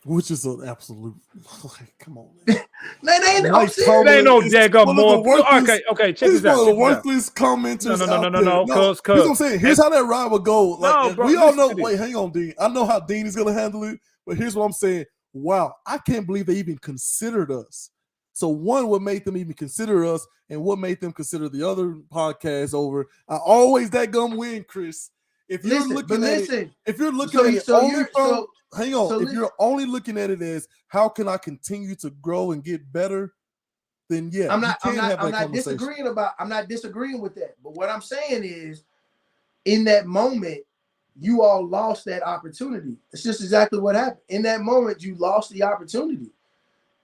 Which is an absolute, like, come on, man. They ain't no daggum more. Okay, check this out. One of the worthless commenters. No. Cause here's what I'm saying. Here's how that ride will go. Like, we all know. Wait, hang on, Dean. I know how Dean is gonna handle it, but here's what I'm saying. Wow, I can't believe they even considered us. So one, what made them even consider us, and what made them consider the other podcast over? I always that gum win, Chris. If you're looking at it, if you're looking at it only from, hang on, if you're only looking at it as how can I continue to grow and get better, then yeah, I'm not disagreeing with that. But what I'm saying is, in that moment, you all lost that opportunity. It's just exactly what happened. In that moment, you lost the opportunity,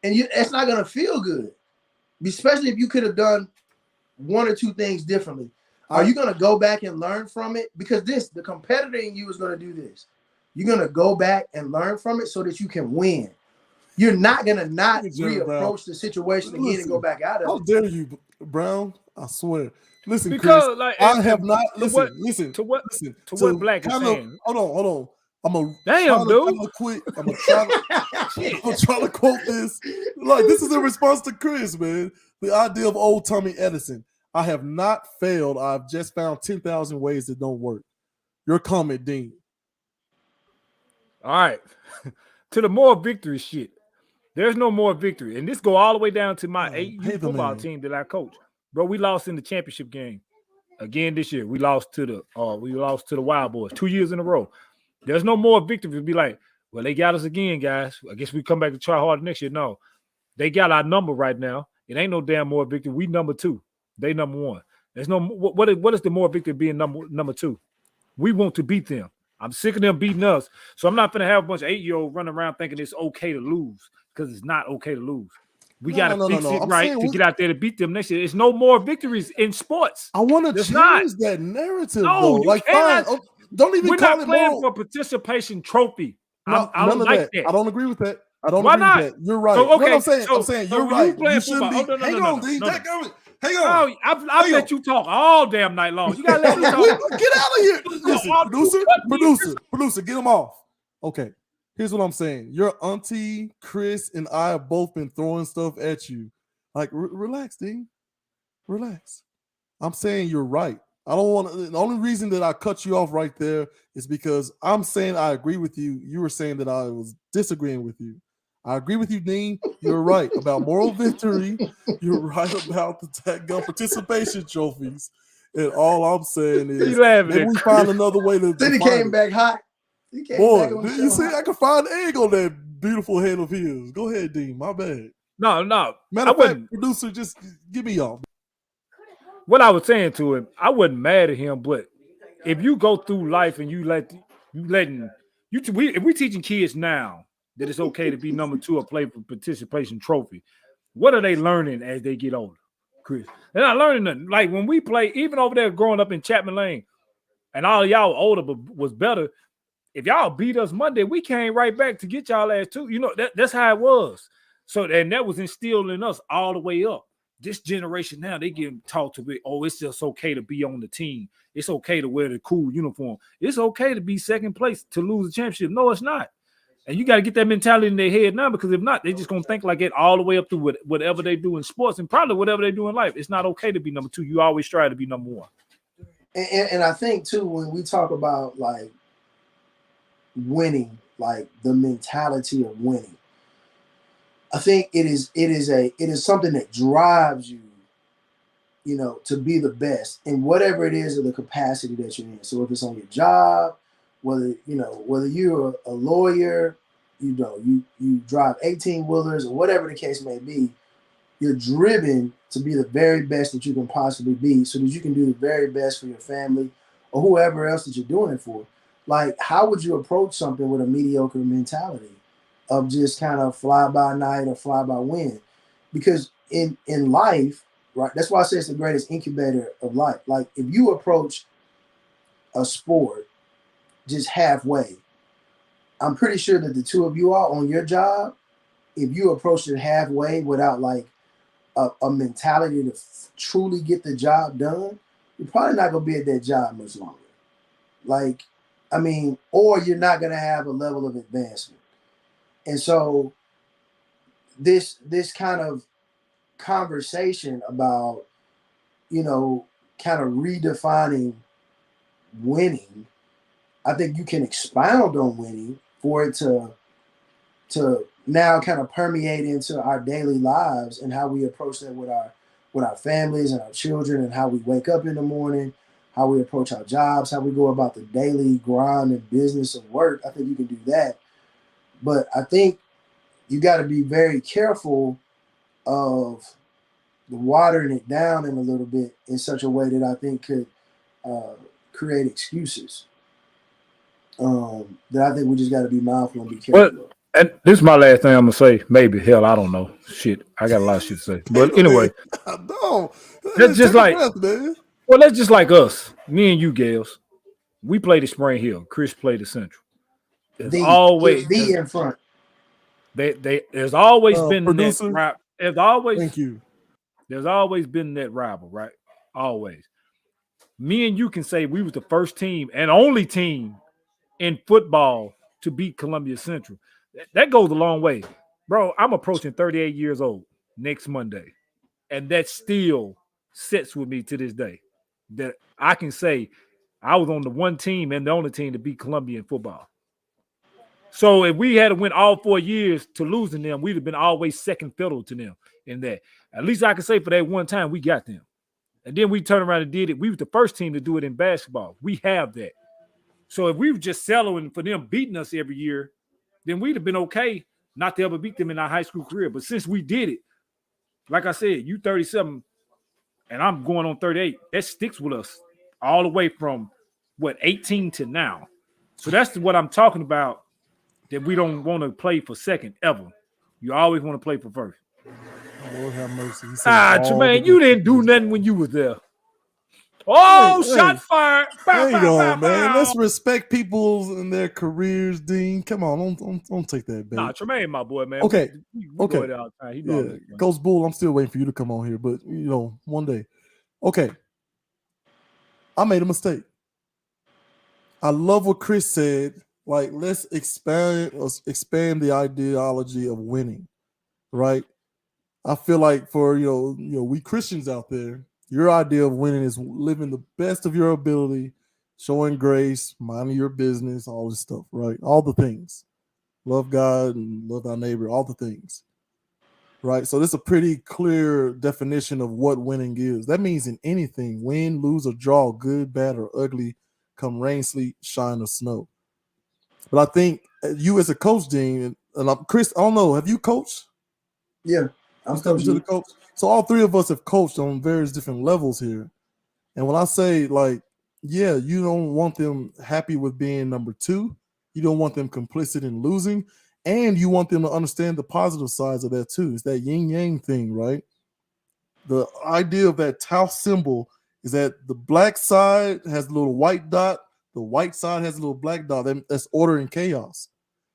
and it's not gonna feel good, especially if you could have done one or two things differently. Are you going to go back and learn from it? Because the competitor in you is going to do this. You're going to go back and learn from it so that you can win. You're not going to not reapproach the situation again and go back out of it. How dare you, Brown? I swear. Listen, because, Chris, like, I have not listen to what Black is saying. Hold on. I'm gonna dude. I'm gonna try to quote this. Like, this is in response to Chris, man. The idea of old Tommy Edison. I have not failed. I've just found 10,000 ways that don't work. Your comment, Dean. All right. To the more victory shit. There's no more victory. And this go all the way down to my 8U football team that I coach. Bro, we lost in the championship game. Again this year. We lost to the Wild Boys 2 years in a row. There's no more victory to be like, well, they got us again, guys. I guess we come back to try harder next year. No. They got our number right now. It ain't no damn more victory. We number 2. They number 1. There's no what is the more victory being number 2? We want to beat them. I'm sick of them beating us. So I'm not gonna have a bunch of 8-year-olds running around thinking it's okay to lose, because it's not okay to lose. We got to fix it right to get out there to beat them next year. There's no more victories in sports. I want to change that narrative, though. Like, fine. Don't even call it. We're not playing for a participation trophy. No, I don't like that. I don't agree with that. I don't Why agree not? with that. You're right. So, okay, I'm saying you're right. You shouldn't be. Hang on, D. Hang on. I've let you talk all damn night long. You gotta let me talk. Get out of here. Listen, producer, get him off. Okay. Here's what I'm saying. Your auntie, Chris, and I have both been throwing stuff at you. Like, relax, D. Relax. I'm saying you're right. I don't want to. The only reason that I cut you off right there is because I'm saying I agree with you. You were saying that I was disagreeing with you. I agree with you, Dean. You're right about moral victory. You're right about the tag gun participation trophies. And all I'm saying is maybe we find another way to. Then he came back hot. Boy, you see, I can find egg on that beautiful head of his. Go ahead, Dean. My bad. No. Matter of fact, producer, just give me y'all. What I was saying to him, I wasn't mad at him, but if you go through life and if we teaching kids now that it's okay to be number 2 or play for participation trophy, what are they learning as they get older, Chris? They're not learning nothing. Like when we play, even over there growing up in Chapman Lane, and all y'all older but was better. If y'all beat us Monday, we came right back to get y'all ass too. You know, that's how it was. So, and that was instilled in us all the way up. This generation now, they getting taught to be, it's just okay to be on the team. It's okay to wear the cool uniform. It's okay to be second place to lose the championship. No, it's not. And you got to get that mentality in their head now, because if not, they're just going to think like it all the way up through whatever they do in sports and probably whatever they do in life. It's not okay to be number 2. You always try to be number 1. And I think, too, when we talk about, like, winning, like the mentality of winning, I think it is something that drives you, you know, to be the best in whatever it is of the capacity that you're in. So if it's on your job, whether you're a lawyer, you drive 18-wheelers or whatever the case may be, you're driven to be the very best that you can possibly be so that you can do the very best for your family or whoever else that you're doing it for. Like, how would you approach something with a mediocre mentality of just kind of fly by night or fly by wind? Because in life, right, that's why I say it's the greatest incubator of life. Like, if you approach a sport just halfway, I'm pretty sure that the two of you are on your job. If you approach it halfway without like a mentality to truly get the job done, you're probably not going to be at that job much longer. Like, I mean, or you're not going to have a level of advancement. And so this kind of conversation about, you know, kind of redefining winning, I think you can expound on winning for it to now kind of permeate into our daily lives and how we approach that with our families and our children, and how we wake up in the morning, how we approach our jobs, how we go about the daily grind and business of work. I think you can do that. But I think you got to be very careful of watering it down in a little bit in such a way that I think could create excuses. That I think we just got to be mindful and be careful. Well, and this is my last thing I'm gonna say. Maybe, hell, I don't know. Shit, I got a lot of shit to say. But anyway, no, that's just like, breath, man. Well, that's just like us. Me and you, Gales. We played the Spring Hill. Chris played the Central. There's always the in front. There's always been producer, that. There's always thank you. There's always been that rival, right? Always. Me and you can say we was the first team and only team in football to beat Columbia Central. That goes a long way. Bro, I'm approaching 38 years old next Monday. And that still sits with me to this day. That I can say I was on the one team and the only team to beat Columbia in football. So if we had to win all 4 years to losing them, we'd have been always second fiddle to them in that. At least I can say for that one time we got them. And then we turned around and did it. We were the first team to do it in basketball. We have that. So if we were just settling for them beating us every year, then we'd have been okay not to ever beat them in our high school career. But since we did it, like I said, you 37 and I'm going on 38. That sticks with us all the way from 18 to now. So that's what I'm talking about. That we don't want to play for second ever. You always want to play for first. Lord have mercy. Tremaine, you didn't do nothing when you was there. Oh, shot fired. Hang on, man. Let's respect people and their careers, Dean. Come on, don't take that back. Nah, Tremaine, my boy, man. Okay. We okay. Yeah. Coach Bull, I'm still waiting for you to come on here, but one day. Okay. I made a mistake. I love what Chris said. Like, let's expand the ideology of winning, right? I feel like for we Christians out there, your idea of winning is living the best of your ability, showing grace, minding your business, all this stuff, right? All the things. Love God and love our neighbor, all the things, right? So this is a pretty clear definition of what winning is. That means in anything, win, lose, or draw, good, bad, or ugly, come rain, sleet, shine, or snow. But I think you as a coach, Dean, and Chris, I don't know, have you coached? Yeah, I'm coaching. The coach. So all three of us have coached on various different levels here. And when I say, like, yeah, you don't want them happy with being number 2. You don't want them complicit in losing. And you want them to understand the positive sides of that too. It's that yin-yang thing, right? The idea of that Tau symbol is that the black side has a little white dot. The white side has a little black dot. That's order and chaos.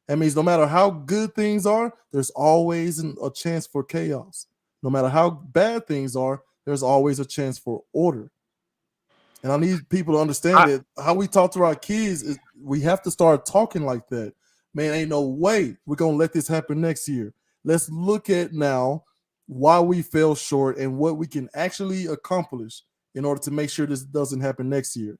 That means no matter how good things are, there's always a chance for chaos. No matter how bad things are, there's always a chance for order. And I need people to understand that how we talk to our kids is we have to start talking like that. Man, ain't no way we're going to let this happen next year. Let's look at now why we fell short and what we can actually accomplish in order to make sure this doesn't happen next year.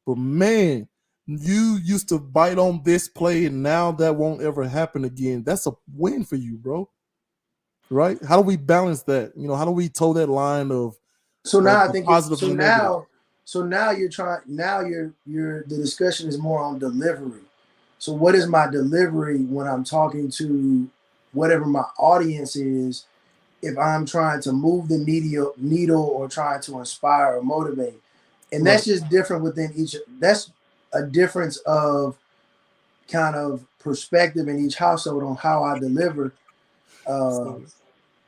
But man, you used to bite on this play and now that won't ever happen again. That's a win for you, bro. Right? How do we balance that? How do we toe that line of now I think positive and negative? So now you're trying. Now the discussion is more on delivery. So what is my delivery when I'm talking to whatever my audience is? If I'm trying to move the needle or trying to inspire or motivate, and that's just different within each. That's a difference of kind of perspective in each household on how I deliver.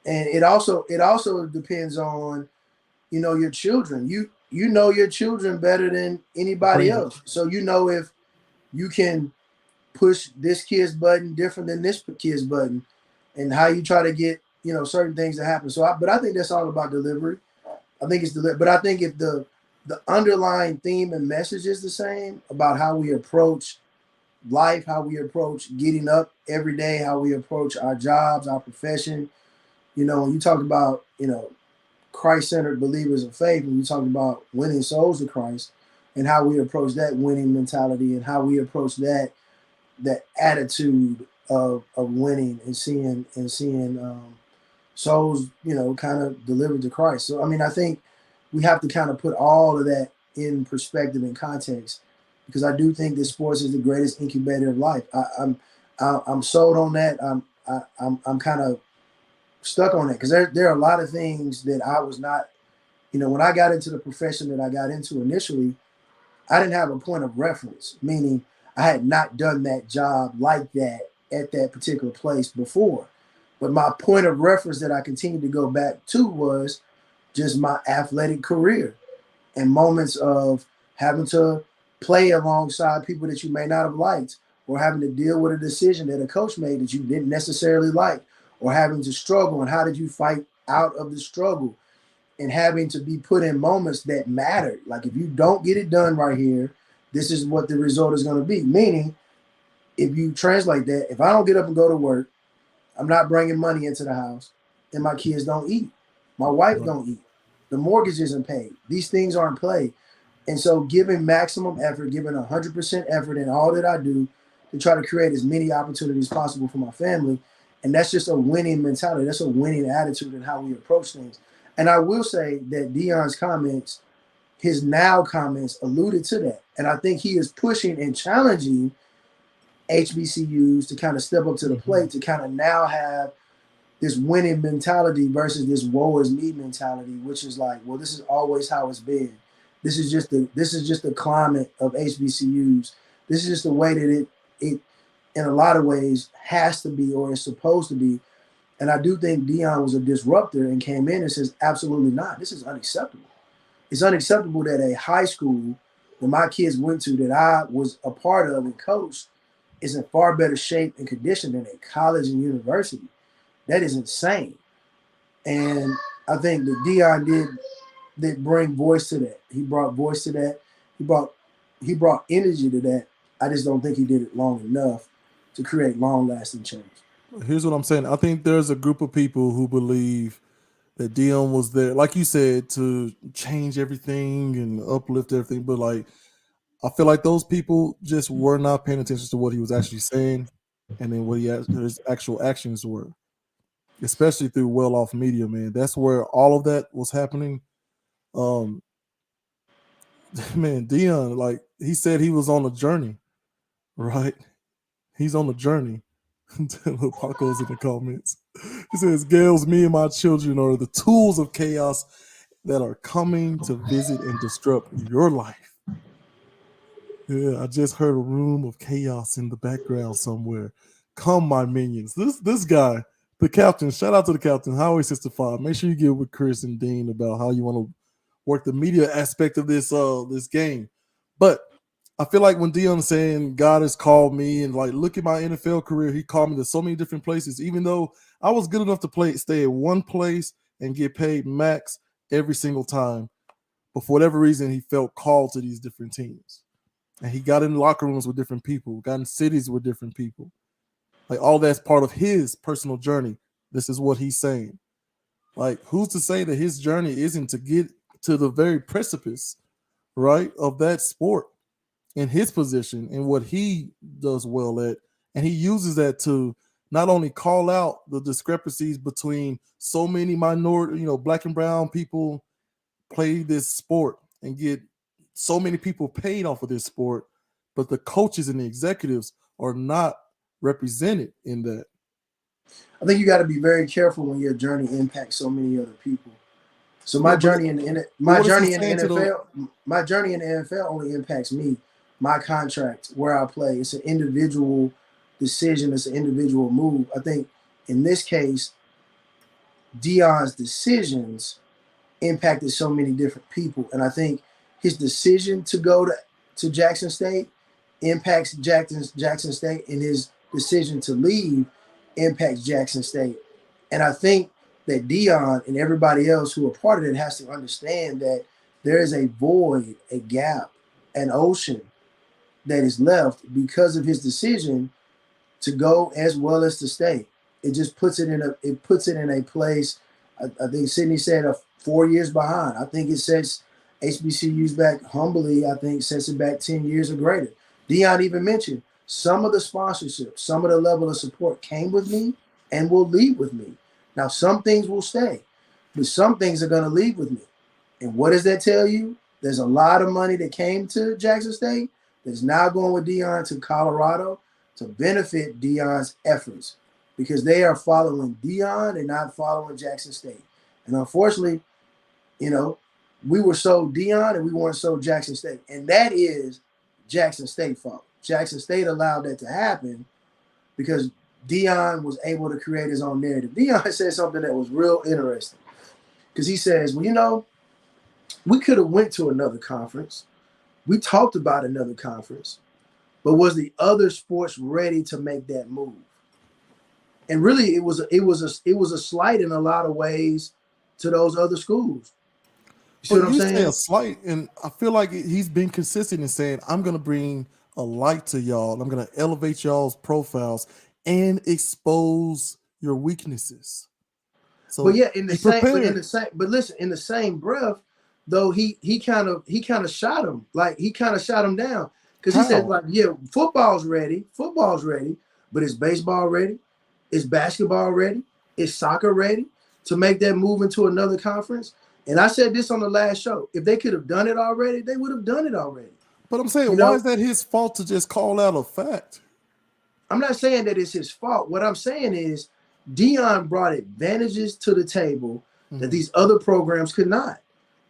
And it also depends on your children. You know your children better than anybody else. So if you can push this kid's button different than this kid's button, and how you try to get certain things to happen. But I think that's all about delivery. I think it's but I think if the underlying theme and message is the same about how we approach life, how we approach getting up every day, how we approach our jobs, our profession. When you talk about Christ-centered believers of faith, and you talk about winning souls to Christ, and how we approach that winning mentality, and how we approach that attitude of winning and seeing souls, kind of delivered to Christ. So I think we have to kind of put all of that in perspective and context, because I do think that sports is the greatest incubator of life. I'm sold on that. I'm kind of stuck on it because there are a lot of things that I was not, when I got into the profession that I got into initially, I didn't have a point of reference, meaning I had not done that job like that at that particular place before. But my point of reference that I continued to go back to was just my athletic career. and moments of having to play alongside people that you may not have liked, or having to deal with a decision that a coach made that you didn't necessarily like, or having to struggle, and how did you fight out of the struggle, and having to be put in moments that mattered. Like, if you don't get it done right here, this is what the result is going to be. Meaning, if you translate that, if I don't get up and go to work, I'm not bringing money into the house, and my kids don't eat. My wife don't eat. The mortgage isn't paid. These things aren't played. And so giving maximum effort, giving 100% effort in all that I do to try to create as many opportunities possible for my family. And that's just a winning mentality. That's a winning attitude in how we approach things. And I will say that Deion's comments, his now comments, alluded to that. And I think he is pushing and challenging HBCUs to kind of step up to the plate, to kind of now have this winning mentality versus this woe is me mentality, which is like, well, this is always how it's been. This is just the climate of HBCUs. This is just the way that it in a lot of ways has to be, or is supposed to be. And I do think Deion was a disruptor and came in and says, absolutely not. This is unacceptable. It's unacceptable that a high school that my kids went to, that I was a part of and coached, is in far better shape and condition than a college and university. That is insane. And I think that Deion did bring voice to that. He brought voice to that. He brought energy to that. I just don't think he did it long enough to create long-lasting change. Here's what I'm saying. I think there's a group of people who believe that Deion was there, like you said, to change everything and uplift everything. But like, I feel like those people just were not paying attention to what he was actually saying, and then what his actual actions were, especially through well-off media. Man, that's where all of that was happening. Man, Deion, like he said, he was on a journey, right? He's on a journey. Paco's in the comments. He says, Gales, me and my children are the tools of chaos that are coming to visit and disrupt your life. Yeah, I just heard a room of chaos in the background somewhere. Come, my minions. This guy, the captain, shout out to the captain, Highway 65. Make sure you get with Chris and Dean about how you want to work the media aspect of this game. But I feel like when Deion's saying God has called me, and like, look at my NFL career, he called me to so many different places, even though I was good enough to stay at one place and get paid max every single time. But for whatever reason, he felt called to these different teams. And he got in locker rooms with different people, got in cities with different people. Like, all that's part of his personal journey. This is what he's saying. Like, who's to say that his journey isn't to get to the very precipice, right, of that sport in his position and what he does well at. And he uses that to not only call out the discrepancies between so many minority, black and brown people play this sport and get so many people paid off of this sport, but the coaches and the executives are not represented in that. I think you got to be very careful when your journey impacts so many other people. So my journey in the NFL only impacts me, my contract, where I play. It's an individual decision. It's an individual move. I think in this case, Deion's decisions impacted so many different people, and I think his decision to go to Jackson State impacts Jackson State, and his decision to leave impacts Jackson State. And I think that Deion and everybody else who are part of it has to understand that there is a void, a gap, an ocean that is left because of his decision to go as well as to stay. It just puts it in a place. I think Sydney said 4 years behind. I think it sets HBCUs back humbly. I think sets it back 10 years or greater. Deion even mentioned some of the sponsorship, some of the level of support came with me and will leave with me. Now, some things will stay, but some things are going to leave with me. And what does that tell you? There's a lot of money that came to Jackson State that's now going with Deion to Colorado to benefit Deion's efforts, because they are following Deion and not following Jackson State. And unfortunately, we were sold Deion and we weren't sold Jackson State. And that is Jackson State's fault. Jackson State allowed that to happen because Deion was able to create his own narrative. Deion said something that was real interesting, because he says, well, We could have went to another conference. We talked about another conference, but was the other sports ready to make that move? And really, it was a slight in a lot of ways to those other schools. You see what I'm saying? Say a slight, and I feel like he's been consistent in saying, I'm going to bring a light to y'all. I'm going to elevate y'all's profiles and expose your weaknesses. So, but yeah, but listen, in the same breath, though, he kind of shot him. Like, he kind of shot him down, because he said, like, yeah, football's ready, but is baseball ready? Is basketball ready? Is soccer ready to make that move into another conference? And I said this on the last show. If they could have done it already, they would have done it already. But I'm saying, why is that his fault to just call out a fact? I'm not saying that it's his fault. What I'm saying is Deion brought advantages to the table that these other programs could not.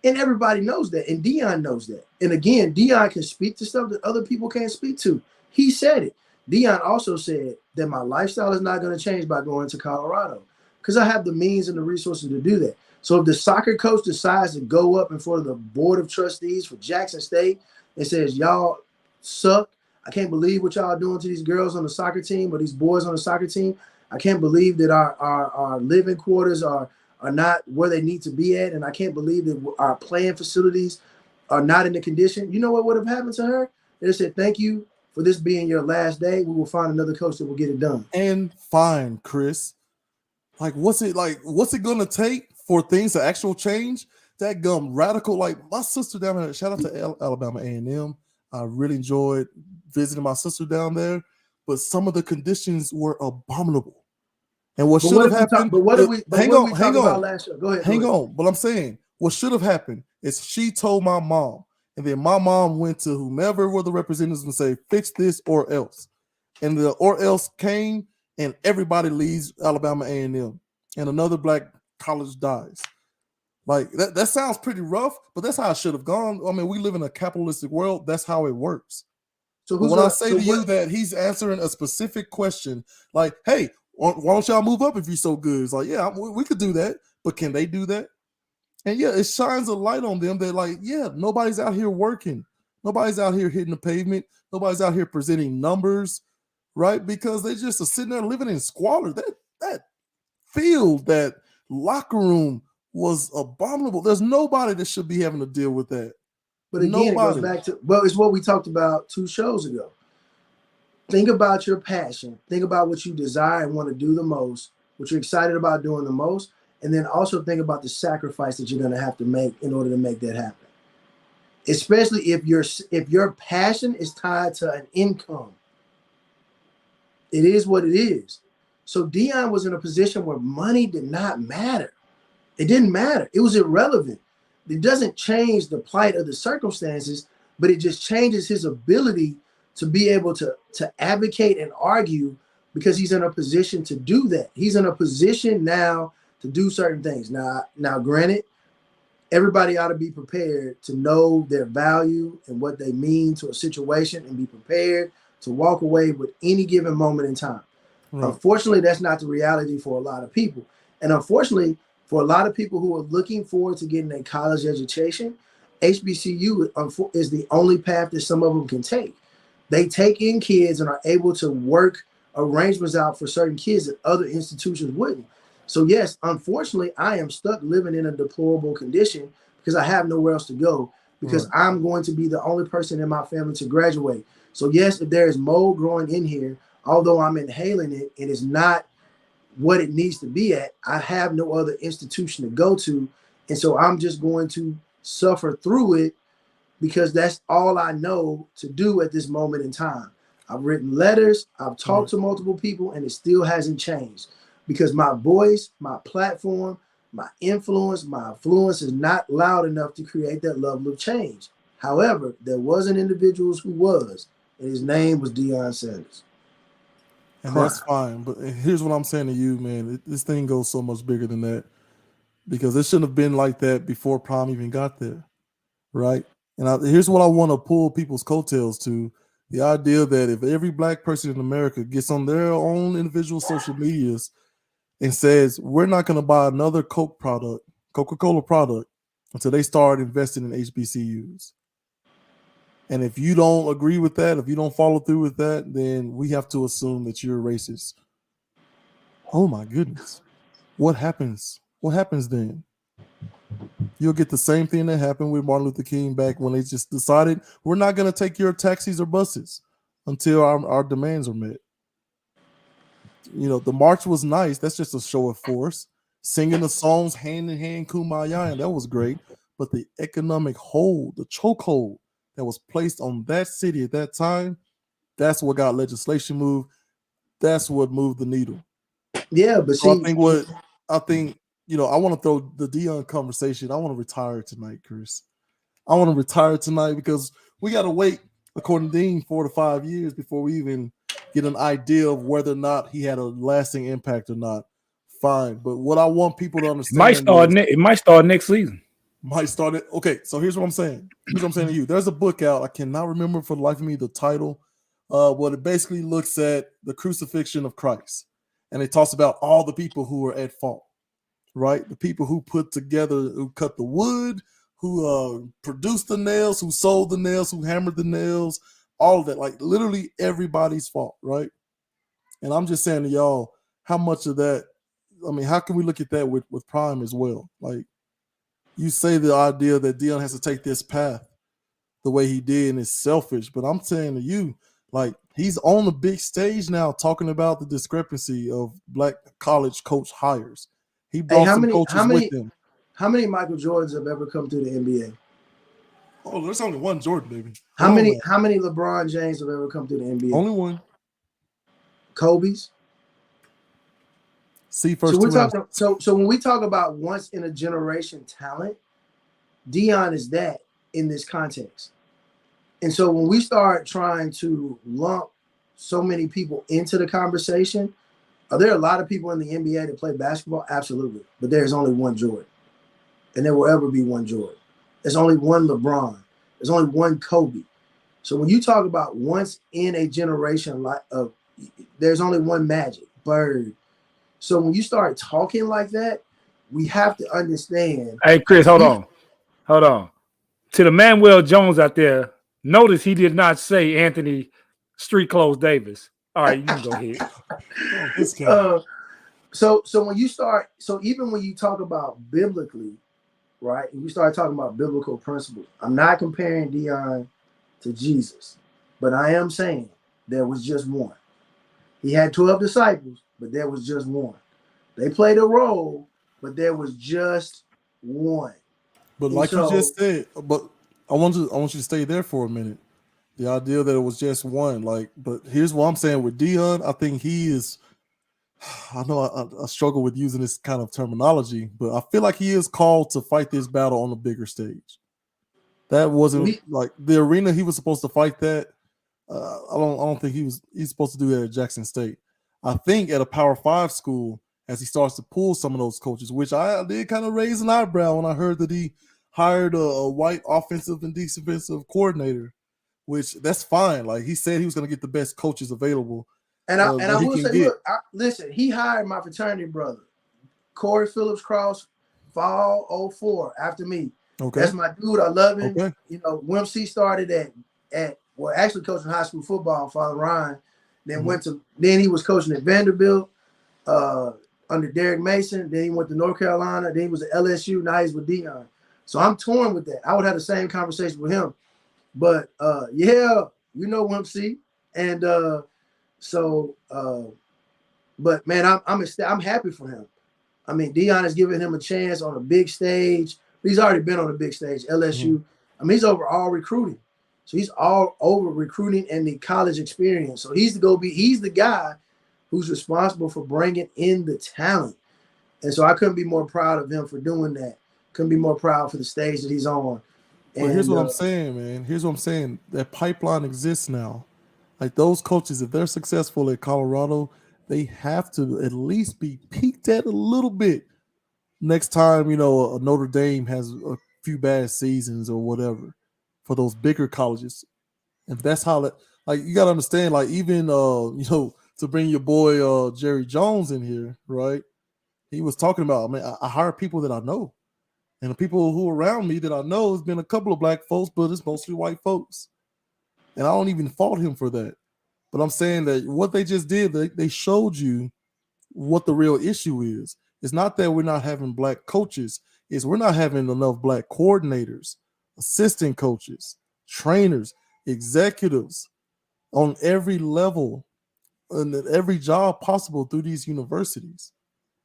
And everybody knows that. And Deion knows that. And again, Deion can speak to stuff that other people can't speak to. He said it. Deion also said that my lifestyle is not going to change by going to Colorado, because I have the means and the resources to do that. So if the soccer coach decides to go up in front of the board of trustees for Jackson State and says, y'all suck, I can't believe what y'all are doing to these girls on the soccer team or these boys on the soccer team. I can't believe that our living quarters are not where they need to be at. And I can't believe that our playing facilities are not in the condition. You know what would have happened to her? They said, thank you for this being your last day. We will find another coach that will get it done. And fine, Chris. Like, what's it going to take for things to actually change? That radical, like my sister down there, shout out to Alabama A&M. I really enjoyed visiting my sister down there, but some of the conditions were abominable. And what should have happened? Hang on. But I'm saying, what should have happened is she told my mom, and then my mom went to whomever were the representatives and say, fix this or else. And the or else came, and everybody leaves Alabama A&M, and another black college dies. Like, that sounds pretty rough, but that's how it should have gone. I mean, we live in a capitalistic world. That's how it works. So when I say to you that he's answering a specific question, like, hey, why don't y'all move up if you're so good? It's like, yeah, we could do that, but can they do that? And yeah, it shines a light on them that, like, yeah, nobody's out here working. Nobody's out here hitting the pavement. Nobody's out here presenting numbers, right? Because they just are sitting there living in squalor. That field, that locker room was abominable. There's nobody that should be having to deal with that. But again, it goes back to, well, it's what we talked about 2 shows ago. Think about your passion. Think about what you desire and want to do the most, what you're excited about doing the most, and then also think about the sacrifice that you're going to have to make in order to make that happen. Especially if your passion is tied to an income. It is what it is. So Deion was in a position where money did not matter. It didn't matter. It was irrelevant. It doesn't change the plight of the circumstances, but it just changes his ability to be able to advocate and argue, because he's in a position to do that. He's in a position now to do certain things. Now, granted, everybody ought to be prepared to know their value and what they mean to a situation and be prepared to walk away with any given moment in time. Right. Unfortunately, that's not the reality for a lot of people. And unfortunately, for a lot of people who are looking forward to getting a college education, HBCU is the only path that some of them can take. They take in kids and are able to work arrangements out for certain kids that other institutions wouldn't. So yes, unfortunately, I am stuck living in a deplorable condition because I have nowhere else to go, because I'm going to be the only person in my family to graduate. So yes, if there is mold growing in here, although I'm inhaling it, it is not what it needs to be at. I have no other institution to go to. And so I'm just going to suffer through it, because that's all I know to do at this moment in time. I've written letters, I've talked to multiple people, and it still hasn't changed, because my voice, my platform, my influence is not loud enough to create that level of change. However, there was an individual who was, and his name was Deion Sanders. And that's fine. But here's what I'm saying to you, man. This thing goes so much bigger than that, because it shouldn't have been like that before Prom even got there, right? And here's what I want to pull people's coattails to: the idea that if every black person in America gets on their own individual social medias and says, we're not going to buy another Coca-Cola product until they start investing in HBCUs. And if you don't agree with that, if you don't follow through with that, then we have to assume that you're racist. Oh my goodness. What happens? What happens then? You'll get the same thing that happened with Martin Luther King back when they just decided we're not going to take your taxis or buses until our demands are met. You know, the march was nice. That's just a show of force. Singing the songs hand in hand, Kumbaya, and that was great. But the economic hold, the chokehold that was placed on that city at that time, that's what got legislation moved. That's what moved the needle. Yeah, but so see, I think, you know, I want to throw the Dion conversation. I want to retire tonight, Chris. I want to retire tonight because we got to wait, according to Dean, 4 to 5 years before we even get an idea of whether or not he had a lasting impact or not. Fine, but what I want people to understand it might start next season. Might start it. Okay, so here's what I'm saying. Here's what I'm saying to you. There's a book out. I cannot remember for the life of me the title. But it basically looks at the crucifixion of Christ, and it talks about all the people who were at fault, right? The people who put together, who cut the wood, who produced the nails, who sold the nails, who hammered the nails, all of that. Like literally everybody's fault, right? And I'm just saying to y'all, how much of that? I mean, how can we look at that with Prime as well? Like, you say the idea that Dion has to take this path the way he did and is selfish, but I'm saying to you, like, he's on the big stage now talking about the discrepancy of black college coach hires. He brought some coaches with him. How many Michael Jordans have ever come through the NBA? Oh, there's only one Jordan, baby. How many LeBron James have ever come through the NBA? Only one. Kobe's? See, first so when we talk about once in a generation talent, Dion is that in this context. And so when we start trying to lump so many people into the conversation, are there a lot of people in the NBA that play basketball? Absolutely. But there's only one Jordan. And there will ever be one Jordan. There's only one LeBron. There's only one Kobe. So when you talk about once in a generation, there's only one Magic, Bird. So when you start talking like that, we have to understand. Hey, Chris, hold on. To the Manuel Jones out there, notice he did not say Anthony Street Clothes Davis. All right, you can go ahead. So when you start, so even when you talk about biblically, right, and you start talking about biblical principles, I'm not comparing Dion to Jesus, but I am saying there was just one. He had 12 disciples, but there was just one. They played a role, but there was just one. But like you just said, but I want you to stay there for a minute. The idea that it was just one, like, but here's what I'm saying with Dion. I think he is. I know I struggle with using this kind of terminology, but I feel like he is called to fight this battle on a bigger stage. That wasn't like the arena he was supposed to fight that. I don't think he's supposed to do that at Jackson State. I think at a Power 5 school, as he starts to pull some of those coaches, which I did kind of raise an eyebrow when I heard that he hired a white offensive and defensive coordinator, which that's fine. Like he said, he was going to get the best coaches available. And I will say, look, listen, he hired my fraternity brother, Corey Phillips Cross, fall 04 after me. Okay. That's my dude. I love him. Okay. You know, Wimp C started at actually coaching high school football, Father Ryan. Then then he was coaching at Vanderbilt under Derek Mason. Then he went to North Carolina. Then he was at LSU. Now he's with Dion. So I'm torn with that. I would have the same conversation with him. But yeah, you know Wimp C. And but man, I'm happy for him. I mean, Dion is giving him a chance on a big stage. He's already been on a big stage, LSU. I mean, he's over all recruiting. So he's all over recruiting and the college experience. So he's the guy who's responsible for bringing in the talent. And so I couldn't be more proud of him for doing that. Couldn't be more proud for the stage that he's on. But here's what I'm saying, man. Here's what I'm saying. That pipeline exists now. Like those coaches, if they're successful at Colorado, they have to at least be peaked at a little bit next time, you know, Notre Dame has a few bad seasons or whatever for those bigger colleges. And that's how that, like, you got to understand, like, even, you know, to bring your boy Jerry Jones in here, right? He was talking about, I mean, I hire people that I know. And the people who are around me that I know has been a couple of black folks, but it's mostly white folks. And I don't even fault him for that. But I'm saying that what they just did, they showed you what the real issue is. It's not that we're not having black coaches. It's we're not having enough black coordinators, assistant coaches, trainers, executives on every level and at every job possible through these universities.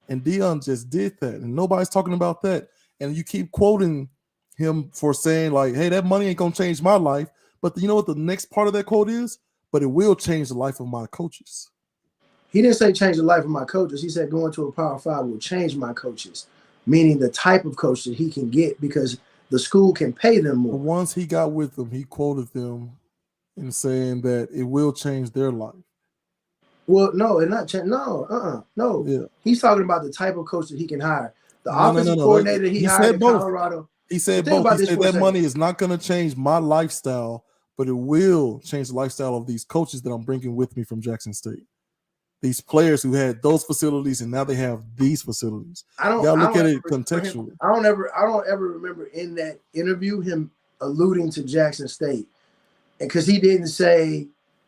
And Dion just did that. And nobody's talking about that. And you keep quoting him for saying, like, hey, that money ain't going to change my life. But you know what the next part of that quote is? But it will change the life of my coaches. He didn't say change the life of my coaches. He said going to a Power 5 will change my coaches, meaning the type of coach that he can get because the school can pay them more. The ones he got with them, he quoted them in saying that it will change their life. Well, no, and not change. No. Yeah. He's talking about the type of coach that he can hire. The offensive coordinator he hired in Colorado. He said both. He said that money is not going to change my lifestyle, but it will change the lifestyle of these coaches that I'm bringing with me from Jackson State. These players who had those facilities and now they have these facilities. You gotta look at it contextually. I don't ever remember in that interview him alluding to Jackson State, and because he didn't say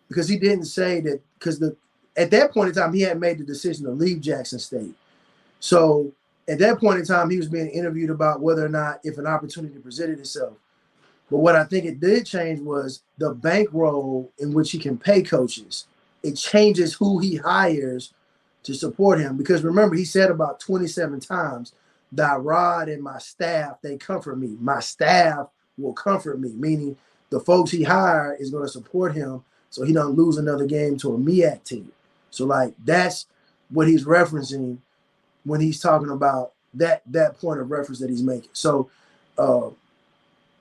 that at that point in time he had made the decision to leave Jackson State. So at that point in time he was being interviewed about whether or not if an opportunity presented itself. But what I think it did change was the bankroll in which he can pay coaches. It changes who he hires to support him. Because remember, he said about 27 times, thy rod and my staff, they comfort me. My staff will comfort me, meaning the folks he hired is going to support him so he don't lose another game to a MEAC team. So, like, that's what he's referencing when he's talking about that point of reference that he's making. So,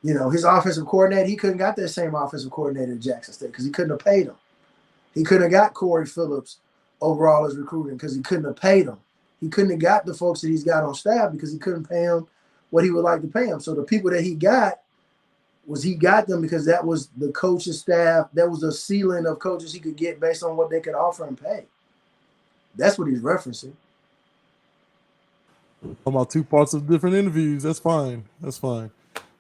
his offensive coordinator, he couldn't got that same offensive coordinator at Jackson State because he couldn't have paid him. He couldn't have got Corey Phillips overall as recruiting because he couldn't have paid him. He couldn't have got the folks that he's got on staff because he couldn't pay him what he would like to pay him. So the people that he got them because that was the coaching staff. That was the ceiling of coaches he could get based on what they could offer and pay. That's what he's referencing. About two parts of different interviews. That's fine.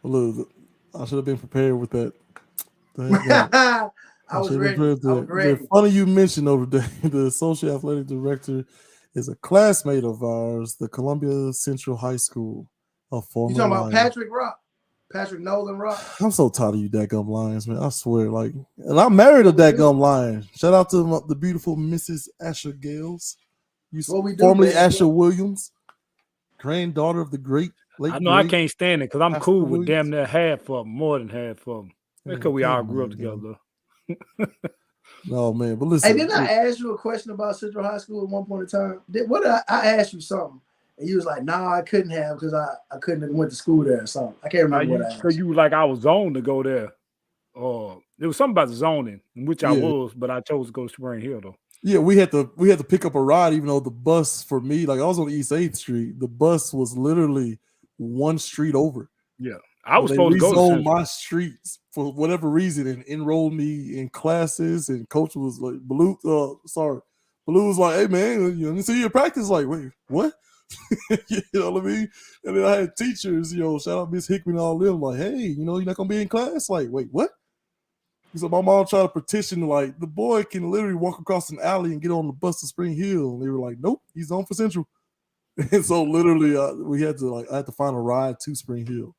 Look, I should have been prepared with that. I was ready. Funny you mentioned over there, the associate athletic director is a classmate of ours, the Columbia Central High School. You talking about Patrick Nolan Rock? I'm so tired of you dadgum Lions, man. I swear, and I married a dadgum Lion. Shout out to the beautiful Mrs. Asher Gales, formerly Asher Williams, granddaughter of the great late. I know I can't stand it because I'm cool with damn near half of them, more than half of them. That's because we all grew up together. No, man, but listen. Hey, didn't I ask you a question about Central High School at one point in time? I asked you something, and you was like, "Nah, I couldn't have because I couldn't have went to school there or something." I can't remember what I asked. So you were like, I was zoned to go there. There was something about the zoning, in which I was, but I chose to go to Spring Hill though. Yeah, we had to pick up a ride, even though the bus for me, like I was on East 8th Street, the bus was literally one street over. Yeah. I was supposed to go to my streets for whatever reason and enrolled me in classes. And coach was like, Blue was like, hey man, you see your practice? Like, wait, what? You know what I mean? And then I had teachers, shout out Miss Hickman and all them, like, hey, you're not gonna be in class? Like, wait, what? So my mom tried to petition, like, the boy can literally walk across an alley and get on the bus to Spring Hill. And they were like, nope, he's on for Central. And so literally I had to find a ride to Spring Hill.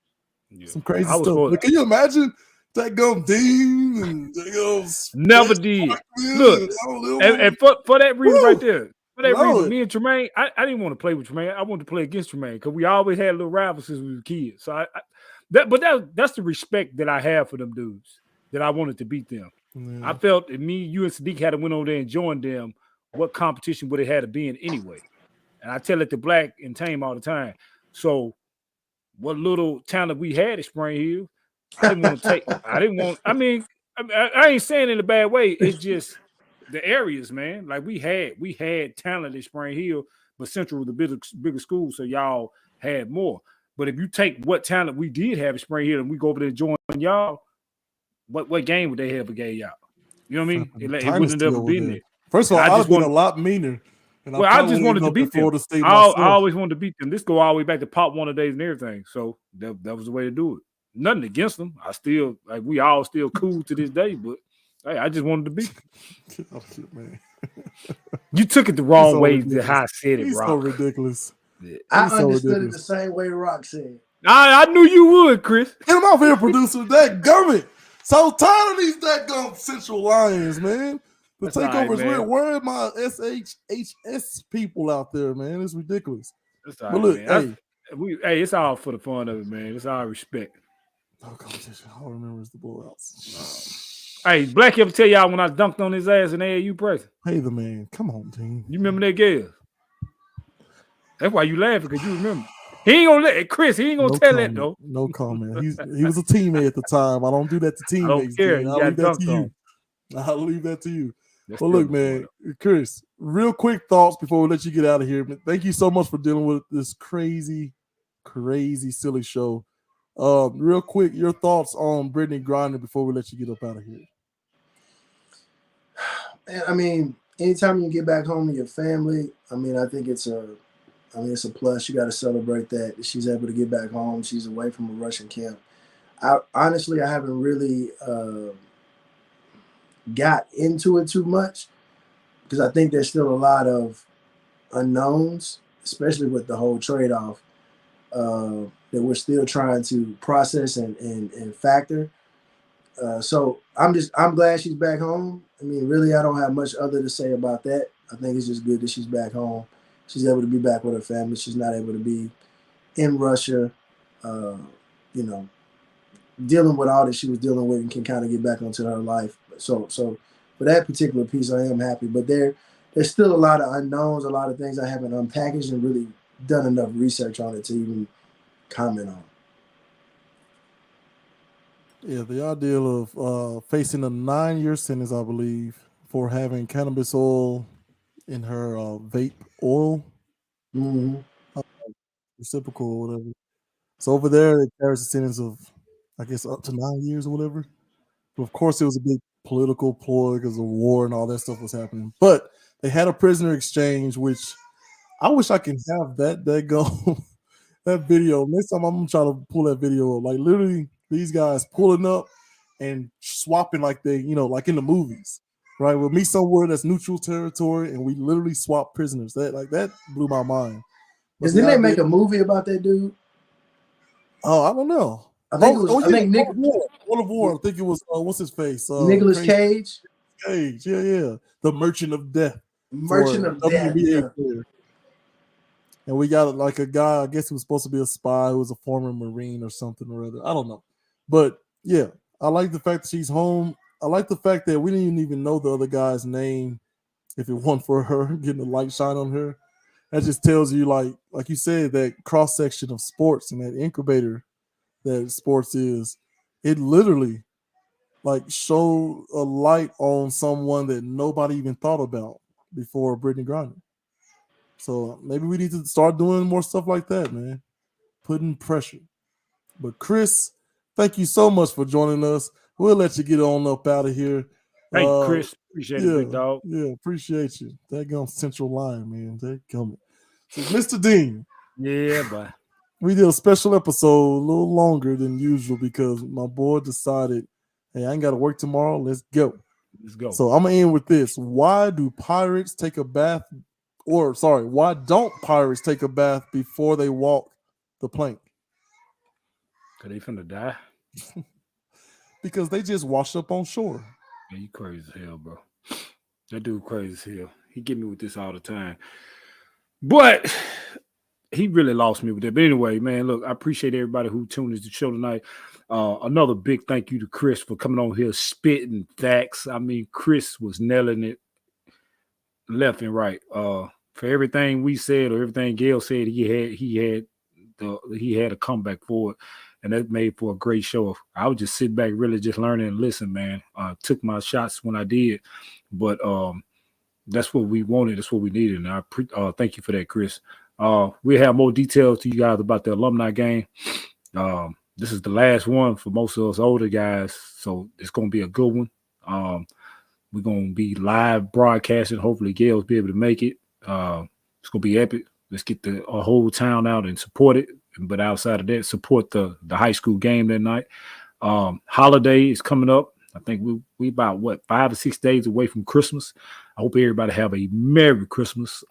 Yeah. Some crazy stuff. Can you imagine that gum Dean and never did. Look, and for that reason right there, me and Tremaine, I didn't want to play with Tremaine. I wanted to play against Tremaine because we always had little rivals since we were kids. So that's the respect that I have for them dudes, that I wanted to beat them. Yeah. I felt if you and Sadiq had to went over there and joined them, what competition would it have to be in anyway? And I tell it to Black and Tame all the time. So what little talent we had at Spring Hill, I didn't want to take. I ain't saying it in a bad way. It's just the areas, man. Like we had talent at Spring Hill, but Central was the bigger school, so y'all had more. But if you take what talent we did have at Spring Hill and we go over there and join y'all, what game would they have gave y'all? You know what I mean? It wouldn't have ever been there. First of all, I'd have been a lot meaner And well, I just wanted to beat them. Florida State I myself. always wanted to beat them. This go all the way back to Pop One of Days and everything. So that was the way to do it. Nothing against them. I still like we all still cool to this day, but hey, I just wanted to beat them. Oh, shit, man. You took it the wrong way to how I said it, He's Rock. so ridiculous. I understood it the same way Rock said. I knew you would, Chris. Get him off here, producer. That gummit. So tired of these daggum Central Lions, man. The takeover is weird. Where are my SHHS people out there, man? It's ridiculous. That's all right, look, hey, it's all for the fun of it, man. It's all respect. No competition. All I remember is the blowouts. Hey, Black ever tell y'all when I dunked on his ass in AAU press? Hey, the man. Come on, team. You remember that, Gale? That's why you laughing, because you remember. He ain't gonna let Chris. He ain't gonna tell that though. No comment. He was a teammate at the time. I don't do that to teammates. I don't care. I'll leave that to you. I'll leave that to you. Well, look, man, Chris. Real quick thoughts before we let you get out of here. Thank you so much for dealing with this crazy, silly show. Real quick, your thoughts on Brittany Griner before we let you get up out of here. I mean, anytime you get back home to your family, I mean, I think it's a plus. You got to celebrate that she's able to get back home. She's away from a Russian camp. Honestly, I haven't really got into it too much because I think there's still a lot of unknowns, especially with the whole trade-off that we're still trying to process and factor. So I'm glad she's back home. I mean, really, I don't have much other to say about that. I think it's just good that she's back home. She's able to be back with her family. She's not able to be in Russia, dealing with all that she was dealing with and can kind of get back onto her life. So for that particular piece, I am happy. But there's still a lot of unknowns, a lot of things I haven't unpackaged and really done enough research on it to even comment on. Yeah, the ideal of facing a 9-year sentence, I believe, for having cannabis oil in her vape oil, reciprocal or whatever. So over there, it carries a sentence of, I guess, up to 9 years or whatever. But of course, it was a big political ploy because of war and all that stuff was happening. But they had a prisoner exchange, which I wish I could have that video. Next time I'm gonna try to pull that video up. Like literally, these guys pulling up and swapping like they, like in the movies. Right, we'll meet somewhere that's neutral territory, and we literally swap prisoners. That blew my mind. Didn't they make a movie about that dude? Oh, I don't know. I think it was. I think World of War. I think it was. What's his face? Nicolas Cage. Cage. Yeah. The Merchant of Death. Merchant of Death. Yeah. And we got like a guy. I guess he was supposed to be a spy who was a former Marine or something or other. I don't know, but yeah, I like the fact that she's home. I like the fact that we didn't even know the other guy's name if it wasn't for her getting the light shine on her. That just tells you, like you said, that cross-section of sports and that incubator that sports is, it literally showed a light on someone that nobody even thought about before Brittany Griner. So maybe we need to start doing more stuff like that, man. Putting pressure. But Chris, thank you so much for joining us. We'll let you get on up out of here. Hey, Chris. Appreciate it, big dog. Yeah, appreciate you. That goes Central Line, man. They coming. So, Mr. Dean. Yeah, bye. We did a special episode a little longer than usual because my boy decided, hey, I ain't got to work tomorrow. Let's go. So I'm going to end with this. Why don't pirates take a bath before they walk the plank? Because they finna die. Because they just wash up on shore. Man, you crazy as hell, bro. That dude crazy as hell. He get me with this all the time. But he really lost me with that. But anyway, man, look, I appreciate everybody who tuned into the show tonight. Another big thank you to Chris for coming on here spitting facts. I mean, Chris was nailing it left and right. For everything we said or everything Gail said, he had a comeback for it. And that made for a great show. I would just sit back, really just learn and listen, man. Took my shots when I did, but that's what we wanted. That's what we needed. And I thank you for that, Chris. We'll have more details to you guys about the alumni game. This is the last one for most of us older guys, so it's going to be a good one. We're going to be live broadcasting. Hopefully, Gail will be able to make it. It's gonna be epic. Let's get the whole town out and support it. But outside of that, support the high school game that night. Holiday is coming up. I think we about 5 or 6 days away from Christmas. I hope everybody have a Merry Christmas.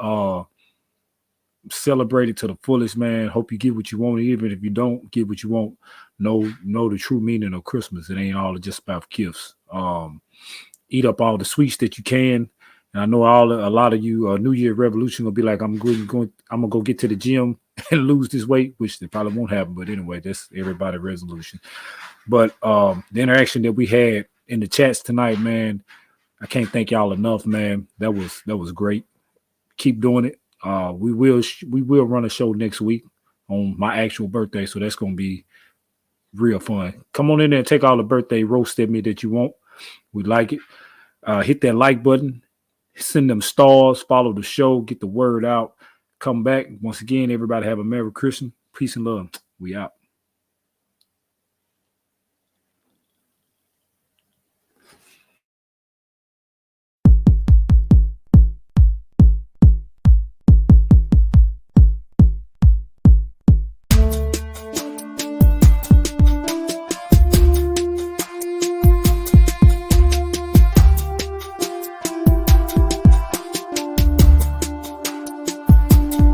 Celebrate it to the fullest, man. Hope you get what you want. Even if you don't get what you want, know the true meaning of Christmas. It ain't all just about gifts. Eat up all the sweets that you can. And I know a lot of you New Year Revolution will be like, I'm gonna go get to the gym and lose this weight, which they probably won't happen. But anyway, that's everybody's resolution. But the interaction that we had in the chats tonight, man, I can't thank y'all enough, man. That was great. Keep doing it. We will run a show next week on my actual birthday, so that's gonna be real fun. Come on in there and take all the birthday roast at me that you want. We like it. Hit that like button, send them stars, follow the show, get the word out. Come back. Once again, everybody have a Merry Christmas. Peace and love. We out.